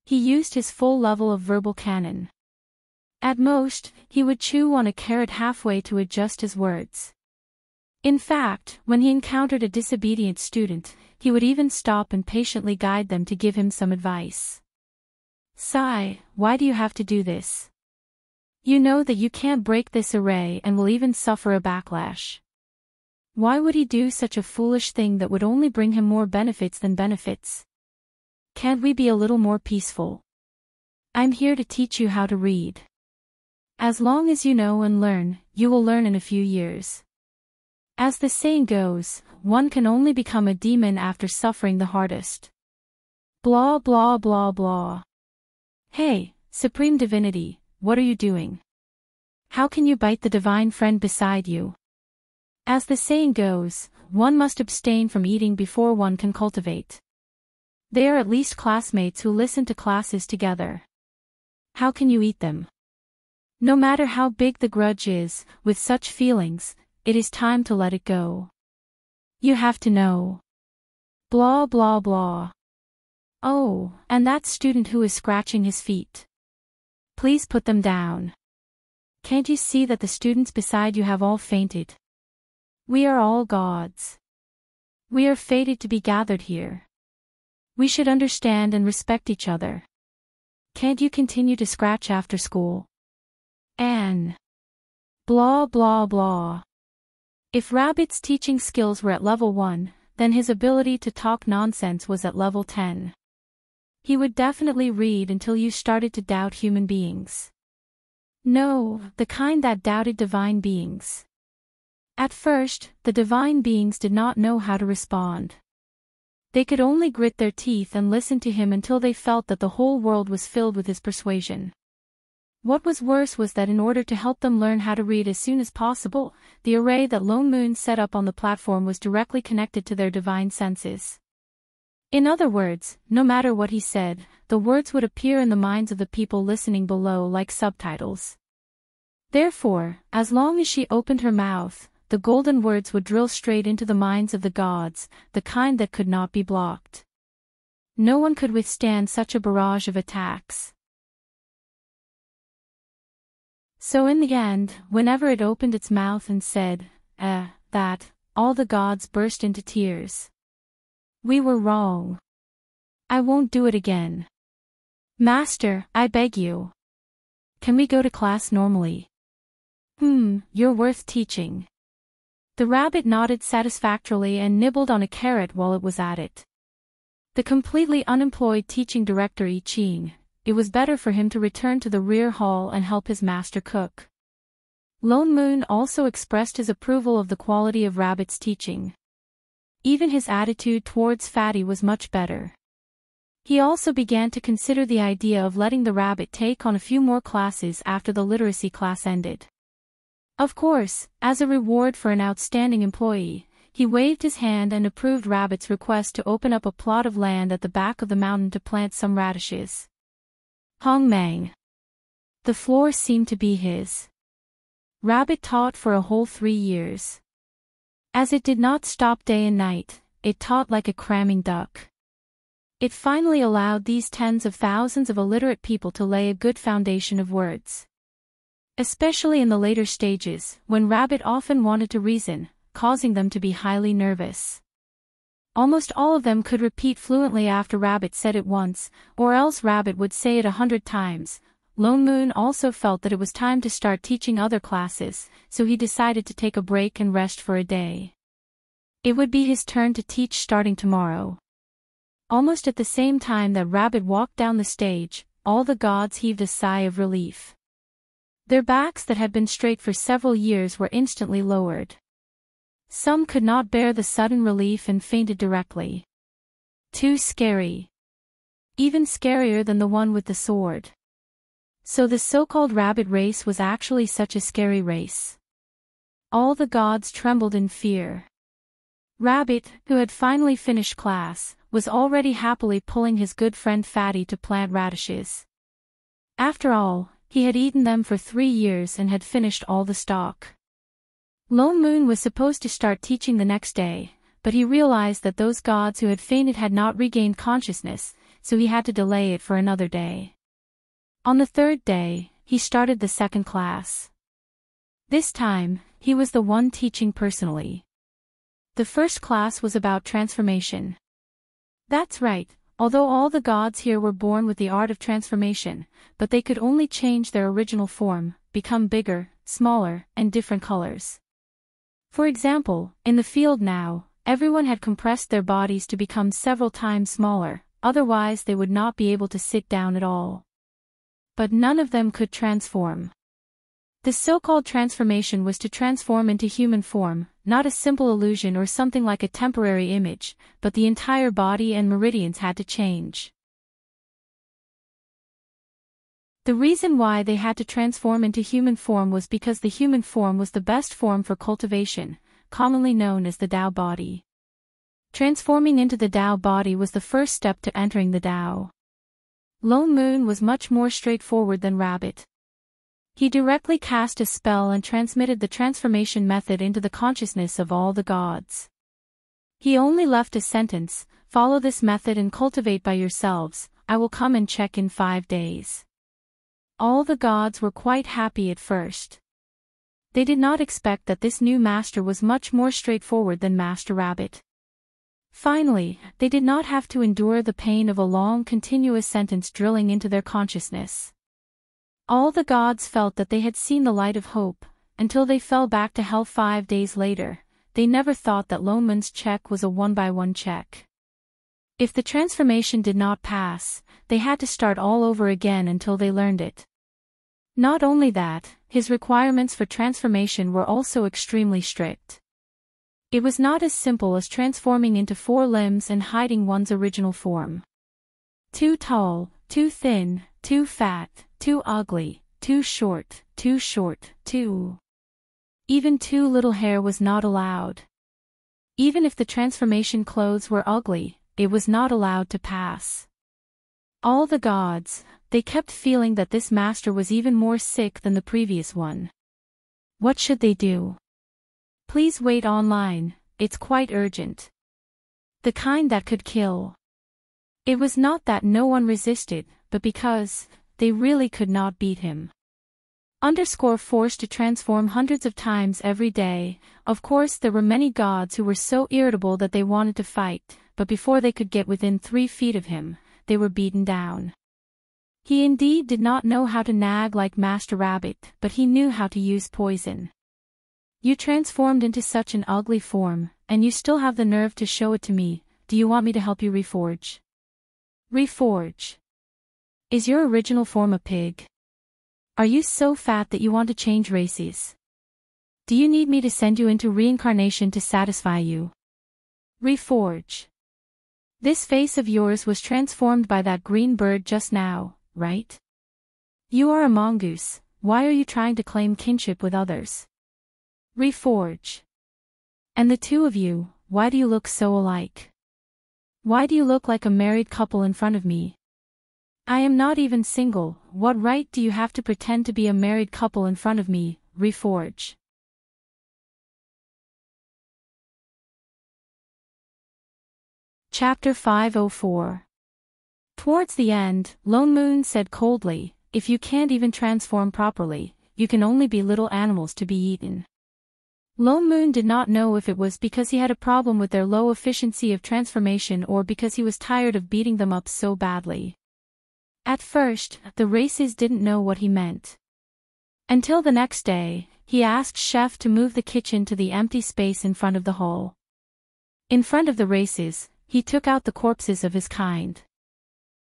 He used his full level of verbal cannon. At most, he would chew on a carrot halfway to adjust his words. In fact, when he encountered a disobedient student, he would even stop and patiently guide them to give him some advice. Sigh, why do you have to do this? You know that you can't break this array and will even suffer a backlash. Why would he do such a foolish thing that would only bring him more benefits than benefits? Can't we be a little more peaceful? I'm here to teach you how to read. As long as you know and learn, you will learn in a few years. As the saying goes, one can only become a demon after suffering the hardest. Blah blah blah blah. Hey, Supreme Divinity, what are you doing? How can you bite the divine friend beside you? As the saying goes, one must abstain from eating before one can cultivate. They are at least classmates who listen to classes together. How can you eat them? No matter how big the grudge is, with such feelings, it is time to let it go. You have to know. Blah blah blah. Oh, and that student who is scratching his feet. Please put them down. Can't you see that the students beside you have all fainted? We are all gods. We are fated to be gathered here. We should understand and respect each other. Can't you continue to scratch after school? Anne. Blah blah blah. If Rabbit's teaching skills were at level 1, then his ability to talk nonsense was at level 10. He would definitely read until you started to doubt human beings. No, the kind that doubted divine beings. At first, the divine beings did not know how to respond. They could only grit their teeth and listen to him until they felt that the whole world was filled with his persuasion. What was worse was that in order to help them learn how to read as soon as possible, the array that Lone Moon set up on the platform was directly connected to their divine senses. In other words, no matter what he said, the words would appear in the minds of the people listening below like subtitles. Therefore, as long as she opened her mouth, the golden words would drill straight into the minds of the gods, the kind that could not be blocked. No one could withstand such a barrage of attacks. So in the end, whenever it opened its mouth and said, that, all the gods burst into tears. We were wrong. I won't do it again. Master, I beg you. Can we go to class normally? You're worth teaching. The rabbit nodded satisfactorily and nibbled on a carrot while it was at it. The completely unemployed teaching director I Ching, it was better for him to return to the rear hall and help his master cook. Lone Moon also expressed his approval of the quality of Rabbit's teaching. Even his attitude towards Fatty was much better. He also began to consider the idea of letting the rabbit take on a few more classes after the literacy class ended. Of course, as a reward for an outstanding employee, he waved his hand and approved Rabbit's request to open up a plot of land at the back of the mountain to plant some radishes. Hong Mang. The floor seemed to be his. Rabbit taught for a whole 3 years. As it did not stop day and night, it taught like a cramming duck. It finally allowed these tens of thousands of illiterate people to lay a good foundation of words. Especially in the later stages, when Rabbit often wanted to reason, causing them to be highly nervous. Almost all of them could repeat fluently after Rabbit said it once, or else Rabbit would say it 100 times. Lone Moon also felt that it was time to start teaching other classes, so he decided to take a break and rest for a day. It would be his turn to teach starting tomorrow. Almost at the same time that Rabbit walked down the stage, all the gods heaved a sigh of relief. Their backs that had been straight for several years were instantly lowered. Some could not bear the sudden relief and fainted directly. Too scary. Even scarier than the one with the sword. So the so-called rabbit race was actually such a scary race. All the gods trembled in fear. Rabbit, who had finally finished class, was already happily pulling his good friend Fatty to plant radishes. After all, he had eaten them for 3 years and had finished all the stock. Lone Moon was supposed to start teaching the next day, but he realized that those gods who had fainted had not regained consciousness, so he had to delay it for another day. On the 3rd day, he started the 2nd class. This time, he was the one teaching personally. The first class was about transformation. That's right, although all the gods here were born with the art of transformation, but they could only change their original form, become bigger, smaller, and different colors. For example, in the field now, everyone had compressed their bodies to become several times smaller, otherwise they would not be able to sit down at all. But none of them could transform. The so-called transformation was to transform into human form, not a simple illusion or something like a temporary image, but the entire body and meridians had to change. The reason why they had to transform into human form was because the human form was the best form for cultivation, commonly known as the Tao body. Transforming into the Tao body was the first step to entering the Tao. Lone Moon was much more straightforward than Rabbit. He directly cast a spell and transmitted the transformation method into the consciousness of all the gods. He only left a sentence, "Follow this method and cultivate by yourselves, I will come and check in 5 days." All the gods were quite happy at first. They did not expect that this new master was much more straightforward than Master Rabbit. Finally, they did not have to endure the pain of a long continuous sentence drilling into their consciousness. All the gods felt that they had seen the light of hope, until they fell back to hell 5 days later. They never thought that Lone Moon's check was a one-by-one check. If the transformation did not pass, they had to start all over again until they learned it. Not only that, his requirements for transformation were also extremely strict. It was not as simple as transforming into 4 limbs and hiding one's original form. Too tall, too thin, too fat, too ugly, too short, too... Even too little hair was not allowed. Even if the transformation clothes were ugly, it was not allowed to pass. All the gods, they kept feeling that this master was even more sick than the previous one. What should they do? Please wait online, it's quite urgent. The kind that could kill. It was not that no one resisted, but because they really could not beat him. Forced to transform hundreds of times every day. Of course there were many gods who were so irritable that they wanted to fight, but before they could get within 3 feet of him, they were beaten down. He indeed did not know how to nag like Master Rabbit, but he knew how to use poison. You transformed into such an ugly form, and you still have the nerve to show it to me. Do you want me to help you reforge? Reforge. Is your original form a pig? Are you so fat that you want to change races? Do you need me to send you into reincarnation to satisfy you? Reforge. This face of yours was transformed by that green bird just now, right? You are a mongoose, why are you trying to claim kinship with others? Reforge. And the two of you, why do you look so alike? Why do you look like a married couple in front of me? I am not even single, what right do you have to pretend to be a married couple in front of me? Reforge. Chapter 504. Towards the end, Lone Moon said coldly, "If you can't even transform properly, you can only be little animals to be eaten." Lone Moon did not know if it was because he had a problem with their low efficiency of transformation or because he was tired of beating them up so badly. At first, the races didn't know what he meant. Until the next day, he asked Chef to move the kitchen to the empty space in front of the hall. In front of the races, he took out the corpses of his kind.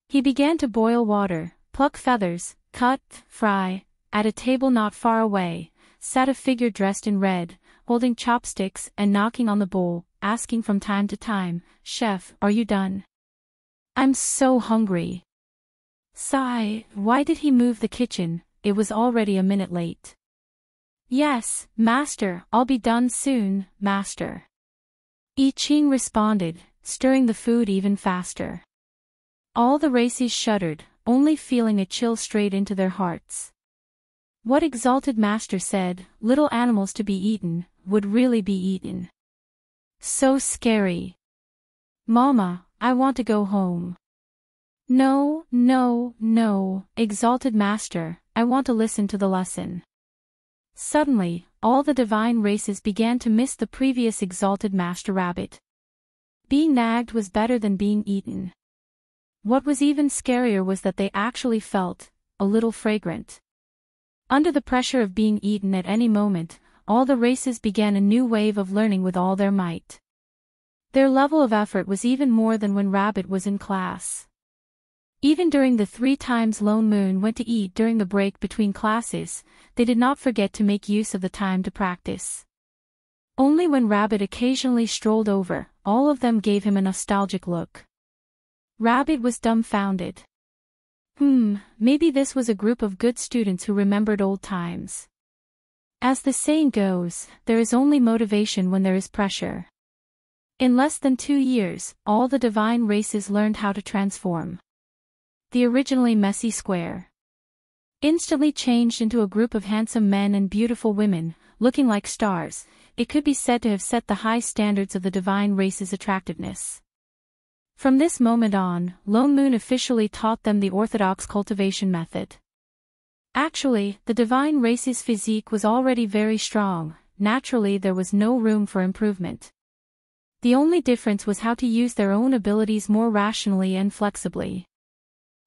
He began to boil water, pluck feathers, cut, fry. At a table not far away, sat a figure dressed in red, holding chopsticks and knocking on the bowl, asking from time to time, "Chef, are you done? I'm so hungry." Sigh, why did he move the kitchen? It was already a minute late. "Yes, master, I'll be done soon, master." I Ching responded, stirring the food even faster. All the races shuddered, only feeling a chill straight into their hearts. What exalted master said, little animals to be eaten, would really be eaten. So scary. "Mama, I want to go home." "No, no, no, exalted master, I want to listen to the lesson." Suddenly, all the divine races began to miss the previous exalted Master Rabbit. Being nagged was better than being eaten. What was even scarier was that they actually felt a little fragrant. Under the pressure of being eaten at any moment, all the races began a new wave of learning with all their might. Their level of effort was even more than when Rabbit was in class. Even during the 3 times Lone Moon went to eat during the break between classes, they did not forget to make use of the time to practice. Only when Rabbit occasionally strolled over, all of them gave him a nostalgic look. Rabbit was dumbfounded. Maybe this was a group of good students who remembered old times. As the saying goes, there is only motivation when there is pressure. In less than 2 years, all the divine races learned how to transform. The originally messy square instantly changed into a group of handsome men and beautiful women, looking like stars. It could be said to have set the high standards of the divine race's attractiveness. From this moment on, Lone Moon officially taught them the orthodox cultivation method. Actually, the divine race's physique was already very strong. Naturally, there was no room for improvement. The only difference was how to use their own abilities more rationally and flexibly.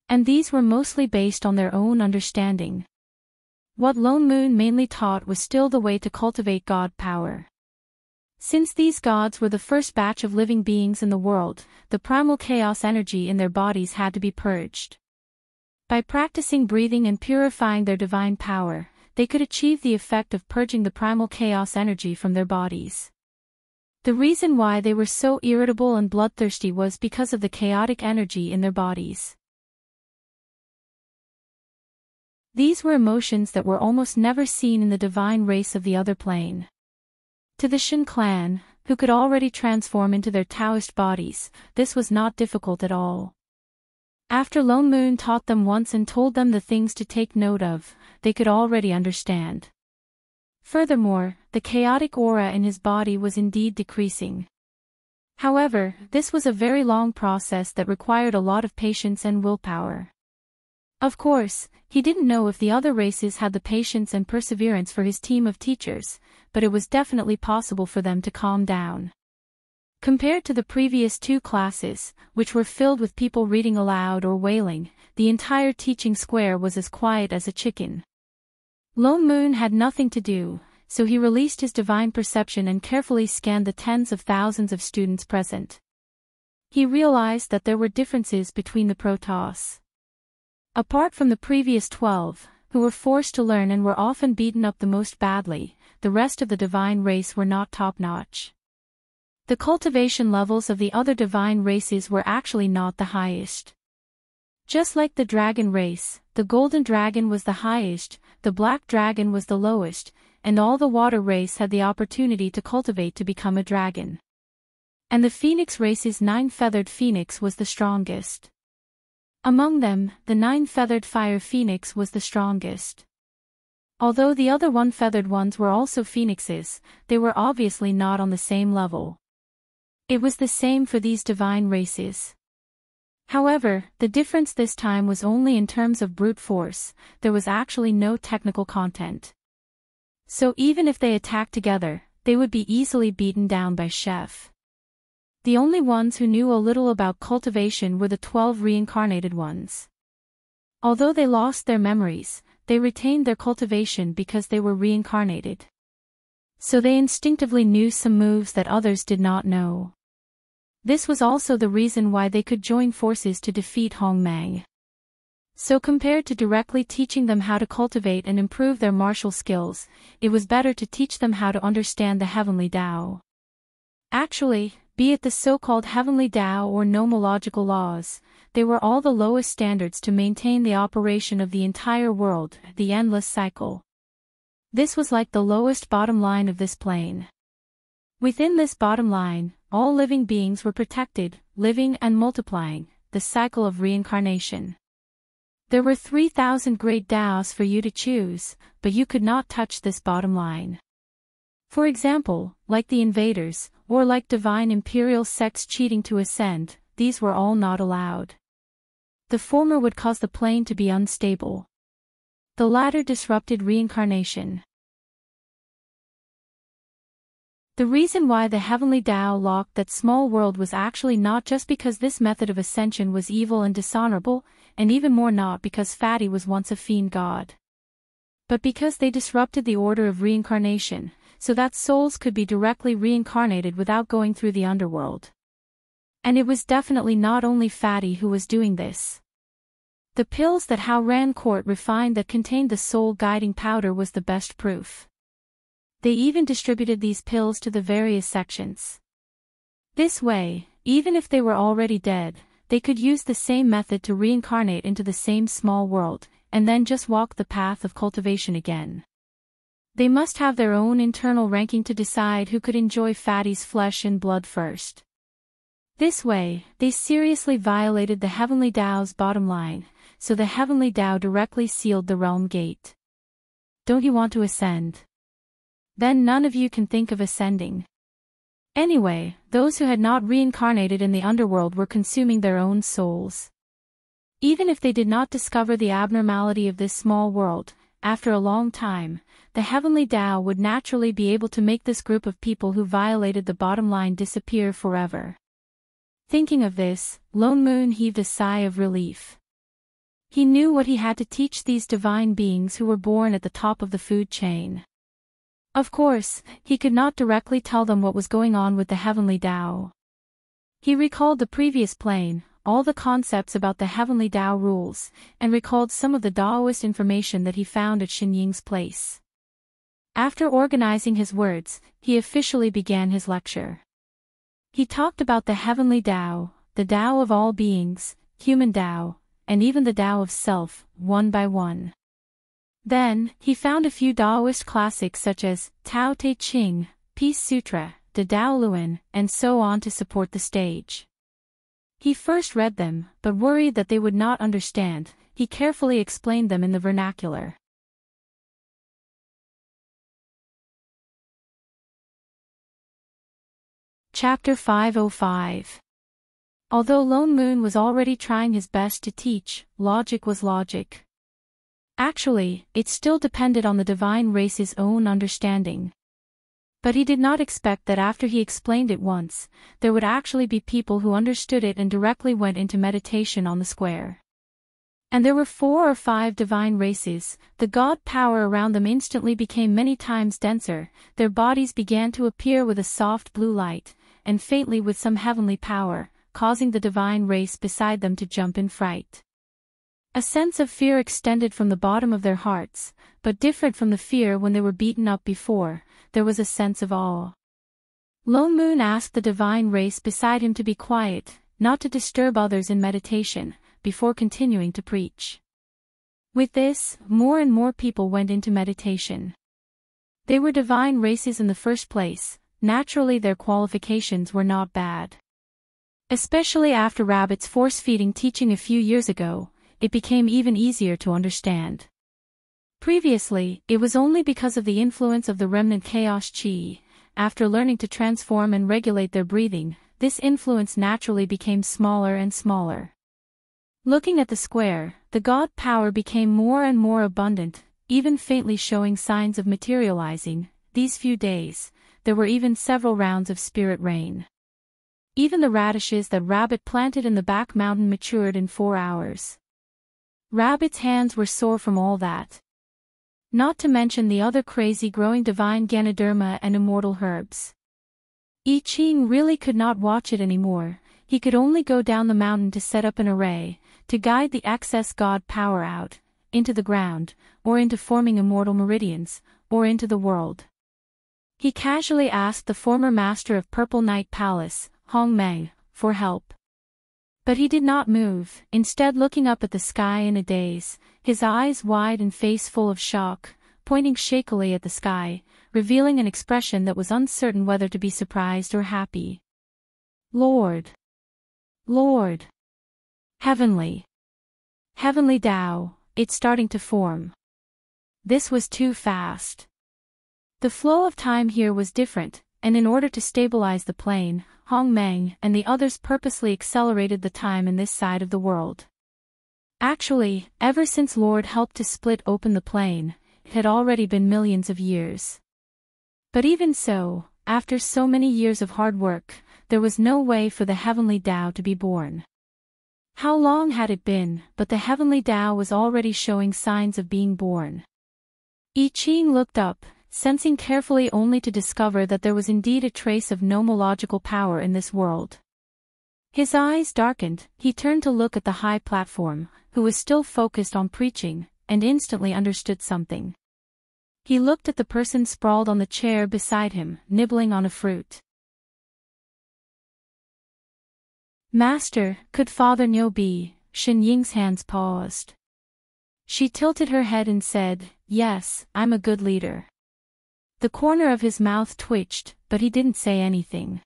And these were mostly based on their own understanding. What Lone Moon mainly taught was still the way to cultivate God power. Since these gods were the first batch of living beings in the world, the primal chaos energy in their bodies had to be purged. By practicing breathing and purifying their divine power, they could achieve the effect of purging the primal chaos energy from their bodies. The reason why they were so irritable and bloodthirsty was because of the chaotic energy in their bodies. These were emotions that were almost never seen in the divine race of the other plane. To the Shin clan, who could already transform into their Taoist bodies, this was not difficult at all. After Lone Moon taught them once and told them the things to take note of, they could already understand. Furthermore, the chaotic aura in his body was indeed decreasing. However, this was a very long process that required a lot of patience and willpower. Of course, he didn't know if the other races had the patience and perseverance for his team of teachers, but it was definitely possible for them to calm down. Compared to the previous 2 classes, which were filled with people reading aloud or wailing, the entire teaching square was as quiet as a chicken. Lone Moon had nothing to do, so he released his divine perception and carefully scanned the tens of thousands of students present. He realized that there were differences between the Protoss. Apart from the previous 12, who were forced to learn and were often beaten up the most badly, the rest of the divine race were not top-notch. The cultivation levels of the other divine races were actually not the highest. Just like the dragon race, the golden dragon was the highest, the black dragon was the lowest, and all the water race had the opportunity to cultivate to become a dragon. And the phoenix race's 9-feathered phoenix was the strongest. Among them, the 9-feathered fire phoenix was the strongest. Although the other 1-feathered ones were also phoenixes, they were obviously not on the same level. It was the same for these divine races. However, the difference this time was only in terms of brute force. There was actually no technical content. So even if they attacked together, they would be easily beaten down by Chef. The only ones who knew a little about cultivation were the 12 reincarnated ones. Although they lost their memories, they retained their cultivation because they were reincarnated. So they instinctively knew some moves that others did not know. This was also the reason why they could join forces to defeat Hong Mang. So compared to directly teaching them how to cultivate and improve their martial skills, it was better to teach them how to understand the heavenly Tao. Actually, be it the so-called heavenly Tao or nomological laws, they were all the lowest standards to maintain the operation of the entire world, the endless cycle. This was like the lowest bottom line of this plane. Within this bottom line, all living beings were protected, living and multiplying, the cycle of reincarnation. There were 3,000 great Taos for you to choose, but you could not touch this bottom line. For example, like the invaders, or like divine imperial sects cheating to ascend, these were all not allowed. The former would cause the plane to be unstable. The latter disrupted reincarnation. The reason why the heavenly Tao locked that small world was actually not just because this method of ascension was evil and dishonorable, and even more not because Fatty was once a fiend god, but because they disrupted the order of reincarnation, so that souls could be directly reincarnated without going through the underworld. And it was definitely not only Fatty who was doing this. The pills that Hao Ran Court refined that contained the soul-guiding powder was the best proof. They even distributed these pills to the various sections. This way, even if they were already dead, they could use the same method to reincarnate into the same small world, and then just walk the path of cultivation again. They must have their own internal ranking to decide who could enjoy Fatty's flesh and blood first. This way, they seriously violated the Heavenly Tao's bottom line, so the Heavenly Tao directly sealed the realm gate. Don't you want to ascend? Then none of you can think of ascending. Anyway, those who had not reincarnated in the underworld were consuming their own souls. Even if they did not discover the abnormality of this small world, after a long time, the Heavenly Tao would naturally be able to make this group of people who violated the bottom line disappear forever. Thinking of this, Lone Moon heaved a sigh of relief. He knew what he had to teach these divine beings who were born at the top of the food chain. Of course, he could not directly tell them what was going on with the Heavenly Tao. He recalled the previous plane, all the concepts about the Heavenly Tao rules, and recalled some of the Taoist information that he found at Xinying's place. After organizing his words, he officially began his lecture. He talked about the Heavenly Tao, the Tao of all beings, human Tao, and even the Tao of self, one by one. Then, he found a few Taoist classics such as Tao Te Ching, Peace Sutra, De Tao Luan, and so on to support the stage. He first read them, but worried that they would not understand, he carefully explained them in the vernacular. Chapter 505. Although Lone Moon was already trying his best to teach, logic was logic. Actually, it still depended on the divine race's own understanding. But he did not expect that after he explained it once, there would actually be people who understood it and directly went into meditation on the square. And there were 4 or 5 divine races, the god power around them instantly became many times denser, their bodies began to appear with a soft blue light, and faintly with some heavenly power, causing the divine race beside them to jump in fright. A sense of fear extended from the bottom of their hearts, but different from the fear when they were beaten up before, there was a sense of awe. Lone Moon asked the divine race beside him to be quiet, not to disturb others in meditation, before continuing to preach. With this, more and more people went into meditation. They were divine races in the first place, naturally their qualifications were not bad. Especially after Rabbit's force-feeding teaching a few years ago, it became even easier to understand. Previously, it was only because of the influence of the remnant chaos chi. After learning to transform and regulate their breathing, this influence naturally became smaller and smaller. Looking at the square, the god power became more and more abundant, even faintly showing signs of materializing. These few days, there were even several rounds of spirit rain. Even the radishes that Rabbit planted in the back mountain matured in 4 hours. Rabbit's hands were sore from all that. Not to mention the other crazy growing divine Ganoderma and immortal herbs. I Ching really could not watch it anymore, he could only go down the mountain to set up an array, to guide the excess god power out, into the ground, or into forming immortal meridians, or into the world. He casually asked the former master of Purple Night Palace, Hong Meng, for help. But he did not move, instead looking up at the sky in a daze, his eyes wide and face full of shock, pointing shakily at the sky, revealing an expression that was uncertain whether to be surprised or happy. Lord! Lord! Heavenly! Heavenly Tao, it's starting to form. This was too fast. The flow of time here was different, and in order to stabilize the plane, Hong Meng and the others purposely accelerated the time in this side of the world. Actually, ever since Lord helped to split open the plane, it had already been millions of years. But even so, after so many years of hard work, there was no way for the heavenly Tao to be born. How long had it been, but the heavenly Tao was already showing signs of being born. I Ching looked up, sensing carefully only to discover that there was indeed a trace of nomological power in this world. His eyes darkened, he turned to look at the high platform, who was still focused on preaching, and instantly understood something. He looked at the person sprawled on the chair beside him, nibbling on a fruit. Master, could Father Nyo be? Shen Ying's hands paused. She tilted her head and said, yes, I'm a good leader. The corner of his mouth twitched, but he didn't say anything.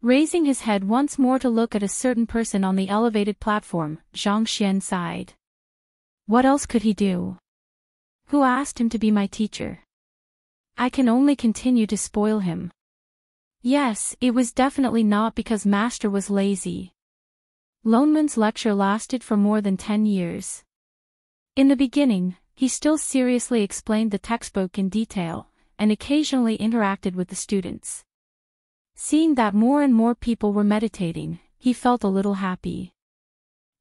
Raising his head once more to look at a certain person on the elevated platform, Zhang Xian sighed. What else could he do? Who asked him to be my teacher? I can only continue to spoil him. Yes, it was definitely not because Master was lazy. Lonman's lecture lasted for more than 10 years. In the beginning, he still seriously explained the textbook in detail, and occasionally interacted with the students. Seeing that more and more people were meditating, he felt a little happy.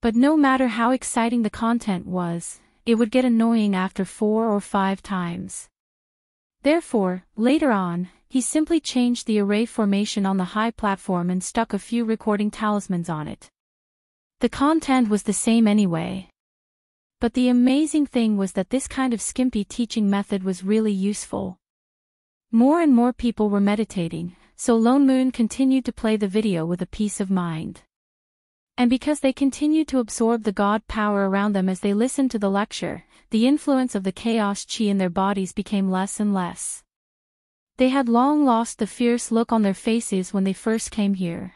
But no matter how exciting the content was, it would get annoying after 4 or 5 times. Therefore, later on, he simply changed the array formation on the high platform and stuck a few recording talismans on it. The content was the same anyway. But the amazing thing was that this kind of skimpy teaching method was really useful. More and more people were meditating, so Lone Moon continued to play the video with a peace of mind. And because they continued to absorb the God power around them as they listened to the lecture, the influence of the chaos chi in their bodies became less and less. They had long lost the fierce look on their faces when they first came here.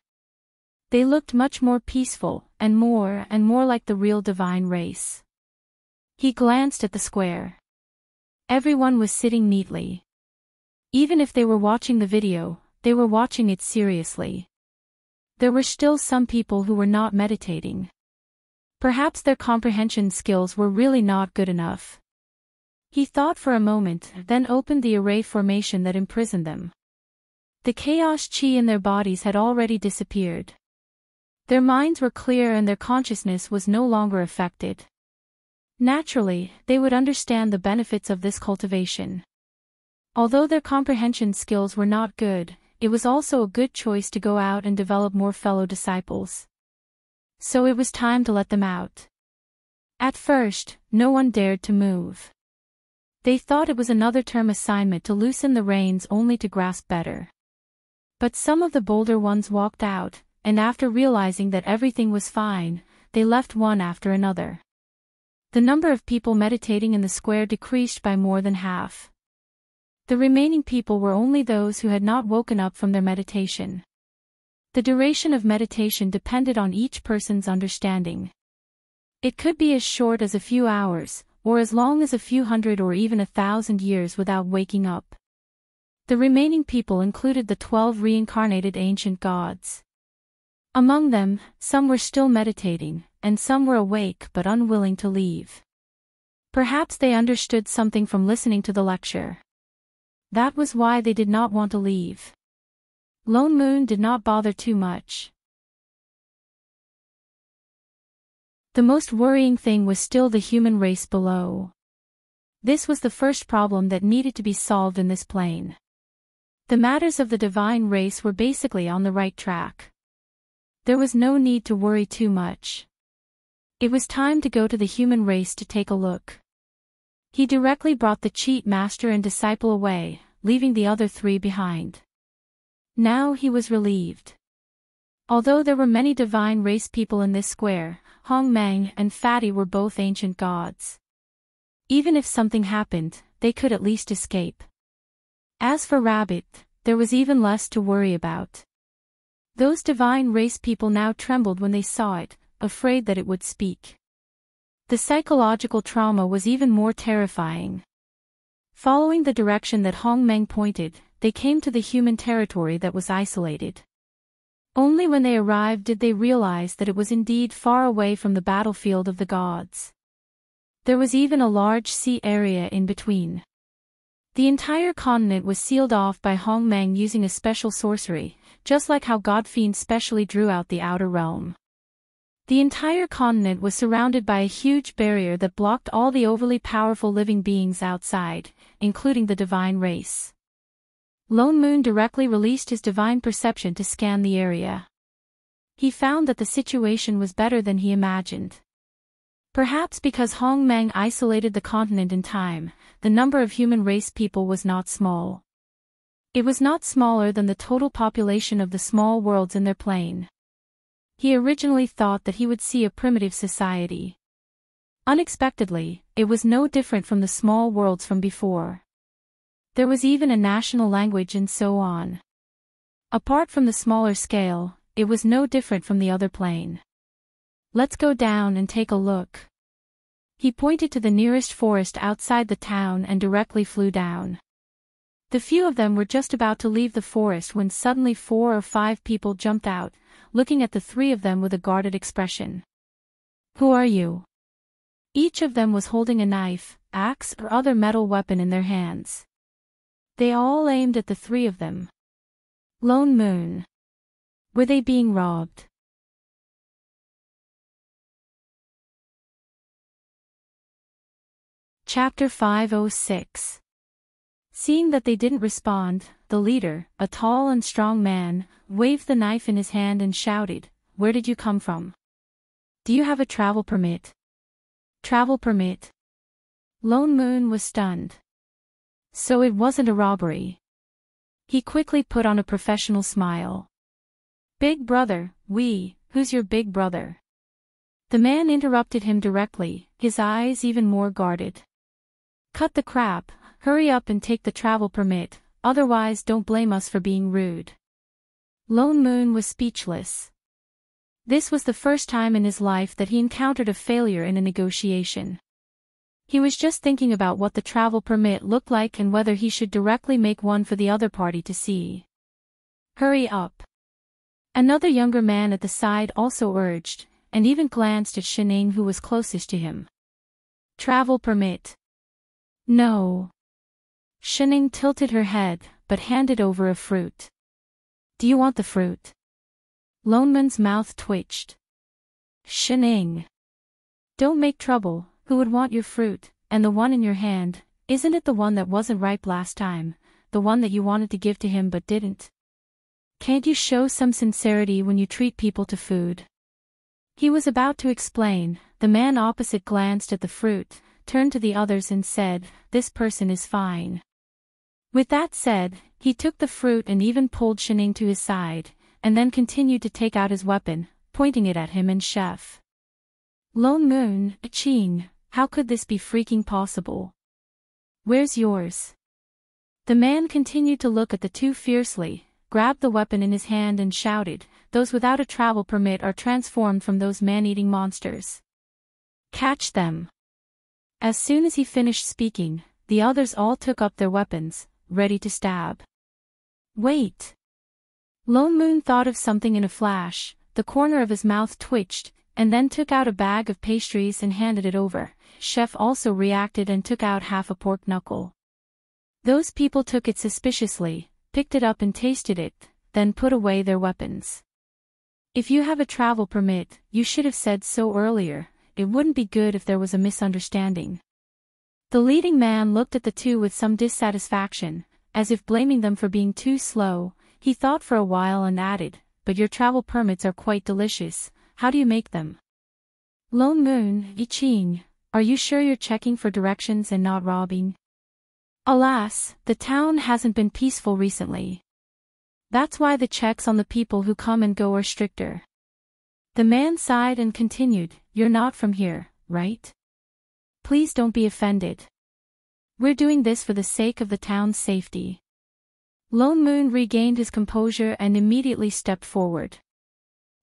They looked much more peaceful, and more like the real divine race. He glanced at the square. Everyone was sitting neatly. Even if they were watching the video, they were watching it seriously. There were still some people who were not meditating. Perhaps their comprehension skills were really not good enough. He thought for a moment, then opened the array formation that imprisoned them. The chaos chi in their bodies had already disappeared. Their minds were clear and their consciousness was no longer affected. Naturally, they would understand the benefits of this cultivation. Although their comprehension skills were not good, it was also a good choice to go out and develop more fellow disciples. So it was time to let them out. At first, no one dared to move. They thought it was another term assignment to loosen the reins only to grasp better. But some of the bolder ones walked out, and after realizing that everything was fine, they left one after another. The number of people meditating in the square decreased by more than half. The remaining people were only those who had not woken up from their meditation. The duration of meditation depended on each person's understanding. It could be as short as a few hours, or as long as a few hundred or even 1,000 years without waking up. The remaining people included the 12 reincarnated ancient gods. Among them, some were still meditating, and some were awake but unwilling to leave. Perhaps they understood something from listening to the lecture. That was why they did not want to leave. Lone Moon did not bother too much. The most worrying thing was still the human race below. This was the first problem that needed to be solved in this plane. The matters of the divine race were basically on the right track. There was no need to worry too much. It was time to go to the human race to take a look. He directly brought the cheat master and disciple away, leaving the other 3 behind. Now he was relieved. Although there were many divine race people in this square, Hong Meng and Fatty were both ancient gods. Even if something happened, they could at least escape. As for Rabbit, there was even less to worry about. Those divine race people now trembled when they saw it, afraid that it would speak. The psychological trauma was even more terrifying. Following the direction that Hong Meng pointed, they came to the human territory that was isolated. Only when they arrived did they realize that it was indeed far away from the battlefield of the gods. There was even a large sea area in between. The entire continent was sealed off by Hong Meng using a special sorcery, just like how God-Fiend specially drew out the outer realm. The entire continent was surrounded by a huge barrier that blocked all the overly powerful living beings outside, including the divine race. Lone Moon directly released his divine perception to scan the area. He found that the situation was better than he imagined. Perhaps because Hong Meng isolated the continent in time, the number of human race people was not small. It was not smaller than the total population of the small worlds in their plane. He originally thought that he would see a primitive society. Unexpectedly, it was no different from the small worlds from before. There was even a national language and so on. Apart from the smaller scale, it was no different from the other plane. Let's go down and take a look. He pointed to the nearest forest outside the town and directly flew down. The few of them were just about to leave the forest when suddenly 4 or 5 people jumped out, looking at the 3 of them with a guarded expression. Who are you? Each of them was holding a knife, axe, or other metal weapon in their hands. They all aimed at the 3 of them. Lone Moon. Were they being robbed? Chapter 506. Seeing that they didn't respond, the leader, a tall and strong man, waved the knife in his hand and shouted, "Where did you come from? Do you have a travel permit?" Travel permit? Lone Moon was stunned. So it wasn't a robbery. He quickly put on a professional smile. "Big brother, who's your big brother?" The man interrupted him directly, his eyes even more guarded. "Cut the crap, hurry up and take the travel permit, otherwise don't blame us for being rude." Lone Moon was speechless. This was the first time in his life that he encountered a failure in a negotiation. He was just thinking about what the travel permit looked like and whether he should directly make one for the other party to see. "Hurry up." Another younger man at the side also urged, and even glanced at Shining, who was closest to him. "Travel permit." "No." Shining tilted her head, but handed over a fruit. "Do you want the fruit?" Lone Moon's mouth twitched. "Shining. Don't make trouble, who would want your fruit, and the one in your hand, isn't it the one that wasn't ripe last time, the one that you wanted to give to him but didn't? Can't you show some sincerity when you treat people to food?" He was about to explain, the man opposite glanced at the fruit, turned to the others and said, "This person is fine." With that said, he took the fruit and even pulled Shining to his side, and then continued to take out his weapon, pointing it at him and Chef. Lone Moon, "Ching, how could this be freaking possible? Where's yours?" The man continued to look at the 2 fiercely, grabbed the weapon in his hand and shouted, "Those without a travel permit are transformed from those man-eating monsters. Catch them." As soon as he finished speaking, the others all took up their weapons, ready to stab. "Wait." Lone Moon thought of something in a flash, the corner of his mouth twitched, and then took out a bag of pastries and handed it over. Chef also reacted and took out half a pork knuckle. Those people took it suspiciously, picked it up and tasted it, then put away their weapons. "If you have a travel permit, you should have said so earlier, it wouldn't be good if there was a misunderstanding." The leading man looked at the 2 with some dissatisfaction, as if blaming them for being too slow. He thought for a while and added, "But your travel permits are quite delicious, how do you make them?" Lone Moon, "Iching, are you sure you're checking for directions and not robbing? Alas, the town hasn't been peaceful recently. That's why the checks on the people who come and go are stricter." The man sighed and continued, "You're not from here, right? Please don't be offended. We're doing this for the sake of the town's safety." Lone Moon regained his composure and immediately stepped forward.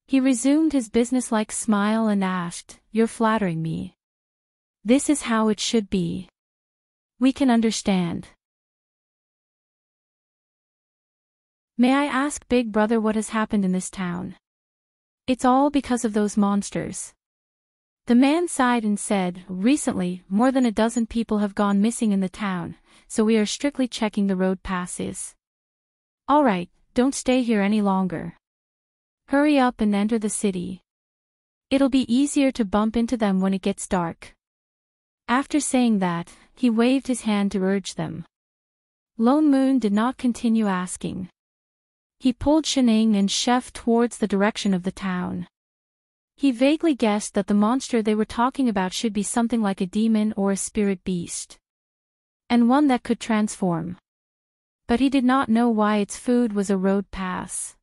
He resumed his businesslike smile and asked, "You're flattering me. This is how it should be. We can understand. May I ask, Big Brother, what has happened in this town?" "It's all because of those monsters." The man sighed and said, "Recently, more than a dozen people have gone missing in the town, so we are strictly checking the road passes. Alright, don't stay here any longer. Hurry up and enter the city. It'll be easier to bump into them when it gets dark. After saying that, he waved his hand to urge them. Lone Moon did not continue asking. He pulled Sheneng and Chef towards the direction of the town. He vaguely guessed that the monster they were talking about should be something like a demon or a spirit beast. And one that could transform. But he did not know why its food was a road pass.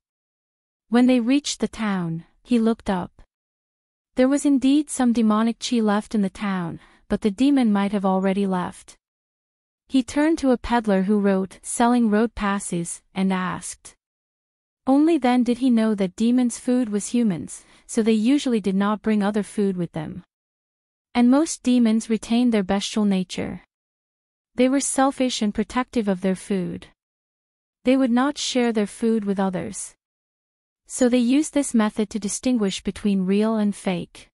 When they reached the town, he looked up. There was indeed some demonic chi left in the town, but the demon might have already left. He turned to a peddler who wrote, selling road passes, and asked. Only then did he know that demons' food was humans, so they usually did not bring other food with them. And most demons retained their bestial nature. They were selfish and protective of their food. They would not share their food with others. So they used this method to distinguish between real and fake.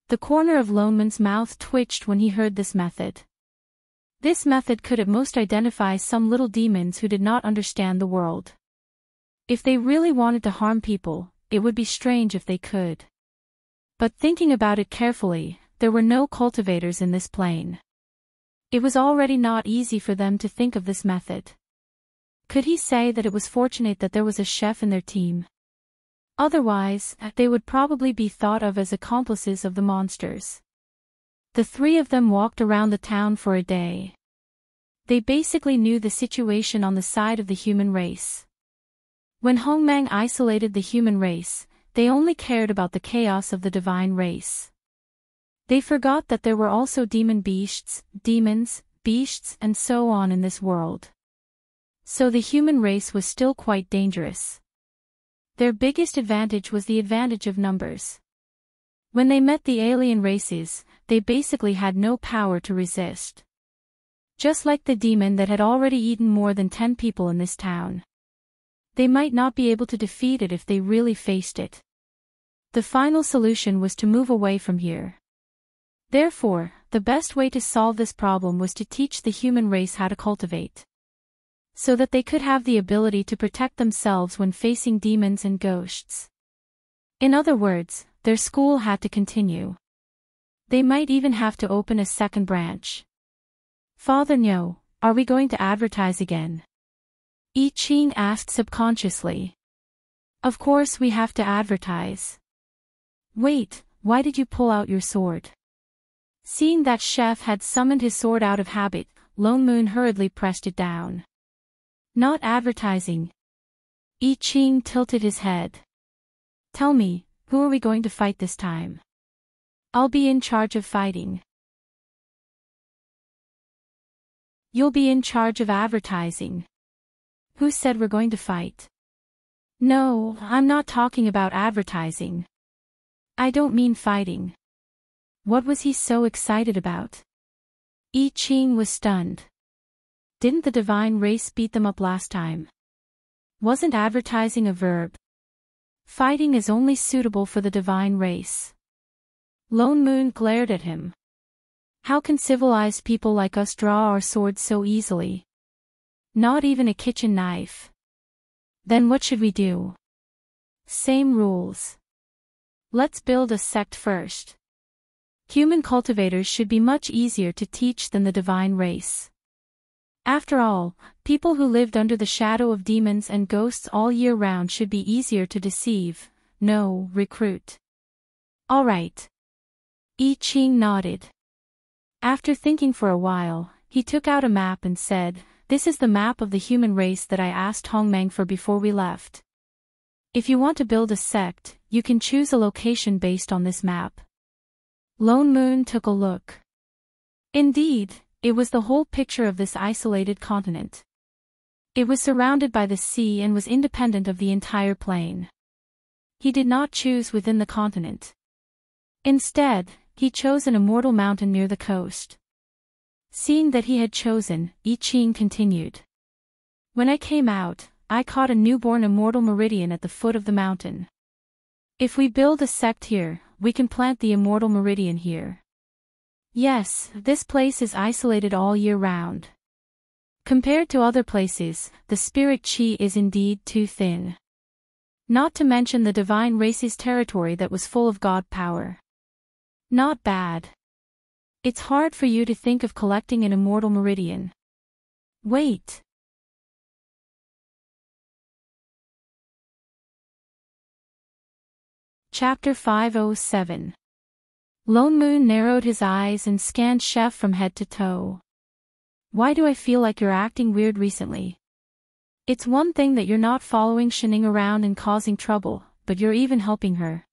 The corner of Lone Moon's mouth twitched when he heard this method. This method could at most identify some little demons who did not understand the world. If they really wanted to harm people, it would be strange if they could. But thinking about it carefully, there were no cultivators in this plane. It was already not easy for them to think of this method. Could he say that it was fortunate that there was a chef in their team? Otherwise, they would probably be thought of as accomplices of the monsters. The three of them walked around the town for a day. They basically knew the situation on the side of the human race. When Hongmang isolated the human race, they only cared about the chaos of the divine race. They forgot that there were also demon beasts, demons, beasts, and so on in this world. So the human race was still quite dangerous. Their biggest advantage was the advantage of numbers. When they met the alien races, they basically had no power to resist. Just like the demon that had already eaten more than 10 people in this town. They might not be able to defeat it if they really faced it. The final solution was to move away from here. Therefore, the best way to solve this problem was to teach the human race how to cultivate. So that they could have the ability to protect themselves when facing demons and ghosts. In other words, their school had to continue. They might even have to open a second branch. Father Nyo, are we going to advertise again? I Ching asked subconsciously. Of course we have to advertise. Wait, why did you pull out your sword? Seeing that Chef had summoned his sword out of habit, Lone Moon hurriedly pressed it down. Not advertising. I Ching tilted his head. Tell me, who are we going to fight this time? I'll be in charge of fighting. You'll be in charge of advertising. Who said we're going to fight? No, I'm not talking about advertising. I don't mean fighting. What was he so excited about? I Ching was stunned. Didn't the divine race beat them up last time? Wasn't advertising a verb? Fighting is only suitable for the divine race. Lone Moon glared at him. How can civilized people like us draw our swords so easily? Not even a kitchen knife. Then what should we do? Same rules. Let's build a sect first. Human cultivators should be much easier to teach than the divine race. After all, people who lived under the shadow of demons and ghosts all year round should be easier to deceive, no, recruit. All right. I Ching nodded. After thinking for a while, he took out a map and said, This is the map of the human race that I asked Hongmang for before we left. If you want to build a sect, you can choose a location based on this map. Lone Moon took a look. Indeed, it was the whole picture of this isolated continent. It was surrounded by the sea and was independent of the entire plain. He did not choose within the continent. Instead, he chose an immortal mountain near the coast. Seeing that he had chosen, I Ching continued. When I came out, I caught a newborn immortal meridian at the foot of the mountain. If we build a sect here, we can plant the immortal meridian here. Yes, this place is isolated all year round. Compared to other places, the spirit chi is indeed too thin. Not to mention the divine race's territory that was full of god power. Not bad. It's hard for you to think of collecting an immortal meridian. Wait. Chapter 507. Lone Moon narrowed his eyes and scanned Chef from head to toe. Why do I feel like you're acting weird recently? It's one thing that you're not following Shining around and causing trouble, but you're even helping her.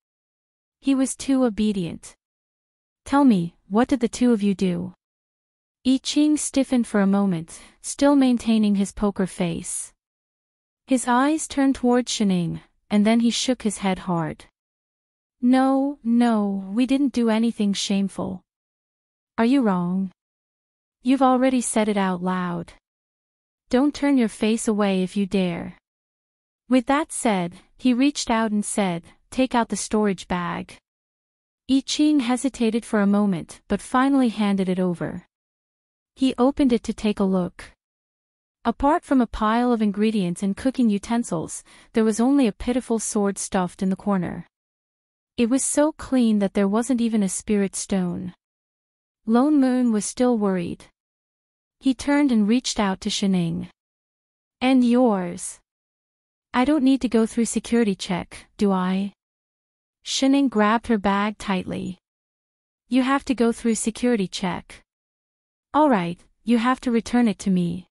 He was too obedient. Tell me, what did the two of you do? I Ching stiffened for a moment, still maintaining his poker face. His eyes turned toward Shining, and then he shook his head hard. No, we didn't do anything shameful. Are you wrong? You've already said it out loud. Don't turn your face away if you dare. With that said, he reached out and said, take out the storage bag. I Ching hesitated for a moment but finally handed it over. He opened it to take a look. Apart from a pile of ingredients and cooking utensils, there was only a pitiful sword stuffed in the corner. It was so clean that there wasn't even a spirit stone. Lone Moon was still worried. He turned and reached out to Shining. And yours? I don't need to go through security check, do I? Shining grabbed her bag tightly. You have to go through security check. Alright, you have to return it to me.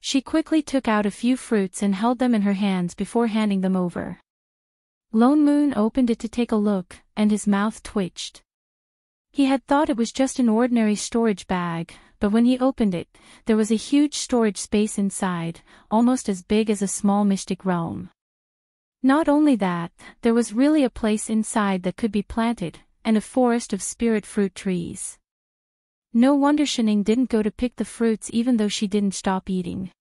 She quickly took out a few fruits and held them in her hands before handing them over. Lone Moon opened it to take a look, and his mouth twitched. He had thought it was just an ordinary storage bag, but when he opened it, there was a huge storage space inside, almost as big as a small mystic realm. Not only that, there was really a place inside that could be planted, and a forest of spirit fruit trees. No wonder Shining didn't go to pick the fruits even though she didn't stop eating.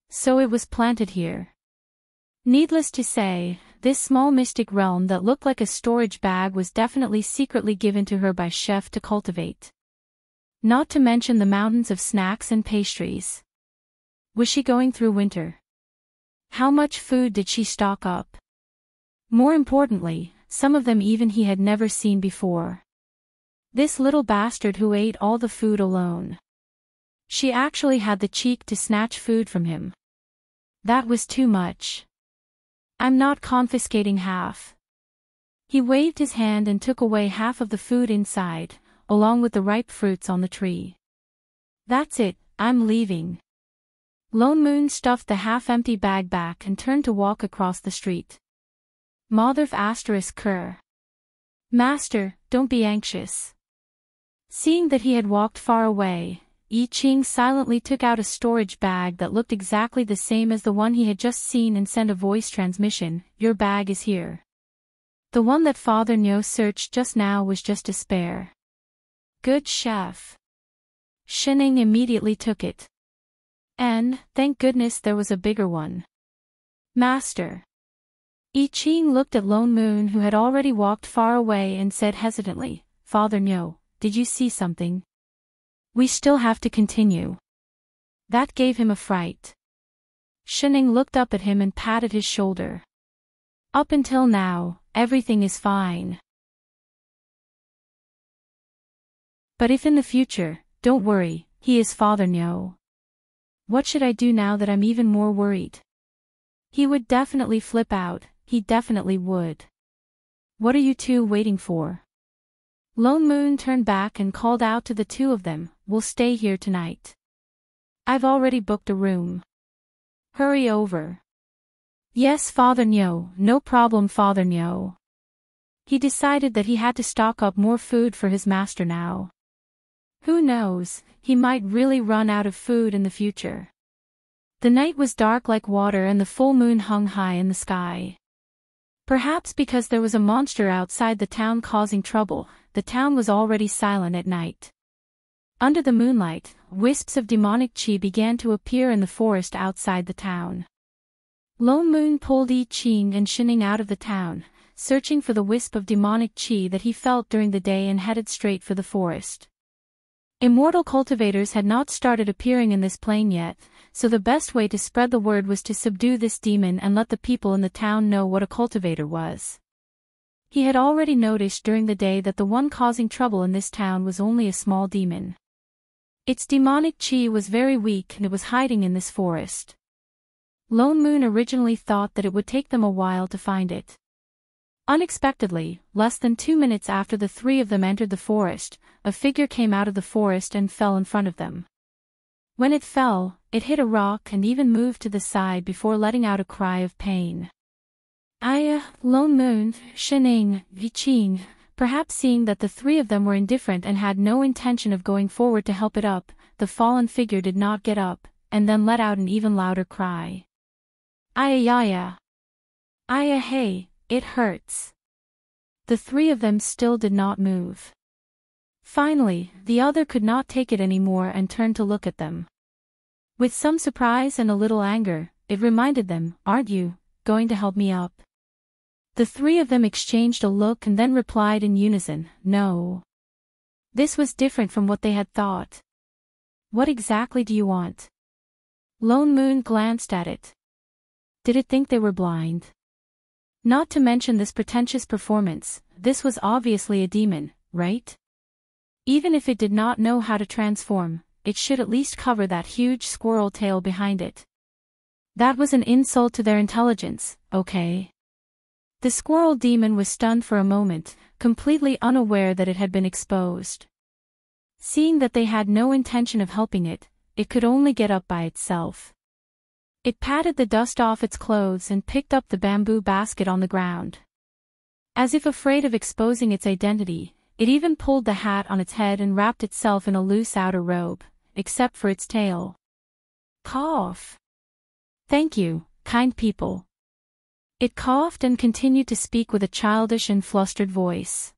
So it was planted here. Needless to say, this small mystic realm that looked like a storage bag was definitely secretly given to her by Chef to cultivate. Not to mention the mountains of snacks and pastries. Was she going through winter? How much food did she stock up? More importantly, some of them even he had never seen before. This little bastard who ate all the food alone. She actually had the cheek to snatch food from him. That was too much. I'm not confiscating half. He waved his hand and took away half of the food inside, along with the ripe fruits on the tree. That's it, I'm leaving. Lone Moon stuffed the half-empty bag back and turned to walk across the street. Motherf ****. Master, don't be anxious. Seeing that he had walked far away, I Ching silently took out a storage bag that looked exactly the same as the one he had just seen and sent a voice transmission, your bag is here. The one that Father Nyo searched just now was just a spare. Good chef. Shining immediately took it. And, thank goodness there was a bigger one. Master. I Ching looked at Lone Moon who had already walked far away and said hesitantly, Father Nyo, did you see something? We still have to continue. That gave him a fright. Shining looked up at him and patted his shoulder. Up until now, everything is fine. But if in the future, don't worry, he is Father Nyo. What should I do now that I'm even more worried? He would definitely flip out, he definitely would. What are you two waiting for? Lone Moon turned back and called out to the two of them, we'll stay here tonight. I've already booked a room. Hurry over. Yes, Father Nyo, no problem, Father Nyo. He decided that he had to stock up more food for his master now. Who knows, he might really run out of food in the future. The night was dark like water and the full moon hung high in the sky. Perhaps because there was a monster outside the town causing trouble, the town was already silent at night. Under the moonlight, wisps of demonic chi began to appear in the forest outside the town. Lone Moon pulled I Ching and Shining out of the town, searching for the wisp of demonic chi that he felt during the day and headed straight for the forest. Immortal cultivators had not started appearing in this plane yet, so the best way to spread the word was to subdue this demon and let the people in the town know what a cultivator was. He had already noticed during the day that the one causing trouble in this town was only a small demon. Its demonic chi was very weak and it was hiding in this forest. Lone Moon originally thought that it would take them a while to find it. Unexpectedly, less than 2 minutes after the three of them entered the forest, a figure came out of the forest and fell in front of them. When it fell, it hit a rock and even moved to the side before letting out a cry of pain. Lone Moon, Shening, Viching, perhaps seeing that the three of them were indifferent and had no intention of going forward to help it up, the fallen figure did not get up, and then let out an even louder cry. Hey, it hurts. The three of them still did not move. Finally, the other could not take it anymore and turned to look at them. With some surprise and a little anger, it reminded them, "Aren't you going to help me up?" The three of them exchanged a look and then replied in unison, "No." This was different from what they had thought. "What exactly do you want?" Lone Moon glanced at it. Did it think they were blind? Not to mention this pretentious performance, this was obviously a demon, right? Even if it did not know how to transform, it should at least cover that huge squirrel tail behind it. That was an insult to their intelligence, okay? The squirrel demon was stunned for a moment, completely unaware that it had been exposed. Seeing that they had no intention of helping it, it could only get up by itself. It patted the dust off its clothes and picked up the bamboo basket on the ground. As if afraid of exposing its identity, it even pulled the hat on its head and wrapped itself in a loose outer robe, except for its tail. Cough. Thank you, kind people. It coughed and continued to speak with a childish and flustered voice.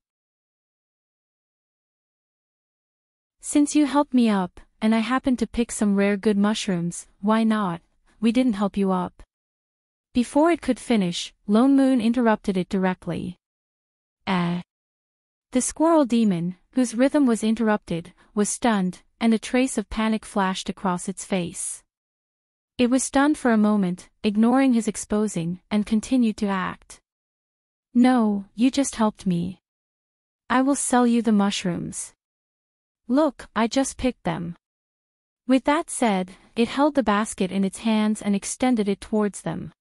Since you helped me up, and I happened to pick some rare good mushrooms, why not? We didn't help you up. Before it could finish, Lone Moon interrupted it directly. The squirrel demon, whose rhythm was interrupted, was stunned, and a trace of panic flashed across its face. It was stunned for a moment, ignoring his exposing, and continued to act. "No, you just helped me. I will sell you the mushrooms. Look, I just picked them." With that said, it held the basket in its hands and extended it towards them.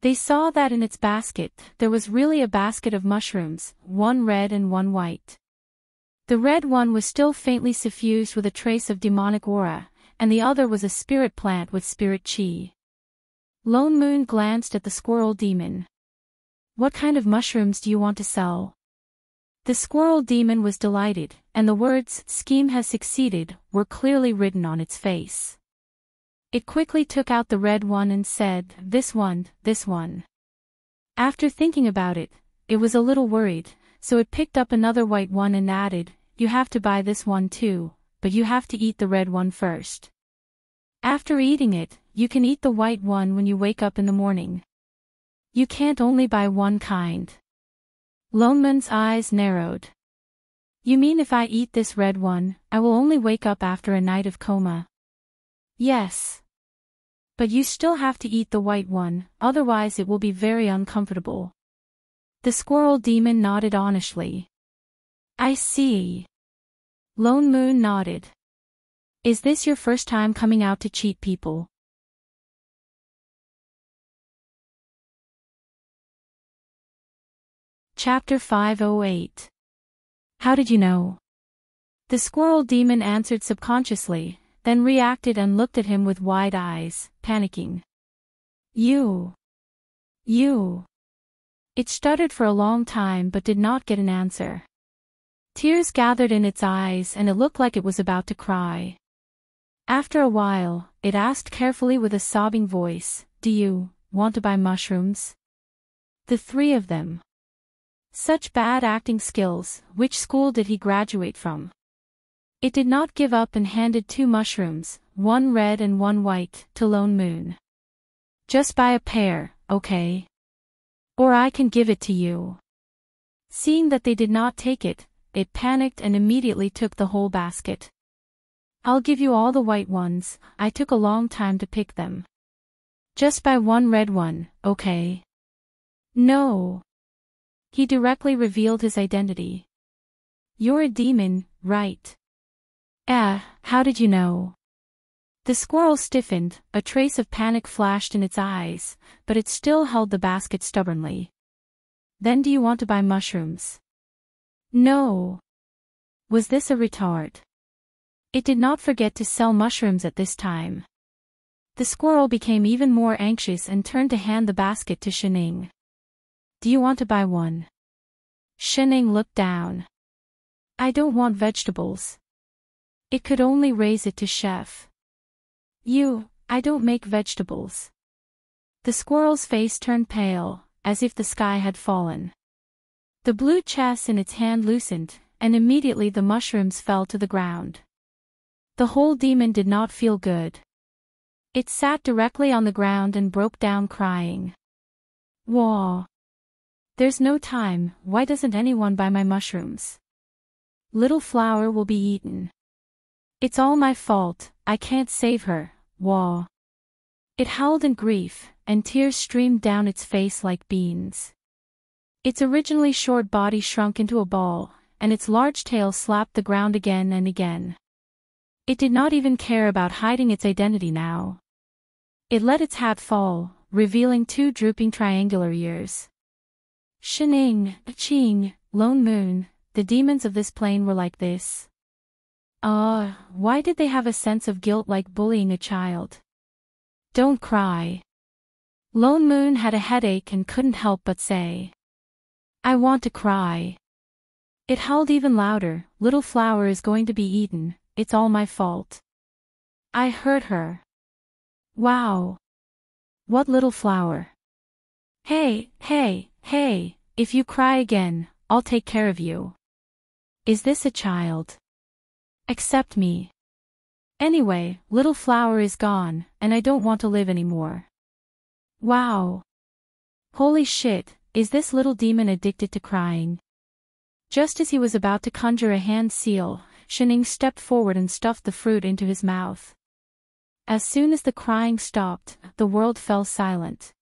They saw that in its basket, there was really a basket of mushrooms, one red and one white. The red one was still faintly suffused with a trace of demonic aura, and the other was a spirit plant with spirit chi. Lone Moon glanced at the squirrel demon. "What kind of mushrooms do you want to sell?" The squirrel demon was delighted, and the words, "Scheme has succeeded," were clearly written on its face. It quickly took out the red one and said, this one. After thinking about it, it was a little worried, so it picked up another white one and added, "You have to buy this one too, but you have to eat the red one first. After eating it, you can eat the white one when you wake up in the morning. You can't only buy one kind." Lone Moon's eyes narrowed. "You mean if I eat this red one, I will only wake up after a night of coma?" "Yes. But you still have to eat the white one, otherwise it will be very uncomfortable." The squirrel demon nodded honestly. "I see." Lone Moon nodded. "Is this your first time coming out to cheat people?" Chapter 508. How did you know? The squirrel demon answered subconsciously, then reacted and looked at him with wide eyes, panicking. You. It stuttered for a long time but did not get an answer. Tears gathered in its eyes and it looked like it was about to cry. After a while, it asked carefully with a sobbing voice, "Do you want to buy mushrooms?" The three of them. Such bad acting skills, which school did he graduate from? It did not give up and handed 2 mushrooms, one red and one white, to Lone Moon. "Just buy a pair, okay? Or I can give it to you." Seeing that they did not take it, it panicked and immediately took the whole basket. I'll give you all the white ones, I took a long time to pick them. Just buy one red one, okay? No. He directly revealed his identity. You're a demon, right? How did you know? The squirrel stiffened, a trace of panic flashed in its eyes, but it still held the basket stubbornly. Then do you want to buy mushrooms? No. Was this a retard? It did not forget to sell mushrooms at this time. The squirrel became even more anxious and turned to hand the basket to Shining. Do you want to buy one? Shining looked down. I don't want vegetables. It could only raise it to chef. I don't make vegetables. The squirrel's face turned pale, as if the sky had fallen. The blue chest in its hand loosened, and immediately the mushrooms fell to the ground. The whole demon did not feel good. It sat directly on the ground and broke down crying. Wah! There's no time, why doesn't anyone buy my mushrooms? Little Flower will be eaten. It's all my fault, I can't save her, wah! It howled in grief, and tears streamed down its face like beans. Its originally short body shrunk into a ball, and its large tail slapped the ground again and again. It did not even care about hiding its identity now. It let its hat fall, revealing two drooping triangular ears. Shining, Ching, Lone Moon, the demons of this plane were like this. Why did they have a sense of guilt like bullying a child? Don't cry. Lone Moon had a headache and couldn't help but say. I want to cry. It howled even louder, Little Flower is going to be eaten, it's all my fault. I hurt her. Wow. What Little Flower? Hey, if you cry again, I'll take care of you. Is this a child? Accept me. Anyway, Little Flower is gone, and I don't want to live anymore. Wow. Holy shit, is this little demon addicted to crying? Just as he was about to conjure a hand seal, Shining stepped forward and stuffed the fruit into his mouth. As soon as the crying stopped, the world fell silent.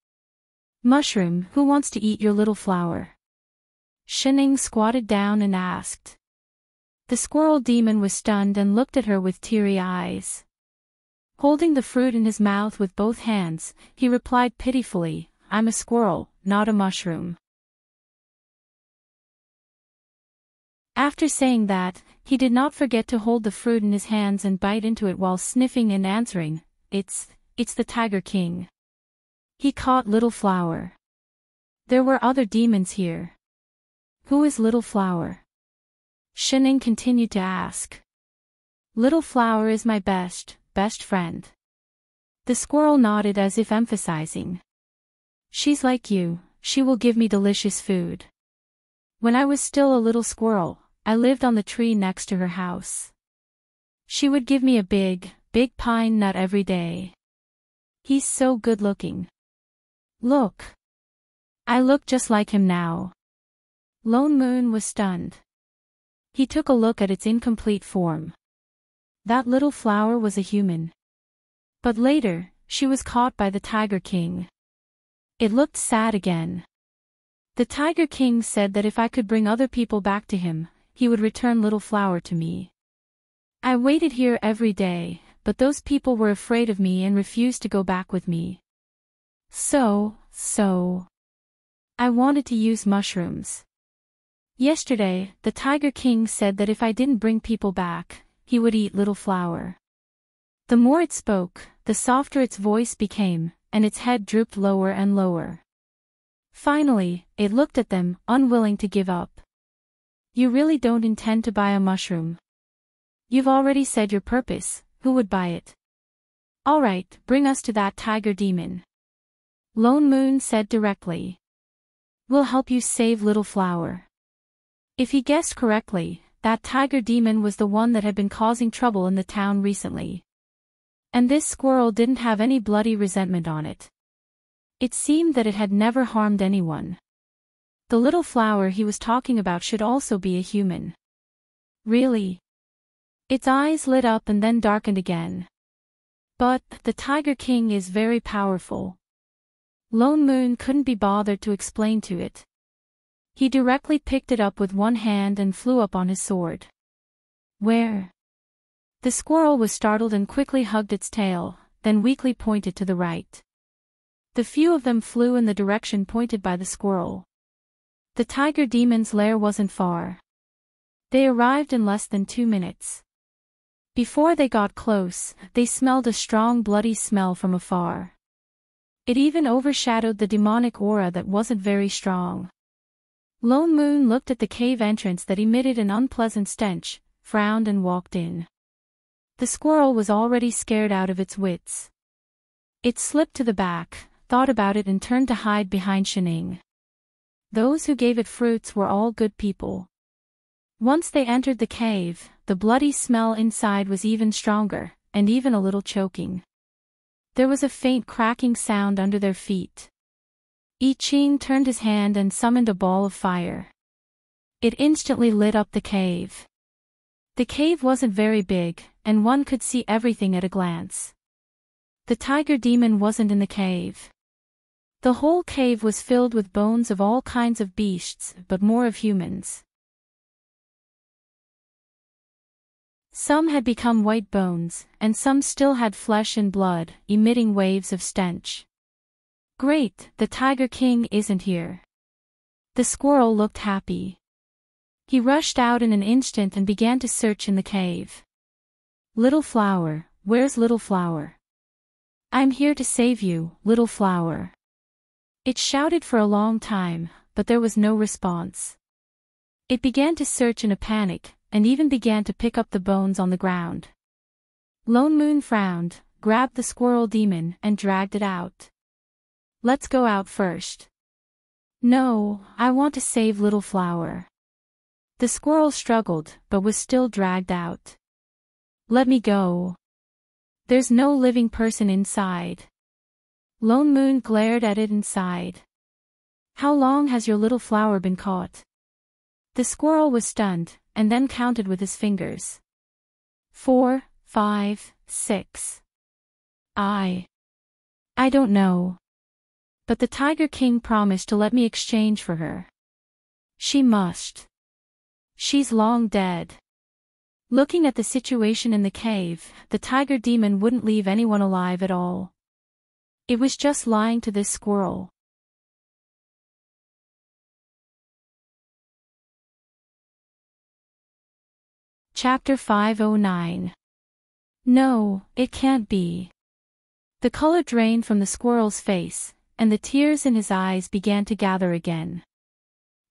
Mushroom, who wants to eat your Little Flower? Shining squatted down and asked. The squirrel demon was stunned and looked at her with teary eyes. Holding the fruit in his mouth with both hands, he replied pitifully, I'm a squirrel, not a mushroom. After saying that, he did not forget to hold the fruit in his hands and bite into it while sniffing and answering, It's the Tiger King. He caught Little Flower. There were other demons here. Who is Little Flower? Shining continued to ask. Little Flower is my best friend. The squirrel nodded as if emphasizing. She's like you, she will give me delicious food. When I was still a little squirrel, I lived on the tree next to her house. She would give me a big pine nut every day. He's so good looking. Look. I look just like him now. Lone Moon was stunned. He took a look at its incomplete form. That Little Flower was a human. But later, she was caught by the Tiger King. It looked sad again. The Tiger King said that if I could bring other people back to him, he would return Little Flower to me. I waited here every day, but those people were afraid of me and refused to go back with me. So, I wanted to use mushrooms. Yesterday, the Tiger King said that if I didn't bring people back, he would eat Little Flower. The more it spoke, the softer its voice became, and its head drooped lower and lower. Finally, it looked at them, unwilling to give up. You really don't intend to buy a mushroom? You've already said your purpose, who would buy it? All right, bring us to that tiger demon. Lone Moon said directly. We'll help you save Little Flower. If he guessed correctly, that tiger demon was the one that had been causing trouble in the town recently. And this squirrel didn't have any bloody resentment on it. It seemed that it had never harmed anyone. The Little Flower he was talking about should also be a human. Really? Its eyes lit up and then darkened again. But, the Tiger King is very powerful. Lone Moon couldn't be bothered to explain to it. He directly picked it up with one hand and flew up on his sword. Where? The squirrel was startled and quickly hugged its tail, then weakly pointed to the right. The few of them flew in the direction pointed by the squirrel. The tiger demon's lair wasn't far. They arrived in less than 2 minutes. Before they got close, they smelled a strong bloody smell from afar. It even overshadowed the demonic aura that wasn't very strong. Lone Moon looked at the cave entrance that emitted an unpleasant stench, frowned and walked in. The squirrel was already scared out of its wits. It slipped to the back, thought about it and turned to hide behind Shining. Those who gave it fruits were all good people. Once they entered the cave, the bloody smell inside was even stronger, and even a little choking. There was a faint cracking sound under their feet. I Ching turned his hand and summoned a ball of fire. It instantly lit up the cave. The cave wasn't very big, and one could see everything at a glance. The tiger demon wasn't in the cave. The whole cave was filled with bones of all kinds of beasts, but more of humans. Some had become white bones, and some still had flesh and blood, emitting waves of stench. Great, the Tiger King isn't here. The squirrel looked happy. He rushed out in an instant and began to search in the cave. Little Flower, where's Little Flower? I'm here to save you, Little Flower. It shouted for a long time, but there was no response. It began to search in a panic, and even began to pick up the bones on the ground. Lone Moon frowned, grabbed the squirrel demon and dragged it out. Let's go out first. No, I want to save Little Flower. The squirrel struggled, but was still dragged out. Let me go. There's no living person inside. Lone Moon glared at it and sighed. How long has your Little Flower been caught? The squirrel was stunned, and then counted with his fingers. 4, 5, 6. I don't know. But the Tiger King promised to let me exchange for her. She must. She's long dead. Looking at the situation in the cave, the tiger demon wouldn't leave anyone alive at all. It was just lying to this squirrel. Chapter 509. No, it can't be. The color drained from the squirrel's face, and the tears in his eyes began to gather again.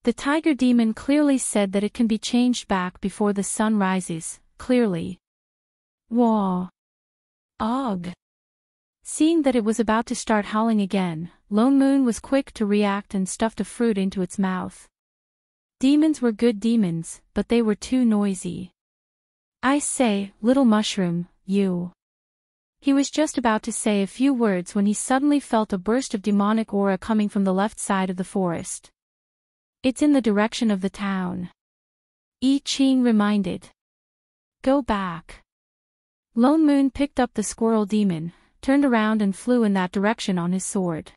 The tiger demon clearly said that it can be changed back before the sun rises, clearly. Wah! Og! Seeing that it was about to start howling again, Lone Moon was quick to react and stuffed a fruit into its mouth. Demons were good demons, but they were too noisy. I say, little mushroom, you. He was just about to say a few words when he suddenly felt a burst of demonic aura coming from the left side of the forest. It's in the direction of the town. I Ching reminded. Go back. Lone Moon picked up the squirrel demon, turned around and flew in that direction on his sword.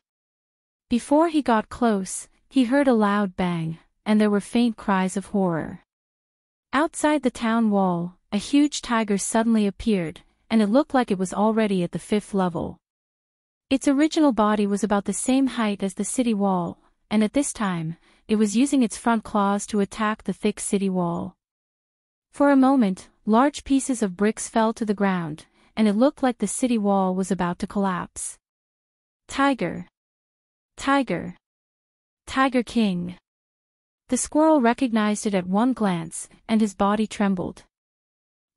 Before he got close, he heard a loud bang, and there were faint cries of horror. Outside the town wall, a huge tiger suddenly appeared, and it looked like it was already at the 5th level. Its original body was about the same height as the city wall, and at this time, it was using its front claws to attack the thick city wall. For a moment, large pieces of bricks fell to the ground, and it looked like the city wall was about to collapse. Tiger! Tiger! Tiger King! The squirrel recognized it at one glance, and his body trembled.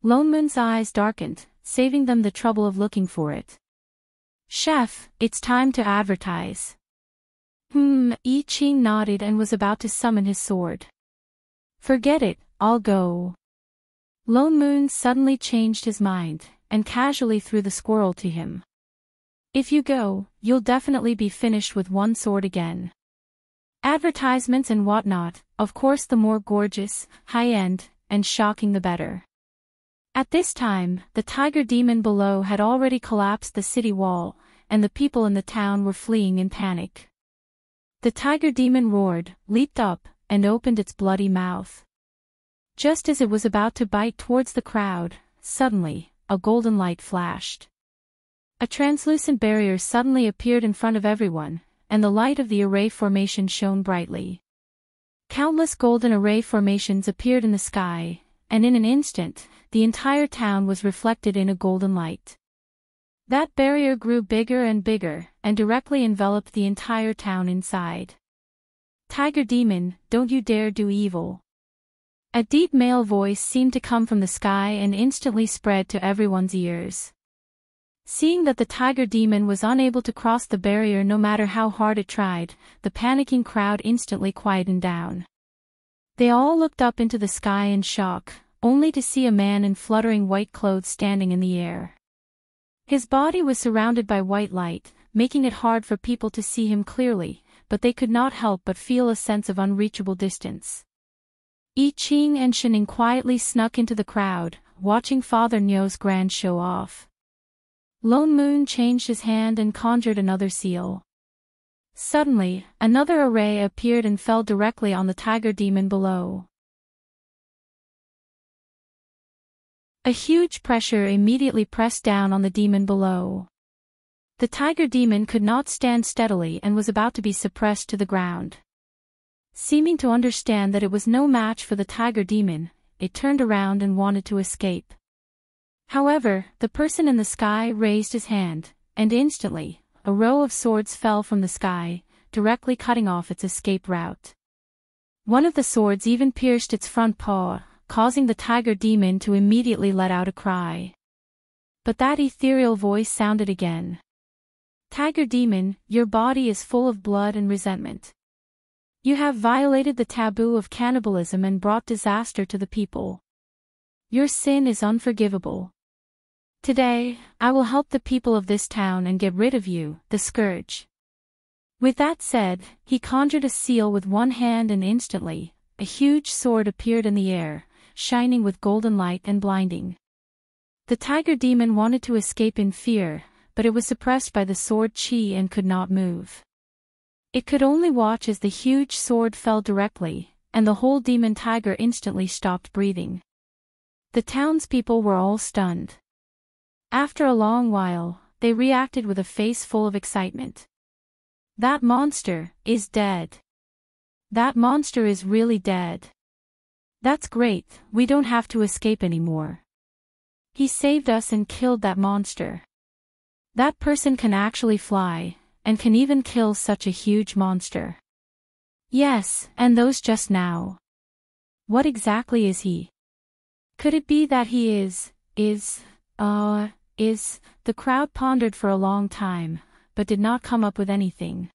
Lone Moon's eyes darkened, saving them the trouble of looking for it. Chef, it's time to advertise. I Ching nodded and was about to summon his sword. Forget it, I'll go. Lone Moon suddenly changed his mind, and casually threw the squirrel to him. If you go, you'll definitely be finished with one sword again. Advertisements and whatnot, of course the more gorgeous, high-end, and shocking the better. At this time, the tiger demon below had already collapsed the city wall, and the people in the town were fleeing in panic. The tiger demon roared, leaped up, and opened its bloody mouth. Just as it was about to bite towards the crowd, suddenly, a golden light flashed. A translucent barrier suddenly appeared in front of everyone, and the light of the array formation shone brightly. Countless golden array formations appeared in the sky, and in an instant, the entire town was reflected in a golden light. That barrier grew bigger and bigger, and directly enveloped the entire town inside. "Tiger demon, don't you dare do evil." A deep male voice seemed to come from the sky and instantly spread to everyone's ears. Seeing that the tiger demon was unable to cross the barrier no matter how hard it tried, the panicking crowd instantly quietened down. They all looked up into the sky in shock, only to see a man in fluttering white clothes standing in the air. His body was surrounded by white light, making it hard for people to see him clearly, but they could not help but feel a sense of unreachable distance. I Ching and Shining quietly snuck into the crowd, watching Father Nyo's grand show-off. Lone Moon changed his hand and conjured another seal. Suddenly, another array appeared and fell directly on the tiger demon below. A huge pressure immediately pressed down on the demon below. The tiger demon could not stand steadily and was about to be suppressed to the ground. Seeming to understand that it was no match for the tiger demon, it turned around and wanted to escape. However, the person in the sky raised his hand, and instantly, a row of swords fell from the sky, directly cutting off its escape route. One of the swords even pierced its front paw, causing the tiger demon to immediately let out a cry. But that ethereal voice sounded again. "Tiger demon, your body is full of blood and resentment. You have violated the taboo of cannibalism and brought disaster to the people. Your sin is unforgivable. Today, I will help the people of this town and get rid of you, the scourge." With that said, he conjured a seal with one hand and instantly, a huge sword appeared in the air, shining with golden light and blinding. The tiger demon wanted to escape in fear, but it was suppressed by the sword chi and could not move. It could only watch as the huge sword fell directly, and the whole demon tiger instantly stopped breathing. The townspeople were all stunned. After a long while, they reacted with a face full of excitement. "That monster is dead. That monster is really dead. That's great, we don't have to escape anymore. He saved us and killed that monster. That person can actually fly, and can even kill such a huge monster. Yes, and those just now. What exactly is he? Could it be that he is, the crowd pondered for a long time, but did not come up with anything.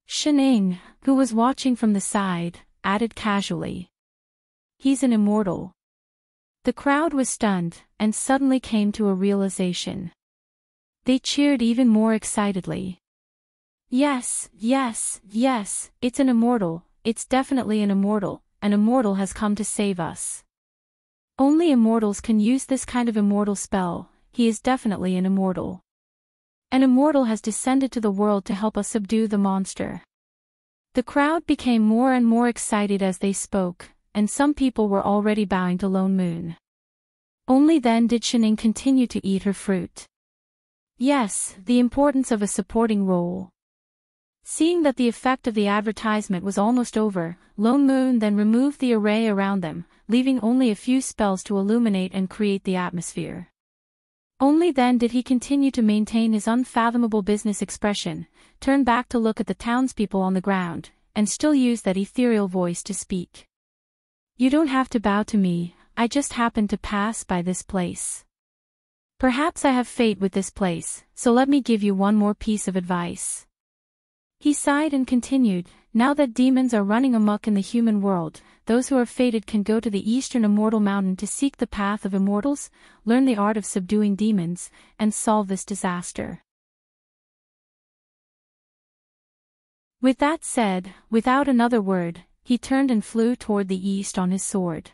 Shining, who was watching from the side, added casually. He's an immortal. The crowd was stunned, and suddenly came to a realization. They cheered even more excitedly. Yes, it's an immortal, it's definitely an immortal has come to save us. Only immortals can use this kind of immortal spell, he is definitely an immortal. An immortal has descended to the world to help us subdue the monster. The crowd became more and more excited as they spoke, and some people were already bowing to Lone Moon. Only then did Shining continue to eat her fruit. Yes, the importance of a supporting role. Seeing that the effect of the advertisement was almost over, Lone Moon then removed the array around them, leaving only a few spells to illuminate and create the atmosphere. Only then did he continue to maintain his unfathomable business expression, turn back to look at the townspeople on the ground, and still use that ethereal voice to speak. "You don't have to bow to me, I just happened to pass by this place. Perhaps I have fate with this place, so let me give you one more piece of advice." He sighed and continued, "Now that demons are running amok in the human world, those who are fated can go to the Eastern Immortal Mountain to seek the path of immortals, learn the art of subduing demons, and solve this disaster." With that said, without another word, he turned and flew toward the east on his sword.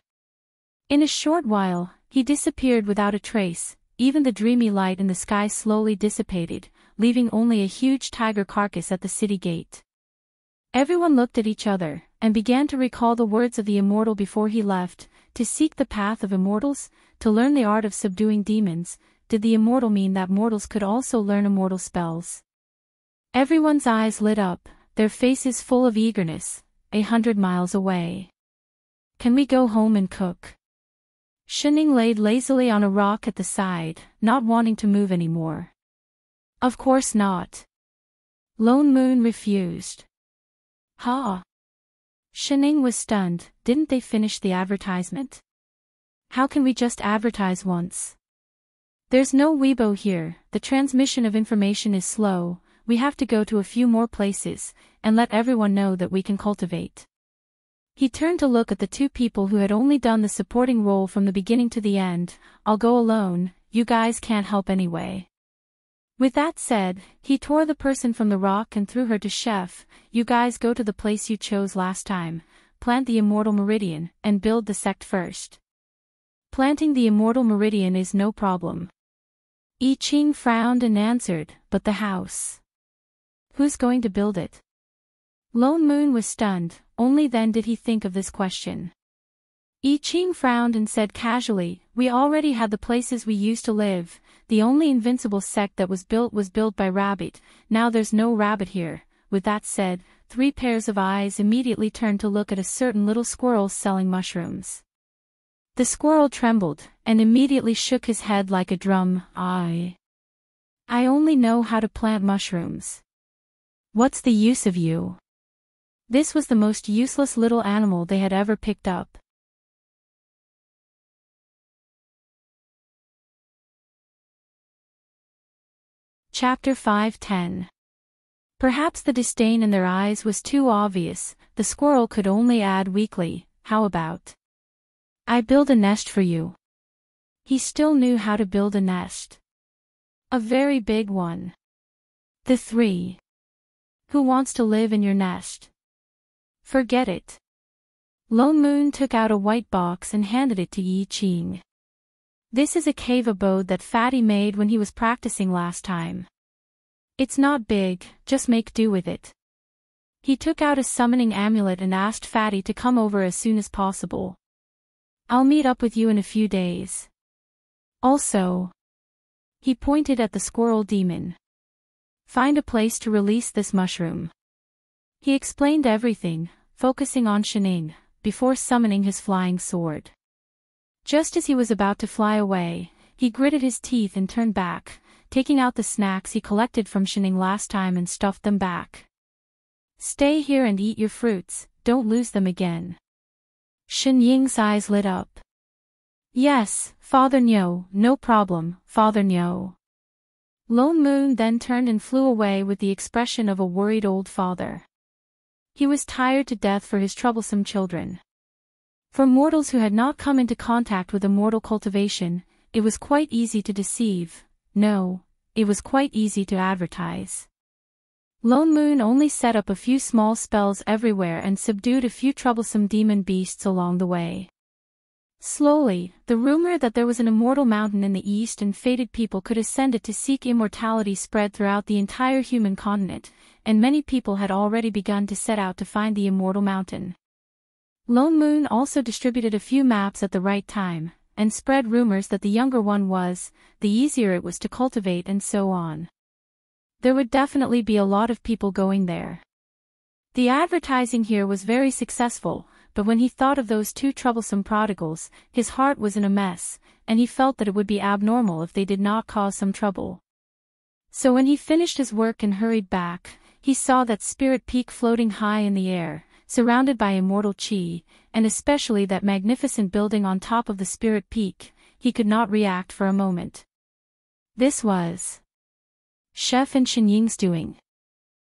In a short while, he disappeared without a trace. Even the dreamy light in the sky slowly dissipated, leaving only a huge tiger carcass at the city gate. Everyone looked at each other, and began to recall the words of the immortal before he left, to seek the path of immortals, to learn the art of subduing demons. Did the immortal mean that mortals could also learn immortal spells? Everyone's eyes lit up, their faces full of eagerness. 100 miles away. Can we go home and cook? Shining laid lazily on a rock at the side, not wanting to move anymore. Of course not. Lone Moon refused. Ha! Shining was stunned. Didn't they finish the advertisement? How can we just advertise once? There's no Weibo here, the transmission of information is slow, we have to go to a few more places, and let everyone know that we can cultivate. He turned to look at the two people who had only done the supporting role from the beginning to the end. I'll go alone, you guys can't help anyway. With that said, he tore the person from the rock and threw her to Chef. You guys go to the place you chose last time, plant the immortal meridian, and build the sect first. Planting the immortal meridian is no problem. I Ching frowned and answered, but the house? Who's going to build it? Lone Moon was stunned, only then did he think of this question. I Ching frowned and said casually, we already had the places we used to live, the only invincible sect that was built by Rabbit, now there's no rabbit here. With that said, 3 pairs of eyes immediately turned to look at a certain little squirrel selling mushrooms. The squirrel trembled, and immediately shook his head like a drum. I only know how to plant mushrooms. What's the use of you? This was the most useless little animal they had ever picked up. Chapter 5:10. Perhaps the disdain in their eyes was too obvious. The squirrel could only add weakly, how about I build a nest for you? He still knew how to build a nest. A very big one. The 3. Who wants to live in your nest? Forget it. Lone Moon took out a white box and handed it to Yi Ching. This is a cave abode that Fatty made when he was practicing last time. It's not big, just make do with it. He took out a summoning amulet and asked Fatty to come over as soon as possible. I'll meet up with you in a few days. Also, he pointed at the squirrel demon. Find a place to release this mushroom. He explained everything, focusing on Shining, before summoning his flying sword. Just as he was about to fly away, he gritted his teeth and turned back, taking out the snacks he collected from Shining last time and stuffed them back. Stay here and eat your fruits, don't lose them again. Shen Ying's eyes lit up. Yes, Father Nyo, no problem, Father Nyo. Lone Moon then turned and flew away with the expression of a worried old father. He was tired to death for his troublesome children. For mortals who had not come into contact with immortal cultivation, it was quite easy to deceive. No, it was quite easy to advertise. Lone Moon only set up a few small spells everywhere and subdued a few troublesome demon beasts along the way. Slowly, the rumor that there was an immortal mountain in the east and fated people could ascend it to seek immortality spread throughout the entire human continent, and many people had already begun to set out to find the immortal mountain. Lone Moon also distributed a few maps at the right time, and spread rumors that the younger one was, the easier it was to cultivate and so on. There would definitely be a lot of people going there. The advertising here was very successful, but when he thought of those 2 troublesome prodigals, his heart was in a mess, and he felt that it would be abnormal if they did not cause some trouble. So when he finished his work and hurried back, he saw that Spirit Peak floating high in the air, surrounded by immortal chi, and especially that magnificent building on top of the Spirit Peak. He could not react for a moment. This was Chef and Shen Ying's doing.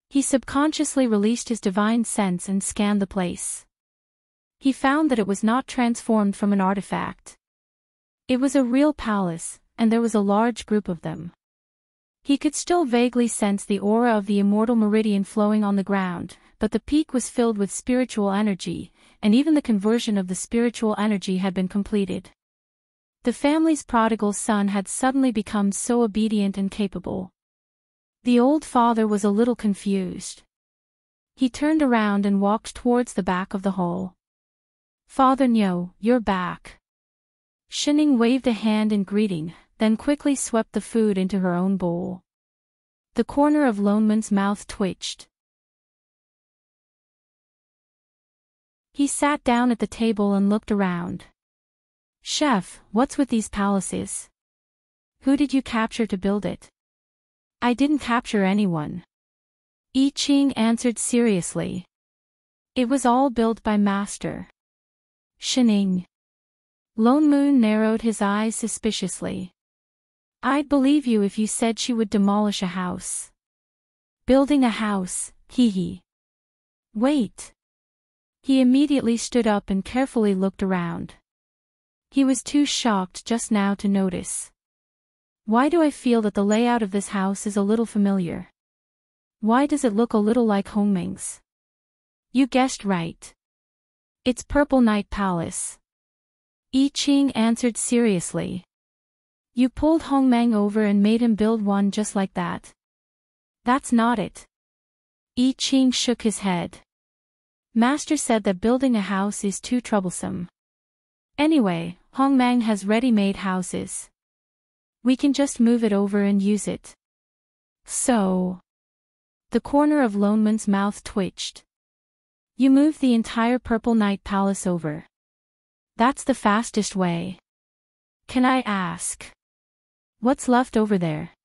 He subconsciously released his divine sense and scanned the place. He found that it was not transformed from an artifact. It was a real palace, and there was a large group of them. He could still vaguely sense the aura of the immortal meridian flowing on the ground, but the peak was filled with spiritual energy, and even the conversion of the spiritual energy had been completed. The family's prodigal son had suddenly become so obedient and capable. The old father was a little confused. He turned around and walked towards the back of the hall. "Father Nyo, you're back." Shining waved a hand in greeting, then quickly swept the food into her own bowl. The corner of Loneman's mouth twitched. He sat down at the table and looked around. "Chef, what's with these palaces? Who did you capture to build it?" "I didn't capture anyone." I Ching answered seriously. "It was all built by Master Shining." Lone Moon narrowed his eyes suspiciously. "I'd believe you if you said she would demolish a house." "Building a house, hee hee. Wait." He immediately stood up and carefully looked around. He was too shocked just now to notice. "Why do I feel that the layout of this house is a little familiar? Why does it look a little like Hongmeng's?" "You guessed right. It's Purple Night Palace." I Ching answered seriously. "You pulled Hongmeng over and made him build one just like that." "That's not it." I Ching shook his head. "Master said that building a house is too troublesome. Anyway, Hongmeng has ready-made houses. We can just move it over and use it." "So?" The corner of Loneman's mouth twitched. "You move the entire Purple Night Palace over. That's the fastest way. Can I ask, what's left over there?"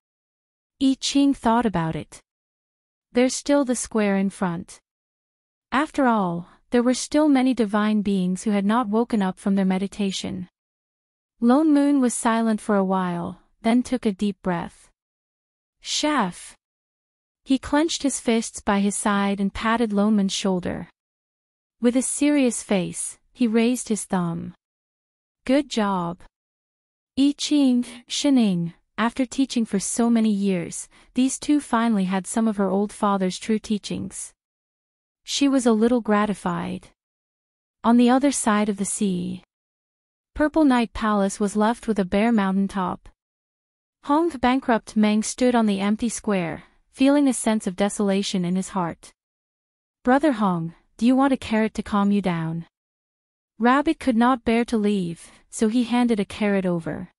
I Ching thought about it. "There's still the square in front." After all, there were still many divine beings who had not woken up from their meditation. Lone Moon was silent for a while, then took a deep breath. "Chef!" He clenched his fists by his side and patted Lone Moon's shoulder. With a serious face, he raised his thumb. "Good job." I Ching, Shining, after teaching for so many years, these two finally had some of her old father's true teachings. She was a little gratified. On the other side of the sea, Purple Night Palace was left with a bare mountain top. Hong bankrupt Meng stood on the empty square, feeling a sense of desolation in his heart. "Brother Hong, do you want a carrot to calm you down?" Rabbit could not bear to leave, so he handed a carrot over.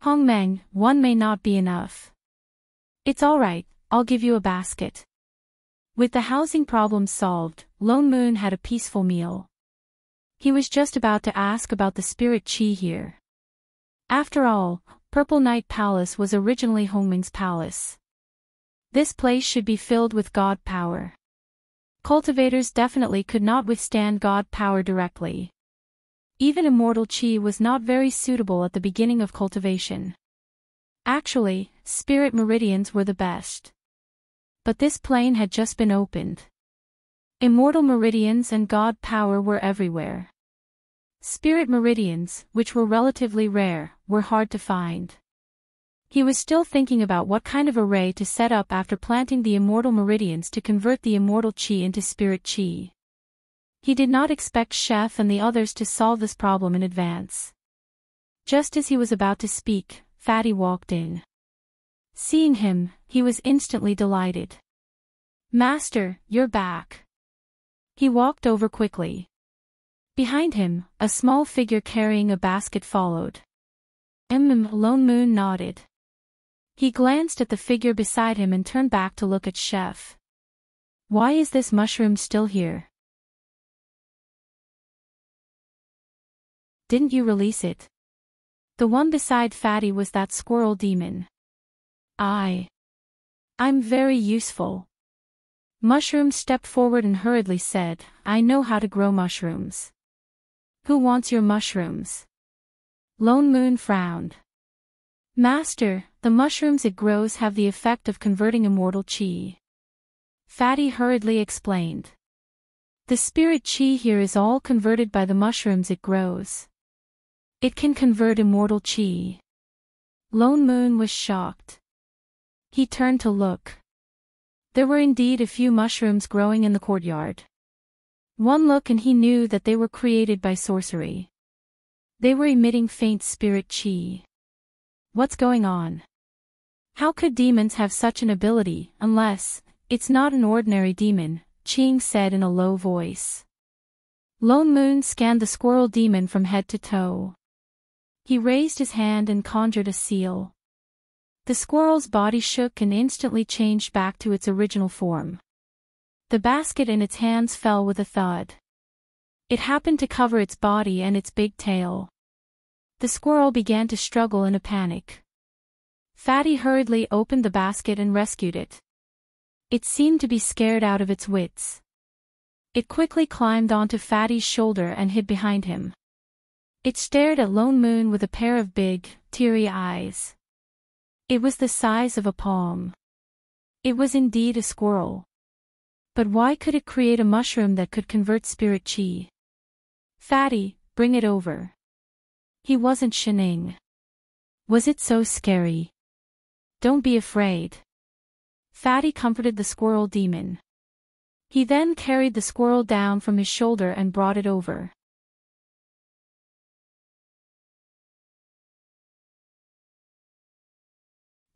"Hong Meng, one may not be enough." "It's all right, I'll give you a basket." With the housing problem solved, Lone Moon had a peaceful meal. He was just about to ask about the spirit chi here. After all, Purple Night Palace was originally Hongming's palace. This place should be filled with God power. Cultivators definitely could not withstand God power directly. Even immortal chi was not very suitable at the beginning of cultivation. Actually, spirit meridians were the best. But this plane had just been opened. Immortal meridians and God power were everywhere. Spirit meridians, which were relatively rare, were hard to find. He was still thinking about what kind of array to set up after planting the immortal meridians to convert the immortal chi into spirit chi. He did not expect Chef and the others to solve this problem in advance. Just as he was about to speak, Fatty walked in. Seeing him, he was instantly delighted. "Master, you're back." He walked over quickly. Behind him, a small figure carrying a basket followed. Lone Moon nodded. He glanced at the figure beside him and turned back to look at Chef. "Why is this mushroom still here? Didn't you release it?" The one beside Fatty was that squirrel demon. I'm very useful." Mushroom stepped forward and hurriedly said, "I know how to grow mushrooms." "Who wants your mushrooms?" Lone Moon frowned. "Master, the mushrooms it grows have the effect of converting immortal chi." Fatty hurriedly explained. "The spirit chi here is all converted by the mushrooms it grows. It can convert immortal chi." Lone Moon was shocked. He turned to look. There were indeed a few mushrooms growing in the courtyard. One look and he knew that they were created by sorcery. They were emitting faint spirit chi. What's going on? How could demons have such an ability, unless, it's not an ordinary demon, Ching said in a low voice. Lone Moon scanned the squirrel demon from head to toe. He raised his hand and conjured a seal. The squirrel's body shook and instantly changed back to its original form. The basket in its hands fell with a thud. It happened to cover its body and its big tail. The squirrel began to struggle in a panic. Fatty hurriedly opened the basket and rescued it. It seemed to be scared out of its wits. It quickly climbed onto Fatty's shoulder and hid behind him. It stared at Lone Moon with a pair of big, teary eyes. It was the size of a palm. It was indeed a squirrel. But why could it create a mushroom that could convert spirit chi? Fatty, bring it over. He wasn't shinning. Was it so scary? Don't be afraid. Fatty comforted the squirrel demon. He then carried the squirrel down from his shoulder and brought it over.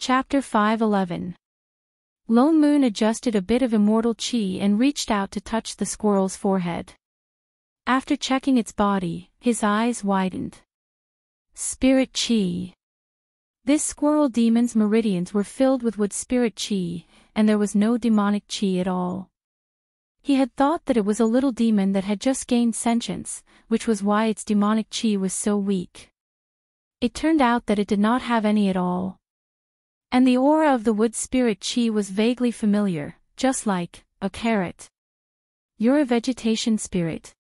Chapter 5:11. Lone Moon adjusted a bit of immortal chi and reached out to touch the squirrel's forehead. After checking its body, his eyes widened. Spirit chi. This squirrel demon's meridians were filled with wood spirit chi, and there was no demonic chi at all. He had thought that it was a little demon that had just gained sentience, which was why its demonic chi was so weak. It turned out that it did not have any at all. And the aura of the wood spirit chi was vaguely familiar, just like a carrot. You're a vegetation spirit.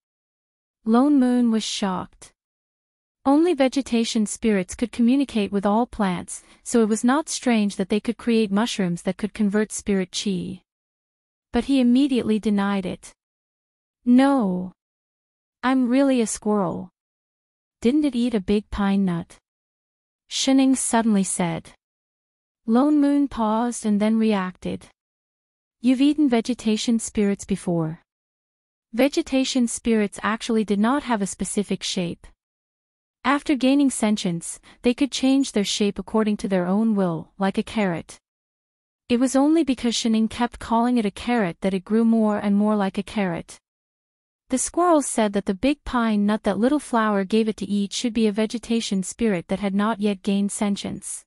Lone Moon was shocked. Only vegetation spirits could communicate with all plants, so it was not strange that they could create mushrooms that could convert spirit chi. But he immediately denied it. No. I'm really a squirrel. Didn't it eat a big pine nut? Shining suddenly said. Lone Moon paused and then reacted. You've eaten vegetation spirits before. Vegetation spirits actually did not have a specific shape. After gaining sentience, they could change their shape according to their own will, like a carrot. It was only because Shining kept calling it a carrot that it grew more and more like a carrot. The squirrel said that the big pine nut that Little Flower gave it to eat should be a vegetation spirit that had not yet gained sentience.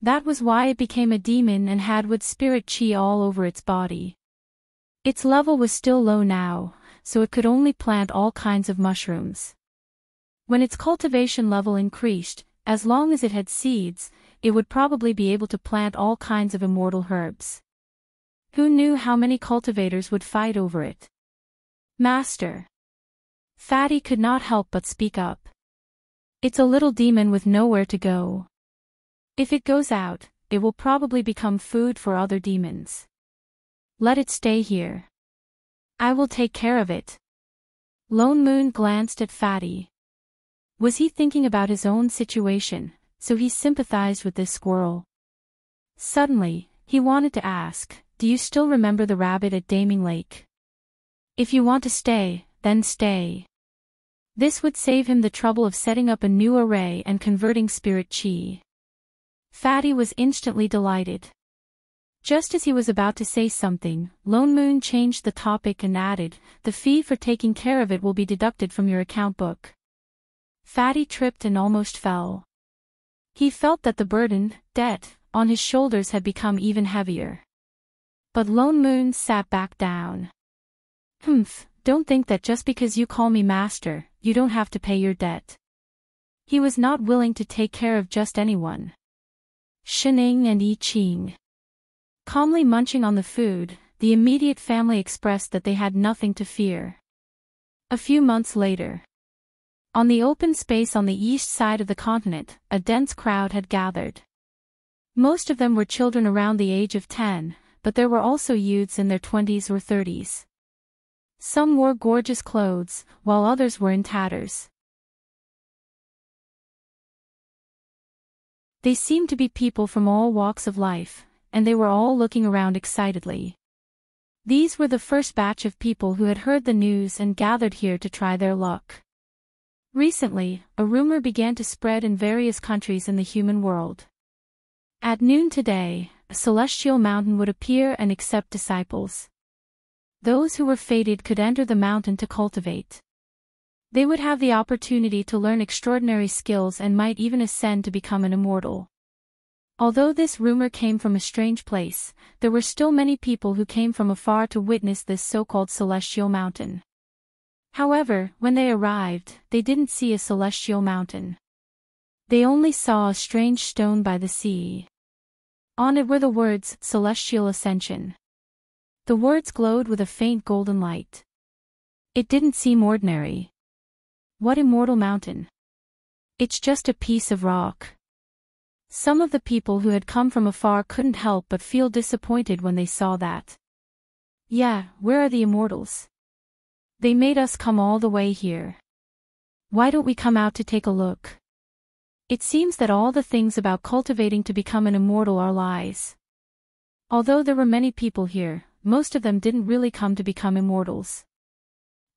That was why it became a demon and had wood spirit chi all over its body. Its level was still low now, so it could only plant all kinds of mushrooms. When its cultivation level increased, as long as it had seeds, it would probably be able to plant all kinds of immortal herbs. Who knew how many cultivators would fight over it? Master. Fatty could not help but speak up. It's a little demon with nowhere to go. If it goes out, it will probably become food for other demons. Let it stay here. I will take care of it. Lone Moon glanced at Fatty. Was he thinking about his own situation, so he sympathized with this squirrel? Suddenly, he wanted to ask, do you still remember the rabbit at Daming Lake? If you want to stay, then stay. This would save him the trouble of setting up a new array and converting spirit chi. Fatty was instantly delighted. Just as he was about to say something, Lone Moon changed the topic and added, the fee for taking care of it will be deducted from your account book. Fatty tripped and almost fell. He felt that the burden, debt, on his shoulders had become even heavier. But Lone Moon sat back down. Don't think that just because you call me master, you don't have to pay your debt. He was not willing to take care of just anyone. Shining and I Ching. Calmly munching on the food, the immediate family expressed that they had nothing to fear. A few months later. On the open space on the east side of the continent, a dense crowd had gathered. Most of them were children around the age of 10, but there were also youths in their 20s or 30s. Some wore gorgeous clothes, while others were in tatters. They seemed to be people from all walks of life, and they were all looking around excitedly. These were the first batch of people who had heard the news and gathered here to try their luck. Recently, a rumor began to spread in various countries in the human world. At noon today, a celestial mountain would appear and accept disciples. Those who were fated could enter the mountain to cultivate. They would have the opportunity to learn extraordinary skills and might even ascend to become an immortal. Although this rumor came from a strange place, there were still many people who came from afar to witness this so-called celestial mountain. However, when they arrived, they didn't see a celestial mountain. They only saw a strange stone by the sea. On it were the words, Celestial Ascension. The words glowed with a faint golden light. It didn't seem ordinary. What immortal mountain? It's just a piece of rock. Some of the people who had come from afar couldn't help but feel disappointed when they saw that. Yeah, where are the immortals? They made us come all the way here. Why don't we come out to take a look? It seems that all the things about cultivating to become an immortal are lies. Although there were many people here, most of them didn't really come to become immortals.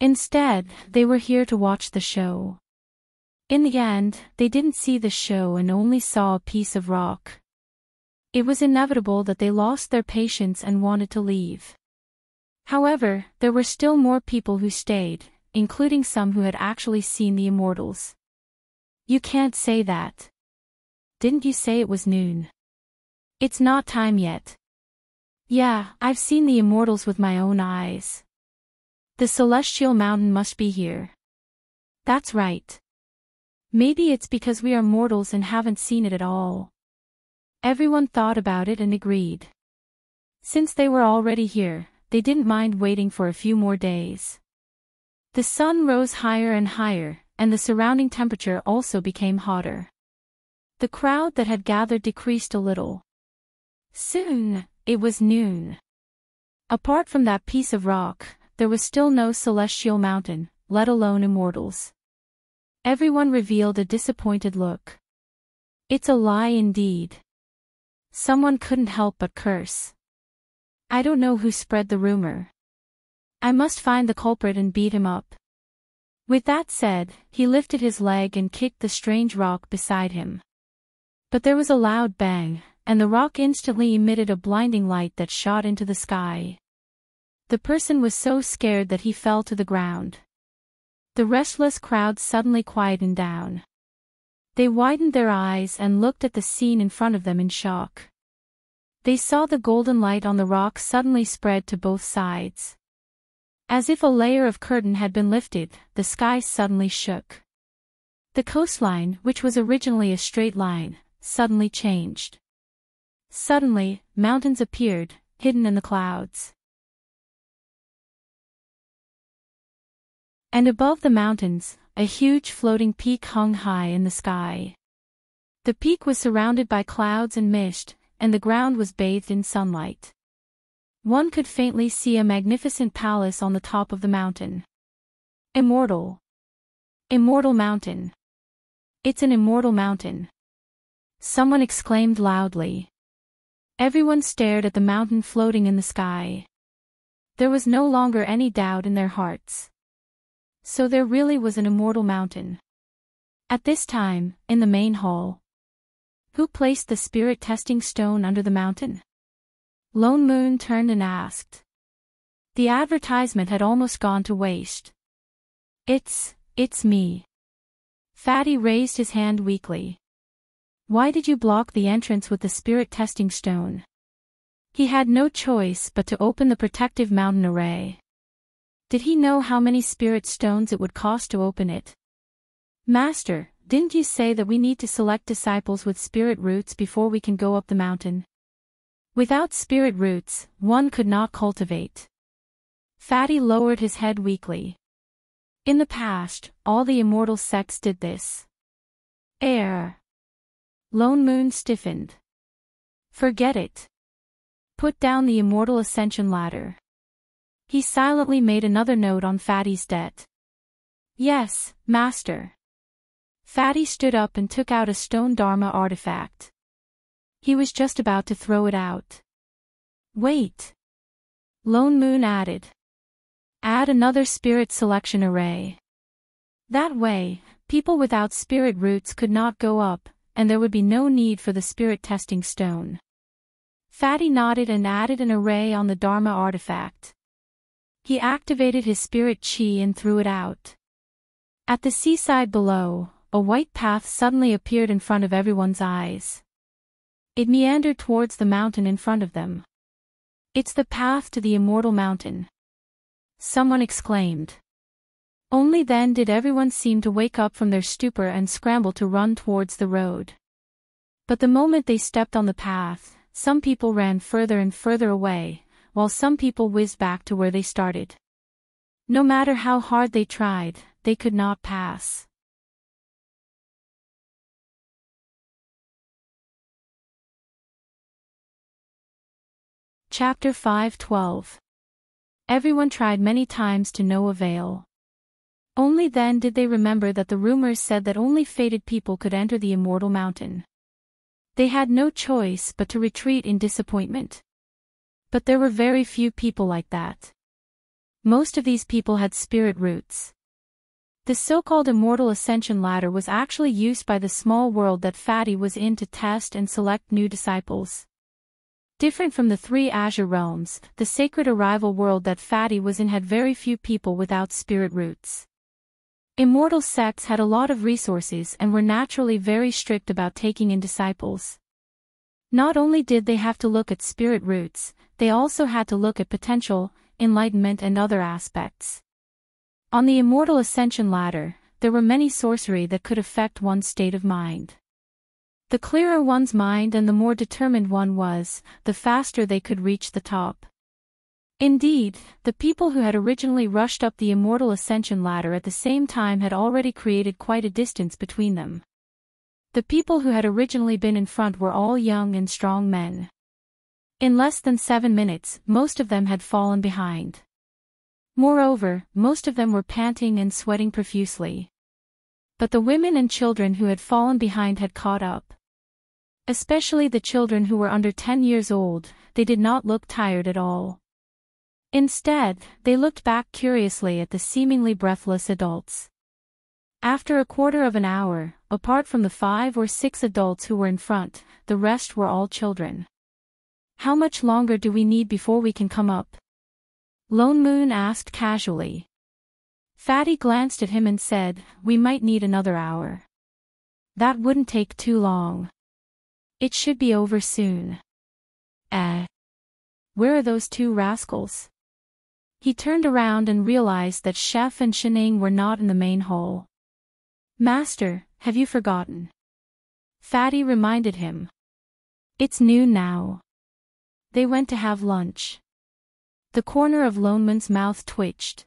Instead, they were here to watch the show. In the end, they didn't see the show and only saw a piece of rock. It was inevitable that they lost their patience and wanted to leave. However, there were still more people who stayed, including some who had actually seen the immortals. You can't say that. Didn't you say it was noon? It's not time yet. Yeah, I've seen the immortals with my own eyes. The celestial mountain must be here. That's right. Maybe it's because we are mortals and haven't seen it at all. Everyone thought about it and agreed. Since they were already here, they didn't mind waiting for a few more days. The sun rose higher and higher, and the surrounding temperature also became hotter. The crowd that had gathered decreased a little. Soon, it was noon. Apart from that piece of rock, there was still no celestial mountain, let alone immortals. Everyone revealed a disappointed look. It's a lie indeed. Someone couldn't help but curse. I don't know who spread the rumor. I must find the culprit and beat him up. With that said, he lifted his leg and kicked the strange rock beside him. But there was a loud bang, and the rock instantly emitted a blinding light that shot into the sky. The person was so scared that he fell to the ground. The restless crowd suddenly quietened down. They widened their eyes and looked at the scene in front of them in shock. They saw the golden light on the rock suddenly spread to both sides. As if a layer of curtain had been lifted, the sky suddenly shook. The coastline, which was originally a straight line, suddenly changed. Suddenly, mountains appeared, hidden in the clouds. And above the mountains, a huge floating peak hung high in the sky. The peak was surrounded by clouds and mist, and the ground was bathed in sunlight. One could faintly see a magnificent palace on the top of the mountain. Immortal. Immortal mountain. It's an immortal mountain. Someone exclaimed loudly. Everyone stared at the mountain floating in the sky. There was no longer any doubt in their hearts. So there really was an immortal mountain. At this time, in the main hall. Who placed the spirit testing stone under the mountain? Lone Moon turned and asked. The advertisement had almost gone to waste. It's me. Fatty raised his hand weakly. Why did you block the entrance with the spirit testing stone? He had no choice but to open the protective mountain array. Did he know how many spirit stones it would cost to open it? Master, didn't you say that we need to select disciples with spirit roots before we can go up the mountain? Without spirit roots, one could not cultivate. Fatty lowered his head weakly. In the past, all the immortal sects did this. Lone Moon stiffened. Forget it. Put down the immortal ascension ladder. He silently made another note on Fatty's debt. Yes, master. Fatty stood up and took out a stone Dharma artifact. He was just about to throw it out. Wait. Lone Moon added. Add another spirit selection array. That way, people without spirit roots could not go up, and there would be no need for the spirit testing stone. Fatty nodded and added an array on the Dharma artifact. He activated his spirit chi and threw it out. At the seaside below, a white path suddenly appeared in front of everyone's eyes. It meandered towards the mountain in front of them. "It's the path to the immortal mountain," someone exclaimed. Only then did everyone seem to wake up from their stupor and scramble to run towards the road. But the moment they stepped on the path, some people ran further and further away, while some people whizzed back to where they started. No matter how hard they tried, they could not pass. Chapter 5:12. Everyone tried many times to no avail. Only then did they remember that the rumors said that only fated people could enter the immortal mountain. They had no choice but to retreat in disappointment. But there were very few people like that. Most of these people had spirit roots. The so-called immortal ascension ladder was actually used by the small world that Fatty was in to test and select new disciples. Different from the three azure realms, the sacred arrival world that Fatty was in had very few people without spirit roots. Immortal sects had a lot of resources and were naturally very strict about taking in disciples. Not only did they have to look at spirit roots, they also had to look at potential, enlightenment and other aspects. On the immortal ascension ladder, there were many sorcery that could affect one's state of mind. The clearer one's mind and the more determined one was, the faster they could reach the top. Indeed, the people who had originally rushed up the immortal ascension ladder at the same time had already created quite a distance between them. The people who had originally been in front were all young and strong men. In less than 7 minutes, most of them had fallen behind. Moreover, most of them were panting and sweating profusely. But the women and children who had fallen behind had caught up. Especially the children who were under 10 years old, they did not look tired at all. Instead, they looked back curiously at the seemingly breathless adults. After a quarter of an hour, apart from the 5 or 6 adults who were in front, the rest were all children. "How much longer do we need before we can come up?" Lone Moon asked casually. Fatty glanced at him and said, "We might need another hour." "That wouldn't take too long. It should be over soon." Where are those 2 rascals?" He turned around and realized that Chef and Shining were not in the main hall. "Master, have you forgotten?" Fatty reminded him. "It's noon now. They went to have lunch." The corner of Lone Moon's mouth twitched.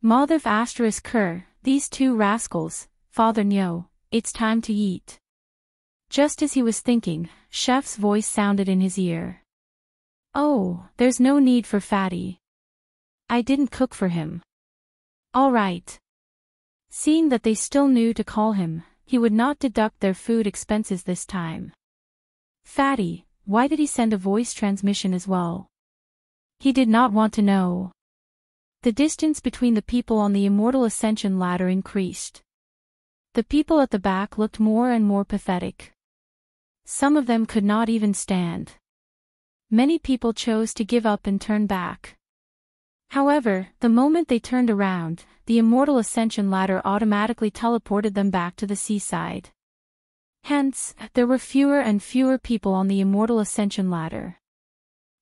"Motherf *Ker, these 2 rascals, Father Nyo, it's time to eat." Just as he was thinking, Chef's voice sounded in his ear. "Oh, there's no need for Fatty. I didn't cook for him." "All right." Seeing that they still knew to call him, he would not deduct their food expenses this time. Fatty, why did he send a voice transmission as well? He did not want to know. The distance between the people on the immortal ascension ladder increased. The people at the back looked more and more pathetic. Some of them could not even stand. Many people chose to give up and turn back. However, the moment they turned around, the immortal ascension ladder automatically teleported them back to the seaside. Hence, there were fewer and fewer people on the immortal ascension ladder.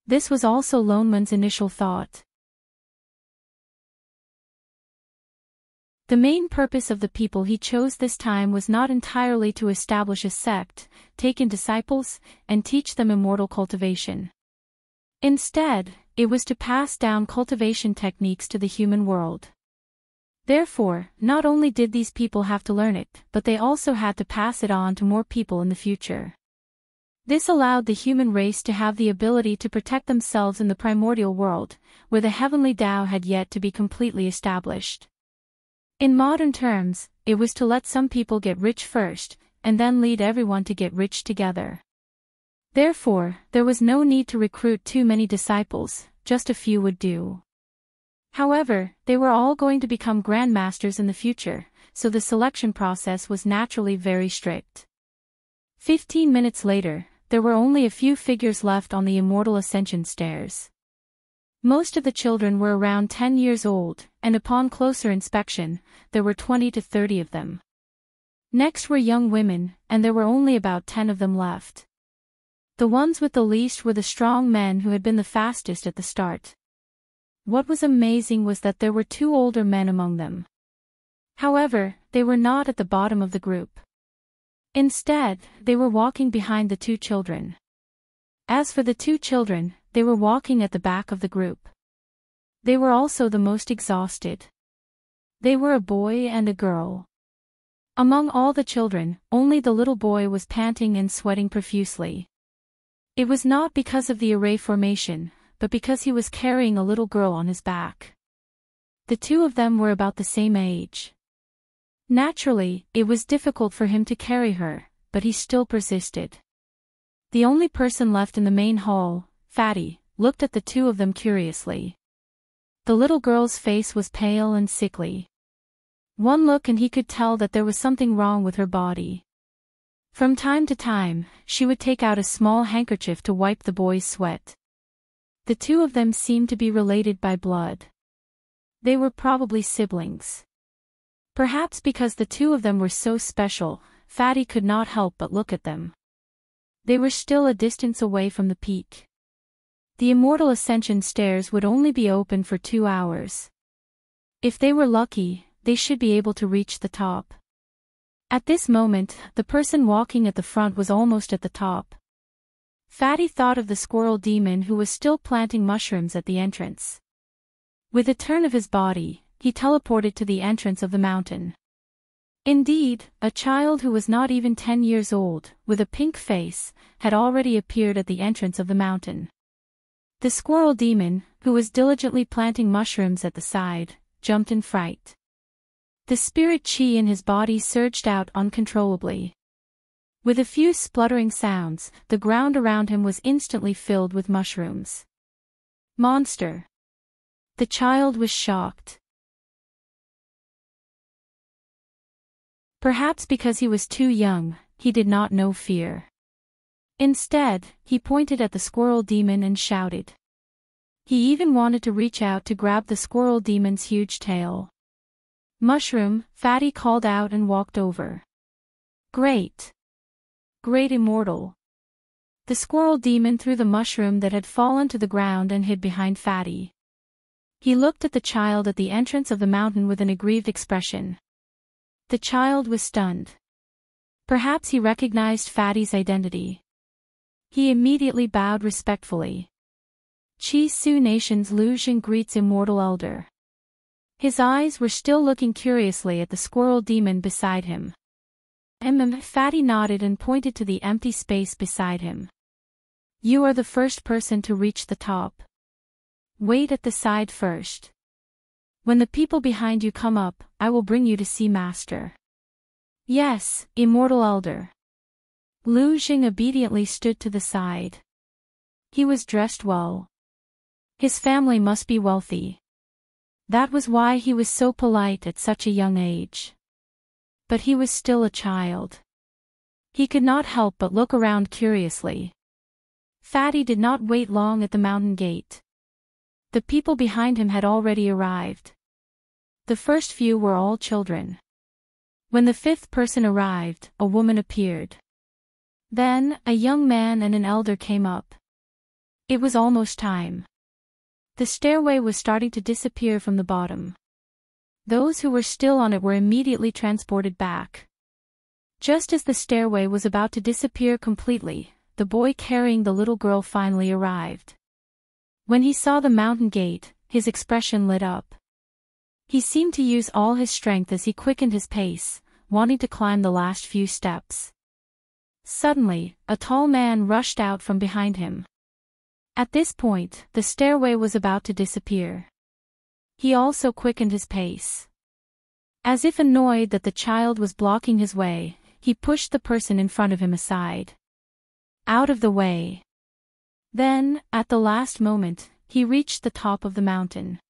This was also Lone Moon's initial thought. The main purpose of the people he chose this time was not entirely to establish a sect, take in disciples, and teach them immortal cultivation. Instead, it was to pass down cultivation techniques to the human world. Therefore, not only did these people have to learn it, but they also had to pass it on to more people in the future. This allowed the human race to have the ability to protect themselves in the primordial world, where the heavenly Tao had yet to be completely established. In modern terms, it was to let some people get rich first, and then lead everyone to get rich together. Therefore, there was no need to recruit too many disciples, just a few would do. However, they were all going to become grandmasters in the future, so the selection process was naturally very strict. 15 minutes later, there were only a few figures left on the immortal ascension stairs. Most of the children were around 10 years old, and upon closer inspection, there were 20 to 30 of them. Next were young women, and there were only about 10 of them left. The ones with the least were the strong men who had been the fastest at the start. What was amazing was that there were 2 older men among them. However, they were not at the bottom of the group. Instead, they were walking behind the 2 children. As for the 2 children, they were walking at the back of the group. They were also the most exhausted. They were a boy and a girl. Among all the children, only the little boy was panting and sweating profusely. It was not because of the array formation, but because he was carrying a little girl on his back. The 2 of them were about the same age. Naturally, it was difficult for him to carry her, but he still persisted. The only person left in the main hall, Fatty, looked at the 2 of them curiously. The little girl's face was pale and sickly. One look and he could tell that there was something wrong with her body. From time to time, she would take out a small handkerchief to wipe the boy's sweat. The 2 of them seemed to be related by blood. They were probably siblings. Perhaps because the 2 of them were so special, Fatty could not help but look at them. They were still a distance away from the peak. The immortal ascension stairs would only be open for 2 hours. If they were lucky, they should be able to reach the top. At this moment, the person walking at the front was almost at the top. Fatty thought of the squirrel demon who was still planting mushrooms at the entrance. With a turn of his body, he teleported to the entrance of the mountain. Indeed, a child who was not even 10 years old, with a pink face, had already appeared at the entrance of the mountain. The squirrel demon, who was diligently planting mushrooms at the side, jumped in fright. The spirit chi in his body surged out uncontrollably. With a few spluttering sounds, the ground around him was instantly filled with mushrooms. Monster! The child was shocked. Perhaps because he was too young, he did not know fear. Instead, he pointed at the squirrel demon and shouted. He even wanted to reach out to grab the squirrel demon's huge tail. Mushroom, Fatty called out and walked over. Great! Great immortal! The squirrel demon threw the mushroom that had fallen to the ground and hid behind Fatty. He looked at the child at the entrance of the mountain with an aggrieved expression. The child was stunned. Perhaps he recognized Fatty's identity. He immediately bowed respectfully. Chi Su Nation's Lu Zhen greets immortal elder. His eyes were still looking curiously at the squirrel demon beside him. Fatty nodded and pointed to the empty space beside him. You are the first person to reach the top. Wait at the side first. When the people behind you come up, I will bring you to see Master. Yes, immortal elder. Lu Zhen obediently stood to the side. He was dressed well. His family must be wealthy. That was why he was so polite at such a young age. But he was still a child. He could not help but look around curiously. Fatty did not wait long at the mountain gate. The people behind him had already arrived. The first few were all children. When the 5th person arrived, a woman appeared. Then, a young man and an elder came up. It was almost time. The stairway was starting to disappear from the bottom. Those who were still on it were immediately transported back. Just as the stairway was about to disappear completely, the boy carrying the little girl finally arrived. When he saw the mountain gate, his expression lit up. He seemed to use all his strength as he quickened his pace, wanting to climb the last few steps. Suddenly, a tall man rushed out from behind him. At this point, the stairway was about to disappear. He also quickened his pace. As if annoyed that the child was blocking his way, he pushed the person in front of him aside. Out of the way. Then, at the last moment, he reached the top of the mountain.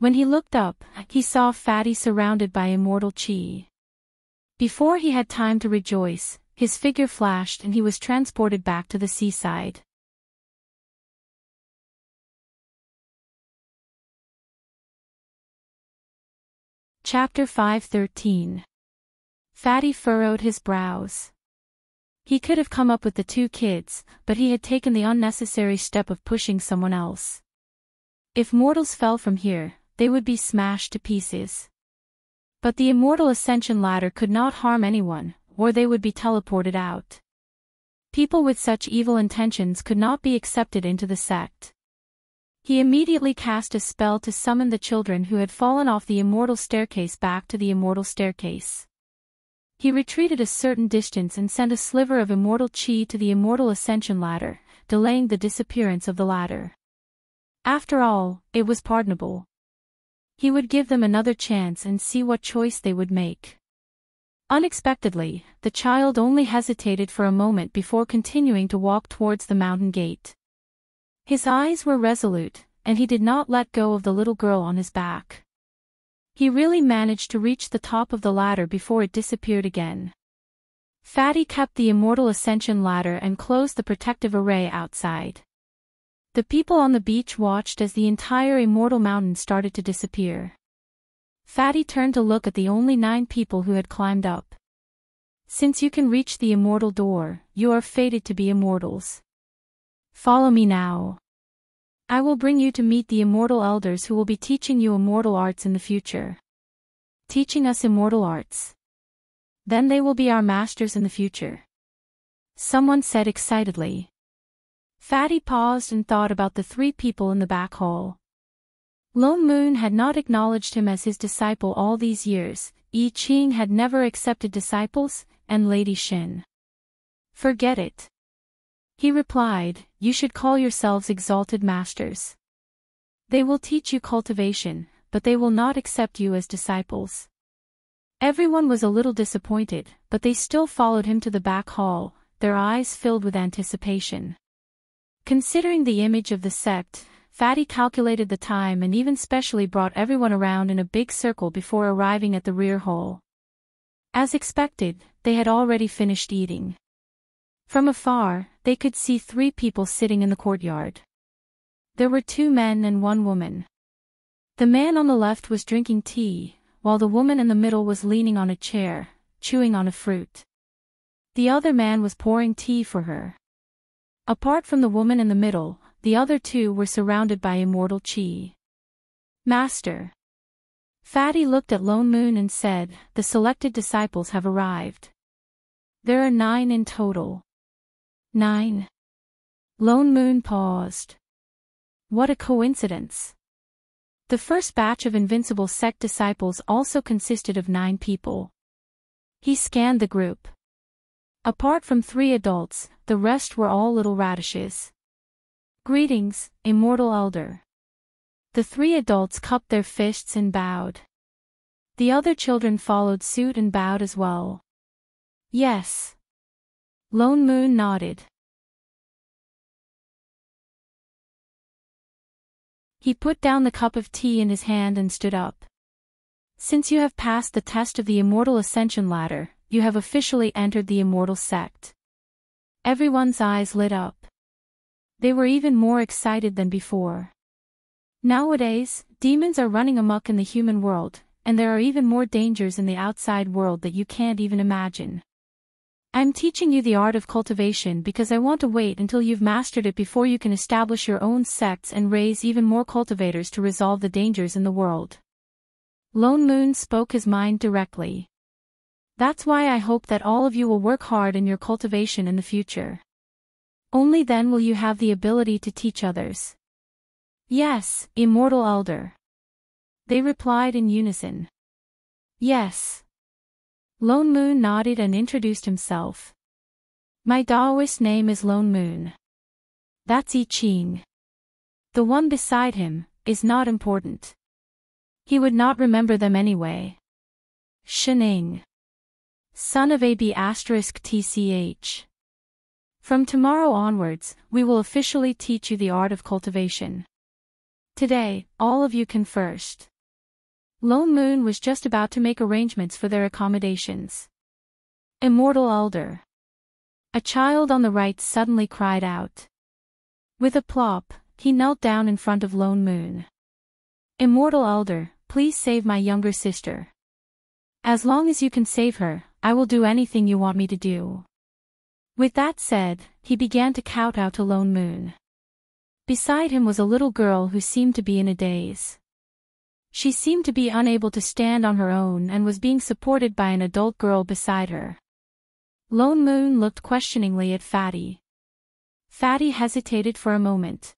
When he looked up, he saw Fatty surrounded by immortal chi. Before he had time to rejoice, his figure flashed and he was transported back to the seaside. Chapter 5:13. Fatty furrowed his brows. He could have come up with the two kids, but he had taken the unnecessary step of pushing someone else. If mortals fell from here, they would be smashed to pieces. But the immortal ascension ladder could not harm anyone, or they would be teleported out. People with such evil intentions could not be accepted into the sect. He immediately cast a spell to summon the children who had fallen off the immortal staircase back to the immortal staircase. He retreated a certain distance and sent a sliver of immortal chi to the immortal ascension ladder, delaying the disappearance of the ladder. After all, it was pardonable. He would give them another chance and see what choice they would make. Unexpectedly, the child only hesitated for a moment before continuing to walk towards the mountain gate. His eyes were resolute, and he did not let go of the little girl on his back. He really managed to reach the top of the ladder before it disappeared again. Fatty kept the immortal ascension ladder and closed the protective array outside. The people on the beach watched as the entire immortal mountain started to disappear. Fatty turned to look at the only 9 people who had climbed up. Since you can reach the immortal door, you are fated to be immortals. Follow me now. I will bring you to meet the immortal elders who will be teaching you immortal arts in the future. Teaching us immortal arts. Then they will be our masters in the future. Someone said excitedly. Fatty paused and thought about the 3 people in the back hall. Lone Moon had not acknowledged him as his disciple all these years, Yi Qing had never accepted disciples, and Lady Shin. Forget it. He replied, you should call yourselves exalted masters. They will teach you cultivation, but they will not accept you as disciples. Everyone was a little disappointed, but they still followed him to the back hall, their eyes filled with anticipation. Considering the image of the sect, Fatty calculated the time and even specially brought everyone around in a big circle before arriving at the rear hall. As expected, they had already finished eating. From afar, they could see 3 people sitting in the courtyard. There were 2 men and 1 woman. The man on the left was drinking tea, while the woman in the middle was leaning on a chair, chewing on a fruit. The other man was pouring tea for her. Apart from the woman in the middle, the other 2 were surrounded by immortal chi. Master. Fatty looked at Lone Moon and said, the selected disciples have arrived. There are 9 in total. 9. Lone Moon paused. What a coincidence. The first batch of Invincible Sect disciples also consisted of 9 people. He scanned the group. Apart from 3 adults, the rest were all little radishes. Greetings, immortal elder. The 3 adults cupped their fists and bowed. The other children followed suit and bowed as well. Yes. Lone Moon nodded. He put down the cup of tea in his hand and stood up. Since you have passed the test of the immortal ascension ladder, you have officially entered the immortal sect. Everyone's eyes lit up. They were even more excited than before. Nowadays, demons are running amok in the human world, and there are even more dangers in the outside world that you can't even imagine. I'm teaching you the art of cultivation because I want to wait until you've mastered it before you can establish your own sects and raise even more cultivators to resolve the dangers in the world. Lone Moon spoke his mind directly. That's why I hope that all of you will work hard in your cultivation in the future. Only then will you have the ability to teach others. Yes, immortal elder. They replied in unison. Yes. Lone Moon nodded and introduced himself. My Taoist name is Lone Moon. That's I Ching. The one beside him is not important. He would not remember them anyway. Shening. Son of AB*TCH. From tomorrow onwards, we will officially teach you the art of cultivation. Today, all of you can first Lone Moon was just about to make arrangements for their accommodations. Immortal Elder. A child on the right suddenly cried out. With a plop, he knelt down in front of Lone Moon. Immortal Elder, please save my younger sister. As long as you can save her, I will do anything you want me to do. With that said, he began to kowtow to Lone Moon. Beside him was a little girl who seemed to be in a daze. She seemed to be unable to stand on her own and was being supported by an adult girl beside her. Lone Moon looked questioningly at Fatty. Fatty hesitated for a moment.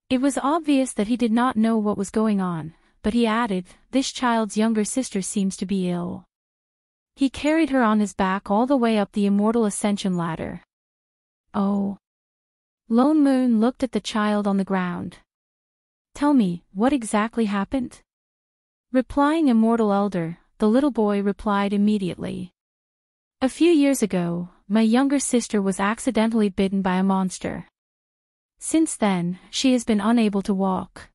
It was obvious that he did not know what was going on, but he added, "This child's younger sister seems to be ill." He carried her on his back all the way up the immortal ascension ladder. Oh. Lone Moon looked at the child on the ground. Tell me, what exactly happened? Replying Immortal Elder, the little boy replied immediately. A few years ago, my younger sister was accidentally bitten by a monster. Since then, she has been unable to walk.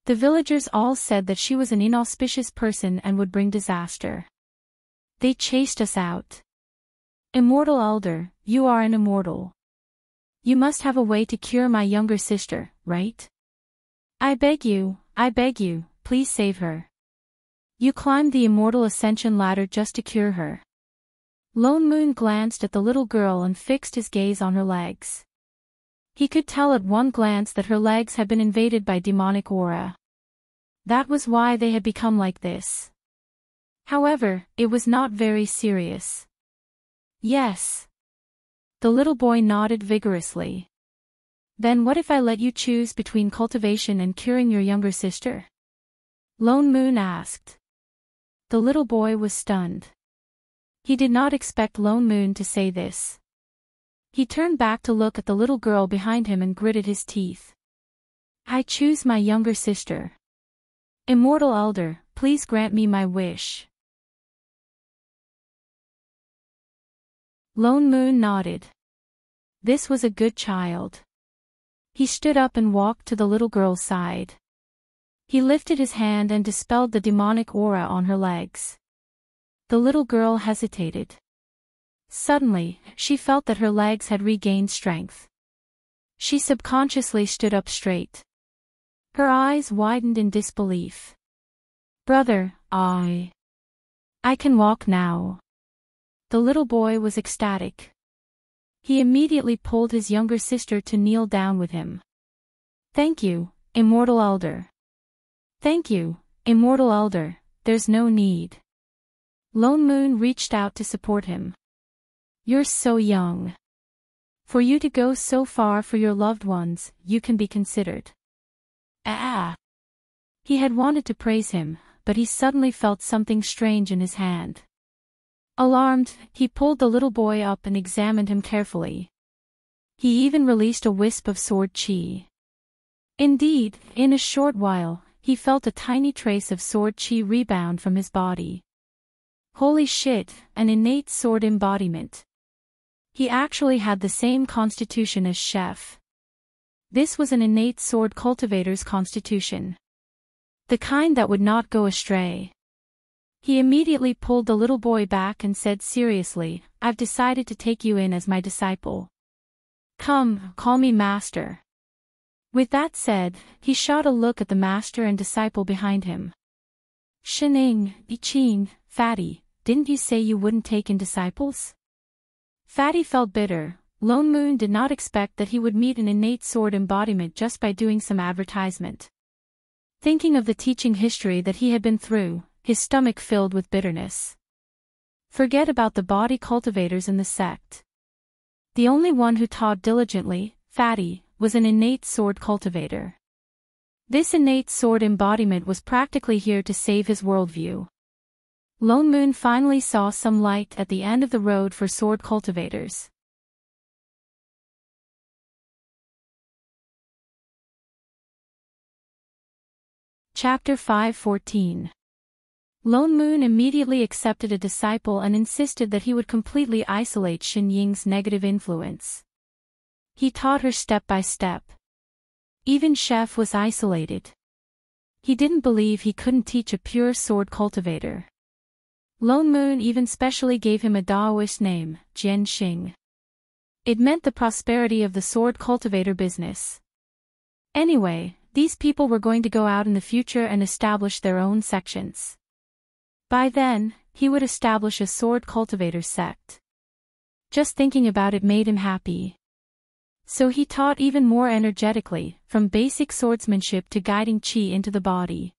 The villagers all said that she was an inauspicious person and would bring disaster. They chased us out. Immortal Elder, you are an immortal. You must have a way to cure my younger sister, right? I beg you, please save her. You climbed the immortal ascension ladder just to cure her. Lone Moon glanced at the little girl and fixed his gaze on her legs. He could tell at one glance that her legs had been invaded by demonic aura. That was why they had become like this. However, it was not very serious. Yes. The little boy nodded vigorously. Then what if I let you choose between cultivation and curing your younger sister? Lone Moon asked. The little boy was stunned. He did not expect Lone Moon to say this. He turned back to look at the little girl behind him and gritted his teeth. I choose my younger sister. Immortal Elder, please grant me my wish. Lone Moon nodded. This was a good child. He stood up and walked to the little girl's side. He lifted his hand and dispelled the demonic aura on her legs. The little girl hesitated. Suddenly, she felt that her legs had regained strength. She subconsciously stood up straight. Her eyes widened in disbelief. Brother, I can walk now. The little boy was ecstatic. He immediately pulled his younger sister to kneel down with him. Thank you, Immortal Elder. Thank you, Immortal Elder, there's no need. Lone Moon reached out to support him. You're so young. For you to go so far for your loved ones, you can be considered. He had wanted to praise him, but he suddenly felt something strange in his hand. Alarmed, he pulled the little boy up and examined him carefully. He even released a wisp of sword chi. Indeed, in a short while, he felt a tiny trace of sword chi rebound from his body. Holy shit, an innate sword embodiment. He actually had the same constitution as Chef. This was an innate sword cultivator's constitution. The kind that would not go astray. He immediately pulled the little boy back and said seriously, I've decided to take you in as my disciple. Come, call me master. With that said, he shot a look at the master and disciple behind him. Shining, Ichin, Fatty, didn't you say you wouldn't take in disciples? Fatty felt bitter. Lone Moon did not expect that he would meet an innate sword embodiment just by doing some advertisement. Thinking of the teaching history that he had been through, his stomach filled with bitterness. Forget about the body cultivators in the sect. The only one who taught diligently, Fatty, was an innate sword cultivator. This innate sword embodiment was practically here to save his worldview. Lone Moon finally saw some light at the end of the road for sword cultivators. Chapter 5:14. Lone Moon immediately accepted a disciple and insisted that he would completely isolate Xin Ying's negative influence. He taught her step by step. Even Chef was isolated. He didn't believe he couldn't teach a pure sword cultivator. Lone Moon even specially gave him a Taoist name, Jian Xing. It meant the prosperity of the sword cultivator business. Anyway, these people were going to go out in the future and establish their own sections. By then, he would establish a sword cultivator sect. Just thinking about it made him happy. So he taught even more energetically, from basic swordsmanship to guiding qi into the body.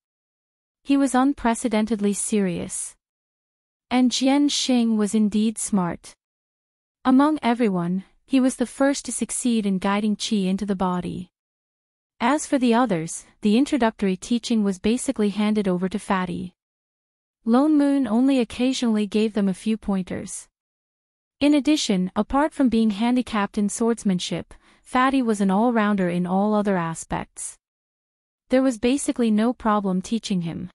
He was unprecedentedly serious. And Jian Xing was indeed smart. Among everyone, he was the first to succeed in guiding qi into the body. As for the others, the introductory teaching was basically handed over to Fatty. Lone Moon only occasionally gave them a few pointers. In addition, apart from being handicapped in swordsmanship, Fatty was an all-rounder in all other aspects. There was basically no problem teaching him.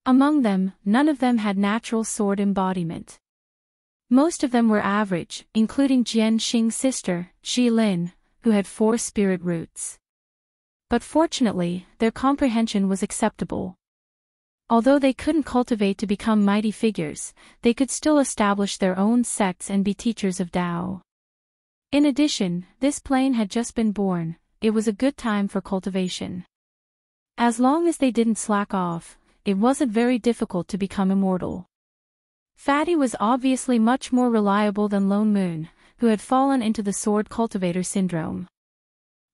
Among them, none of them had natural sword embodiment. Most of them were average, including Jian Xing's sister, Zhi Lin, who had 4 spirit roots. But fortunately, their comprehension was acceptable. Although they couldn't cultivate to become mighty figures, they could still establish their own sects and be teachers of Tao. In addition, this plane had just been born, it was a good time for cultivation. As long as they didn't slack off, it wasn't very difficult to become immortal. Fatty was obviously much more reliable than Lone Moon, who had fallen into the sword cultivator syndrome.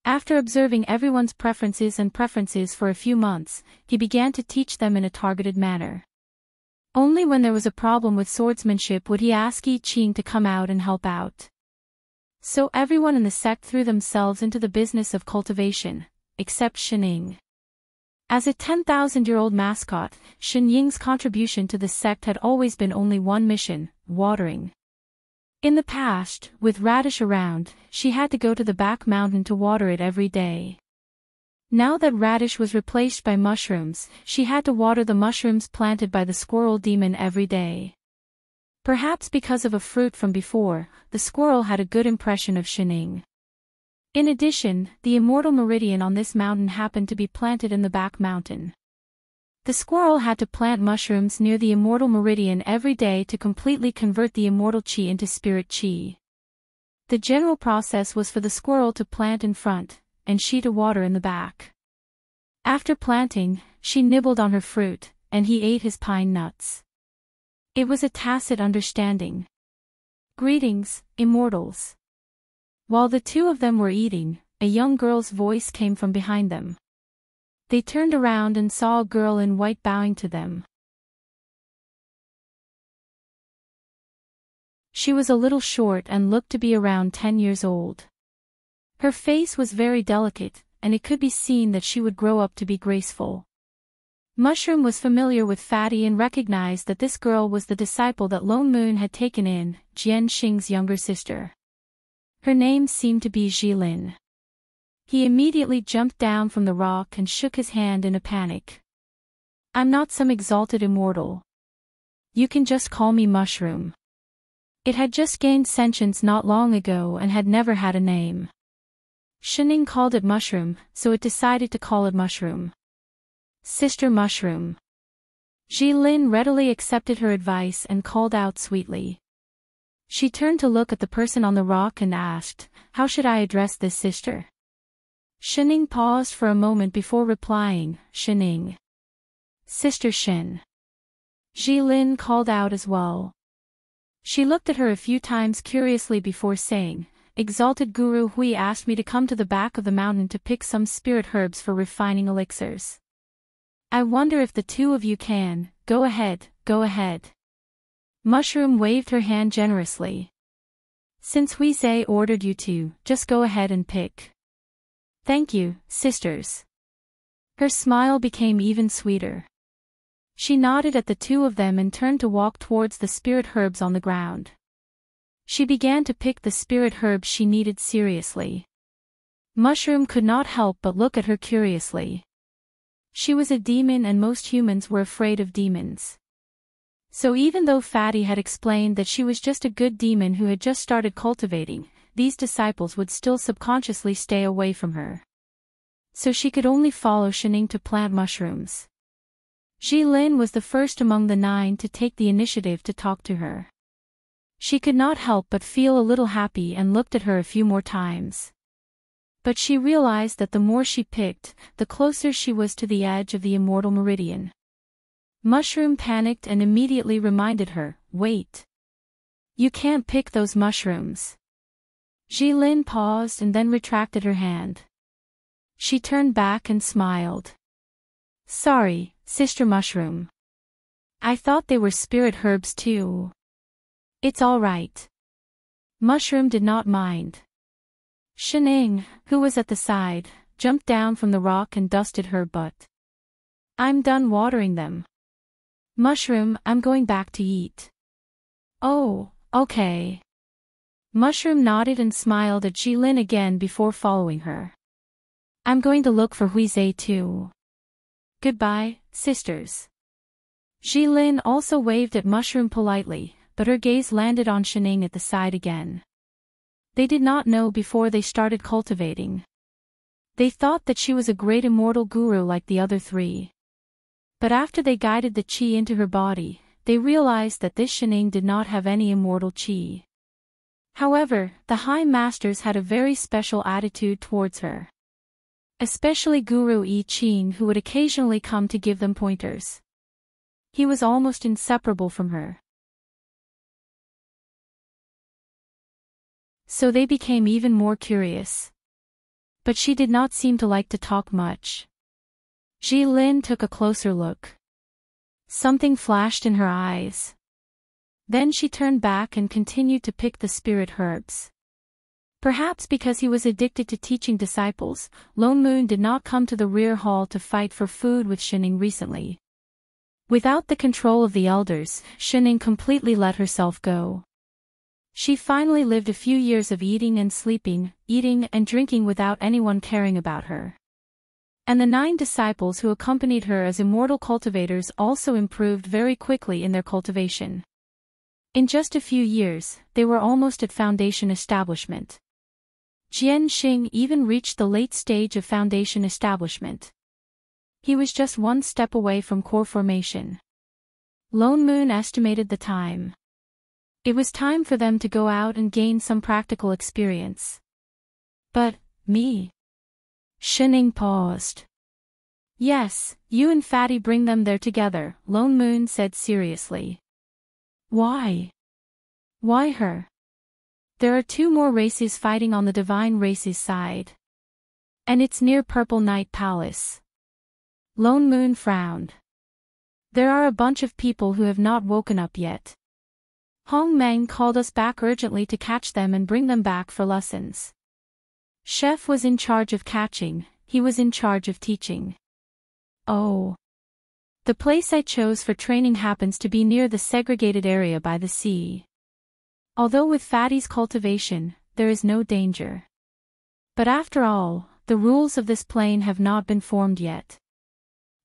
After observing everyone's preferences for a few months, he began to teach them in a targeted manner. Only when there was a problem with swordsmanship would he ask I Ching to come out and help out. So everyone in the sect threw themselves into the business of cultivation, except Shening. As a 10,000-year-old mascot, Shen Ying's contribution to the sect had always been only one mission, watering. In the past, with Radish around, she had to go to the back mountain to water it every day. Now that Radish was replaced by mushrooms, she had to water the mushrooms planted by the squirrel demon every day. Perhaps because of a fruit from before, the squirrel had a good impression of Shening. In addition, the immortal meridian on this mountain happened to be planted in the back mountain. The squirrel had to plant mushrooms near the immortal meridian every day to completely convert the immortal qi into spirit qi. The general process was for the squirrel to plant in front, and she to water in the back. After planting, she nibbled on her fruit, and he ate his pine nuts. It was a tacit understanding. Greetings, immortals. While the two of them were eating, a young girl's voice came from behind them. They turned around and saw a girl in white bowing to them. She was a little short and looked to be around 10 years old. Her face was very delicate, and it could be seen that she would grow up to be graceful. Mushroom was familiar with Fatty and recognized that this girl was the disciple that Lone Moon had taken in, Jian Xing's younger sister. Her name seemed to be Zhi Lin. He immediately jumped down from the rock and shook his hand in a panic. I'm not some exalted immortal. You can just call me Mushroom. It had just gained sentience not long ago and had never had a name. Shening called it Mushroom, so it decided to call it Mushroom. Sister Mushroom. Zhi Lin readily accepted her advice and called out sweetly. She turned to look at the person on the rock and asked, "How should I address this sister?" Shening paused for a moment before replying, "Shening." Sister Shen. Zhi Lin called out as well. She looked at her a few times curiously before saying, "Exalted Guru Hui asked me to come to the back of the mountain to pick some spirit herbs for refining elixirs. I wonder if the two of you can, go ahead, go ahead." Mushroom waved her hand generously. "Since Huizhe ordered you to, just go ahead and pick." "Thank you, sisters." Her smile became even sweeter. She nodded at the two of them and turned to walk towards the spirit herbs on the ground. She began to pick the spirit herbs she needed seriously. Mushroom could not help but look at her curiously. She was a demon and most humans were afraid of demons. So even though Fatty had explained that she was just a good demon who had just started cultivating, these disciples would still subconsciously stay away from her. so she could only follow Shining to plant mushrooms. Jilin was the first among the 9 to take the initiative to talk to her. She could not help but feel a little happy and looked at her a few more times. But she realized that the more she picked, the closer she was to the edge of the immortal meridian. Mushroom panicked and immediately reminded her, "Wait. You can't pick those mushrooms." Jilin paused and then retracted her hand. She turned back and smiled. "Sorry, Sister Mushroom. I thought they were spirit herbs too." "It's all right." Mushroom did not mind. Shining, who was at the side, jumped down from the rock and dusted her butt. "I'm done watering them. Mushroom, I'm going back to eat." "Oh, okay." Mushroom nodded and smiled at Jilin again before following her. "I'm going to look for Huizhe too. Goodbye, sisters." Jilin also waved at Mushroom politely, but her gaze landed on Shining at the side again. They did not know before they started cultivating. They thought that she was a great immortal guru like the other 3. But after they guided the qi into her body, they realized that this Shining did not have any immortal qi. However, the High Masters had a very special attitude towards her. Especially Guru I Ching, who would occasionally come to give them pointers. He was almost inseparable from her. So they became even more curious. But she did not seem to like to talk much. Jilin took a closer look. Something flashed in her eyes. Then she turned back and continued to pick the spirit herbs. Perhaps because he was addicted to teaching disciples, Lone Moon did not come to the rear hall to fight for food with Shining recently. Without the control of the elders, Shining completely let herself go. She finally lived a few years of eating and sleeping, eating and drinking without anyone caring about her. And the 9 disciples who accompanied her as immortal cultivators also improved very quickly in their cultivation. In just a few years, they were almost at foundation establishment. Jian Xing even reached the late stage of foundation establishment. He was just one step away from core formation. Lone Moon estimated the time. It was time for them to go out and gain some practical experience. "But, me?" Shining paused. "Yes, you and Fatty bring them there together," Lone Moon said seriously. "Why? Why her? There are 2 more races fighting on the divine races side. And it's near Purple Night Palace." Lone Moon frowned. "There are a bunch of people who have not woken up yet. Hong Meng called us back urgently to catch them and bring them back for lessons. Chef was in charge of catching, he was in charge of teaching." "Oh. The place I chose for training happens to be near the segregated area by the sea. Although with Fatty's cultivation, there is no danger. But after all, the rules of this plane have not been formed yet.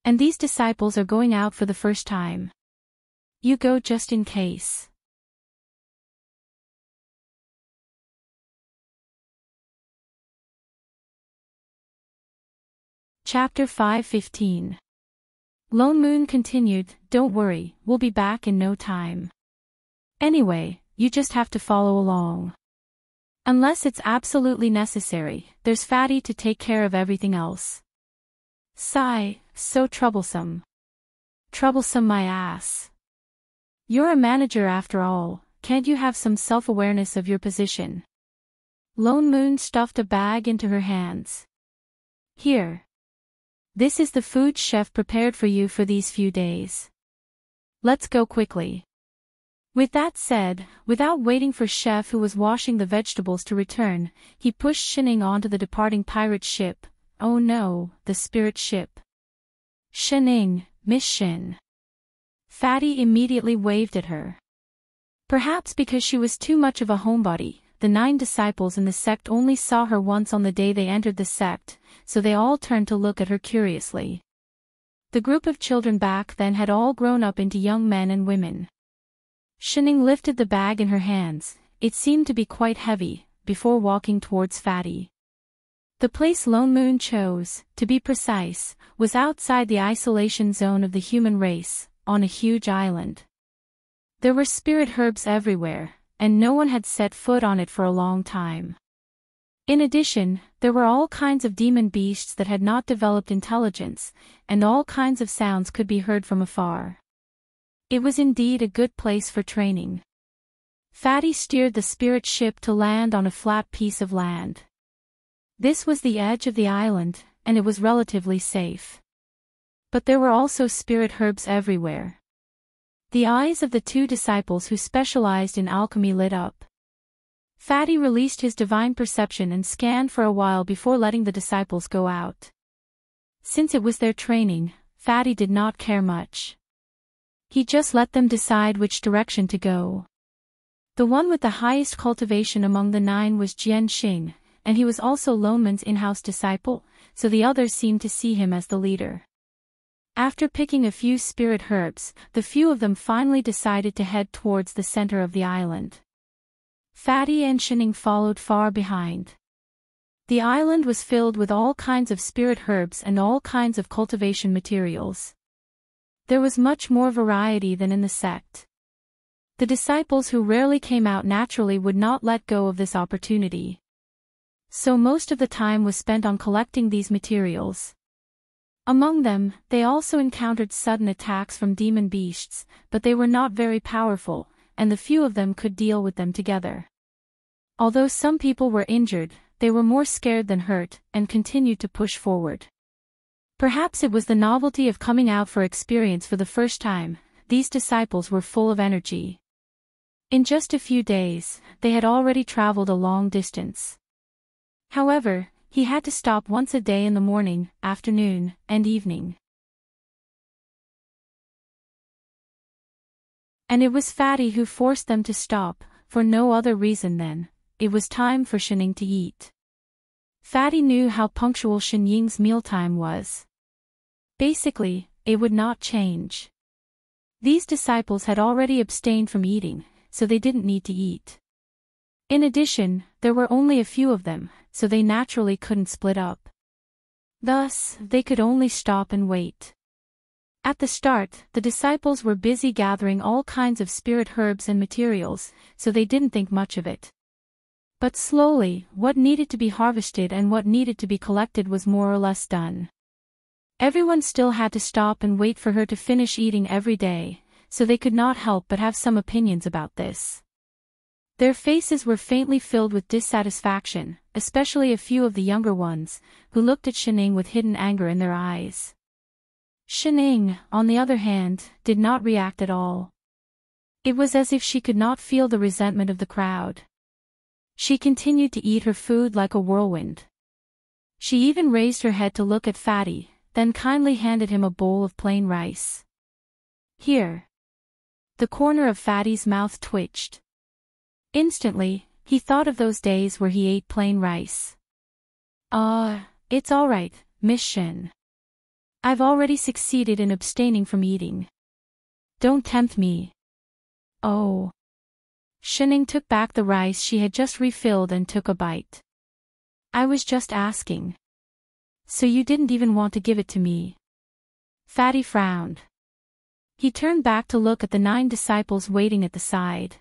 And these disciples are going out for the first time. You go just in case." Chapter 5:15. Lone Moon continued, "Don't worry, we'll be back in no time. Anyway, you just have to follow along. Unless it's absolutely necessary, there's Fatty to take care of everything else." Sigh, so troublesome. Troublesome my ass. You're a manager after all, can't you have some self-awareness of your position? Lone Moon stuffed a bag into her hands. "Here. This is the food chef prepared for you for these few days. Let's go quickly." With that said, without waiting for Chef who was washing the vegetables to return, he pushed Shining onto the departing pirate ship. Oh no, the spirit ship. "Shining, Miss Shin." Fatty immediately waved at her. Perhaps because she was too much of a homebody, the 9 disciples in the sect only saw her once on the day they entered the sect, so they all turned to look at her curiously. The group of children back then had all grown up into young men and women. Shining lifted the bag in her hands, it seemed to be quite heavy, before walking towards Fatty. The place Lone Moon chose, to be precise, was outside the isolation zone of the human race, on a huge island. There were spirit herbs everywhere, and no one had set foot on it for a long time. In addition, there were all kinds of demon beasts that had not developed intelligence, and all kinds of sounds could be heard from afar. It was indeed a good place for training. Fatty steered the spirit ship to land on a flat piece of land. This was the edge of the island, and it was relatively safe. But there were also spirit herbs everywhere. The eyes of the two disciples who specialized in alchemy lit up. Fatty released his divine perception and scanned for a while before letting the disciples go out. Since it was their training, Fatty did not care much. He just let them decide which direction to go. The one with the highest cultivation among the 9 was Jian Xing, and he was also Lone Moon's in-house disciple, so the others seemed to see him as the leader. After picking a few spirit herbs, the few of them finally decided to head towards the center of the island. Fatty and Shining followed far behind. The island was filled with all kinds of spirit herbs and all kinds of cultivation materials. There was much more variety than in the sect. The disciples who rarely came out naturally would not let go of this opportunity. So most of the time was spent on collecting these materials. Among them, they also encountered sudden attacks from demon beasts, but they were not very powerful, and the few of them could deal with them together. Although some people were injured, they were more scared than hurt, and continued to push forward. Perhaps it was the novelty of coming out for experience for the first time. These disciples were full of energy. In just a few days, they had already traveled a long distance. However, he had to stop once a day in the morning, afternoon, and evening. And it was Fatty who forced them to stop, for no other reason than, it was time for Shining to eat. Fatty knew how punctual Shen Ying's mealtime was. Basically, it would not change. These disciples had already abstained from eating, so they didn't need to eat. In addition, there were only a few of them, so they naturally couldn't split up. Thus, they could only stop and wait. At the start, the disciples were busy gathering all kinds of spirit herbs and materials, so they didn't think much of it. But slowly, what needed to be harvested and what needed to be collected was more or less done. Everyone still had to stop and wait for her to finish eating every day, so they could not help but have some opinions about this. Their faces were faintly filled with dissatisfaction, especially a few of the younger ones, who looked at Shining with hidden anger in their eyes. Shining, on the other hand, did not react at all. It was as if she could not feel the resentment of the crowd. She continued to eat her food like a whirlwind. She even raised her head to look at Fatty, then kindly handed him a bowl of plain rice. Here. The corner of Fatty's mouth twitched. Instantly, he thought of those days where he ate plain rice. It's all right, Miss Shen. I've already succeeded in abstaining from eating. Don't tempt me. Oh. Shining took back the rice she had just refilled and took a bite. I was just asking. So you didn't even want to give it to me? Fatty frowned. He turned back to look at the 9 disciples waiting at the side.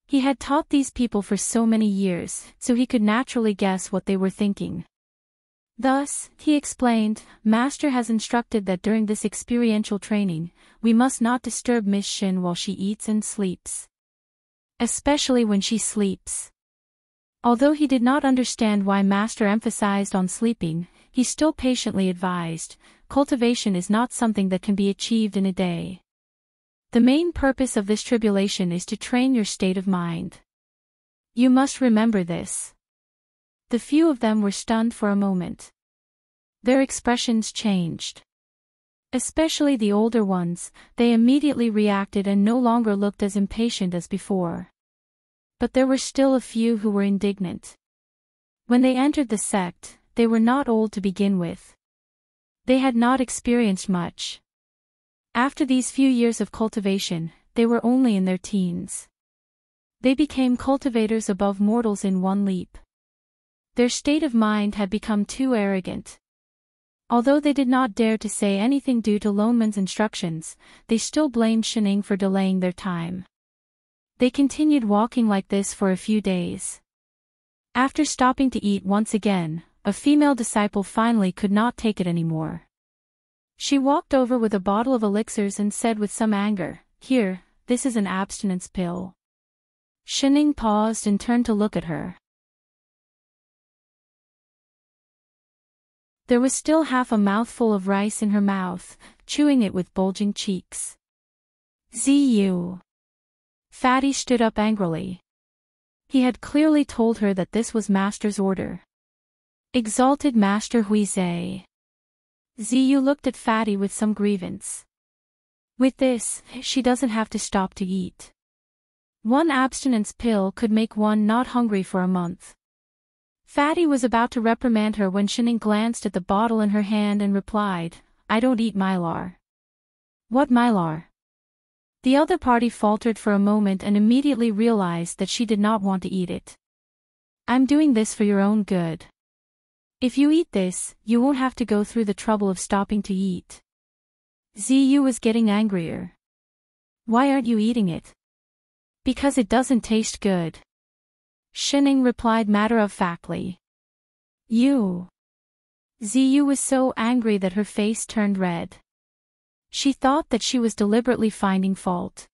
He had taught these people for so many years, so he could naturally guess what they were thinking. Thus, he explained, Master has instructed that during this experiential training, we must not disturb Miss Shin while she eats and sleeps. Especially when she sleeps. Although he did not understand why Master emphasized on sleeping, he still patiently advised, cultivation is not something that can be achieved in a day. The main purpose of this tribulation is to train your state of mind. You must remember this. The few of them were stunned for a moment. Their expressions changed. Especially the older ones, they immediately reacted and no longer looked as impatient as before. But there were still a few who were indignant. When they entered the sect, they were not old to begin with. They had not experienced much. After these few years of cultivation, they were only in their teens. They became cultivators above mortals in one leap. Their state of mind had become too arrogant. Although they did not dare to say anything due to Loneman's instructions, they still blamed Shining for delaying their time. They continued walking like this for a few days. After stopping to eat once again, a female disciple finally could not take it anymore. She walked over with a bottle of elixirs and said with some anger, "Here, this is an abstinence pill." Shining paused and turned to look at her. There was still half a mouthful of rice in her mouth, chewing it with bulging cheeks. "Zu." Fatty stood up angrily. He had clearly told her that this was Master's order. Exalted Master Huizhe. Zu looked at Fatty with some grievance. With this, she doesn't have to stop to eat. One abstinence pill could make one not hungry for a month. Fatty was about to reprimand her when Shining glanced at the bottle in her hand and replied, "I don't eat mylar." "What mylar?" The other party faltered for a moment and immediately realized that she did not want to eat it. "I'm doing this for your own good. If you eat this, you won't have to go through the trouble of stopping to eat." Zu was getting angrier. "Why aren't you eating it?" "Because it doesn't taste good." Shining replied matter-of-factly. "You." Zu was so angry that her face turned red. She thought that she was deliberately finding fault.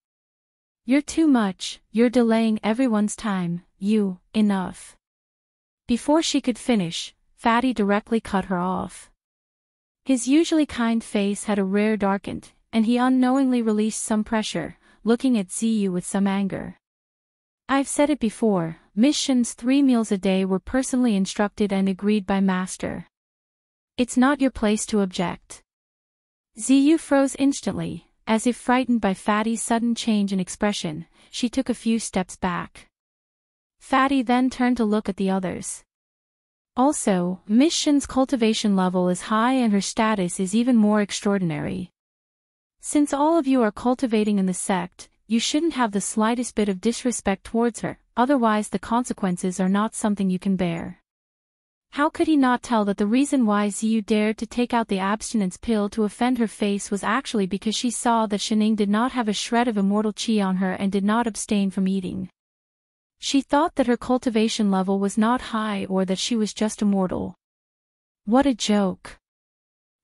"You're too much, you're delaying everyone's time, you, enough." Before she could finish, Fatty directly cut her off. His usually kind face had a rare darkened, and he unknowingly released some pressure, looking at Zu with some anger. "I've said it before, Miss Shin's 3 meals a day were personally instructed and agreed by Master. It's not your place to object." Zu froze instantly, as if frightened by Fatty's sudden change in expression. She took a few steps back. Fatty then turned to look at the others. "Also, Miss Shin's cultivation level is high and her status is even more extraordinary. Since all of you are cultivating in the sect, you shouldn't have the slightest bit of disrespect towards her, otherwise the consequences are not something you can bear." How could he not tell that the reason why Zu dared to take out the abstinence pill to offend her face was actually because she saw that Shining did not have a shred of immortal qi on her and did not abstain from eating. She thought that her cultivation level was not high or that she was just a mortal. What a joke.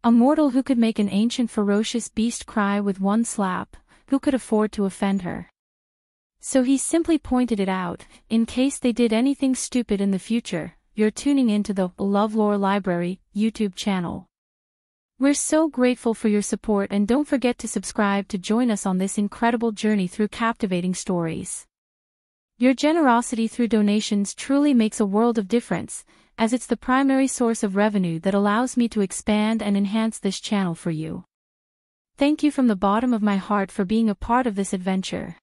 A mortal who could make an ancient ferocious beast cry with one slap, who could afford to offend her? So he simply pointed it out, in case they did anything stupid in the future. You're tuning into the LoveLore Library YouTube channel. We're so grateful for your support and don't forget to subscribe to join us on this incredible journey through captivating stories. Your generosity through donations truly makes a world of difference, as it's the primary source of revenue that allows me to expand and enhance this channel for you. Thank you from the bottom of my heart for being a part of this adventure.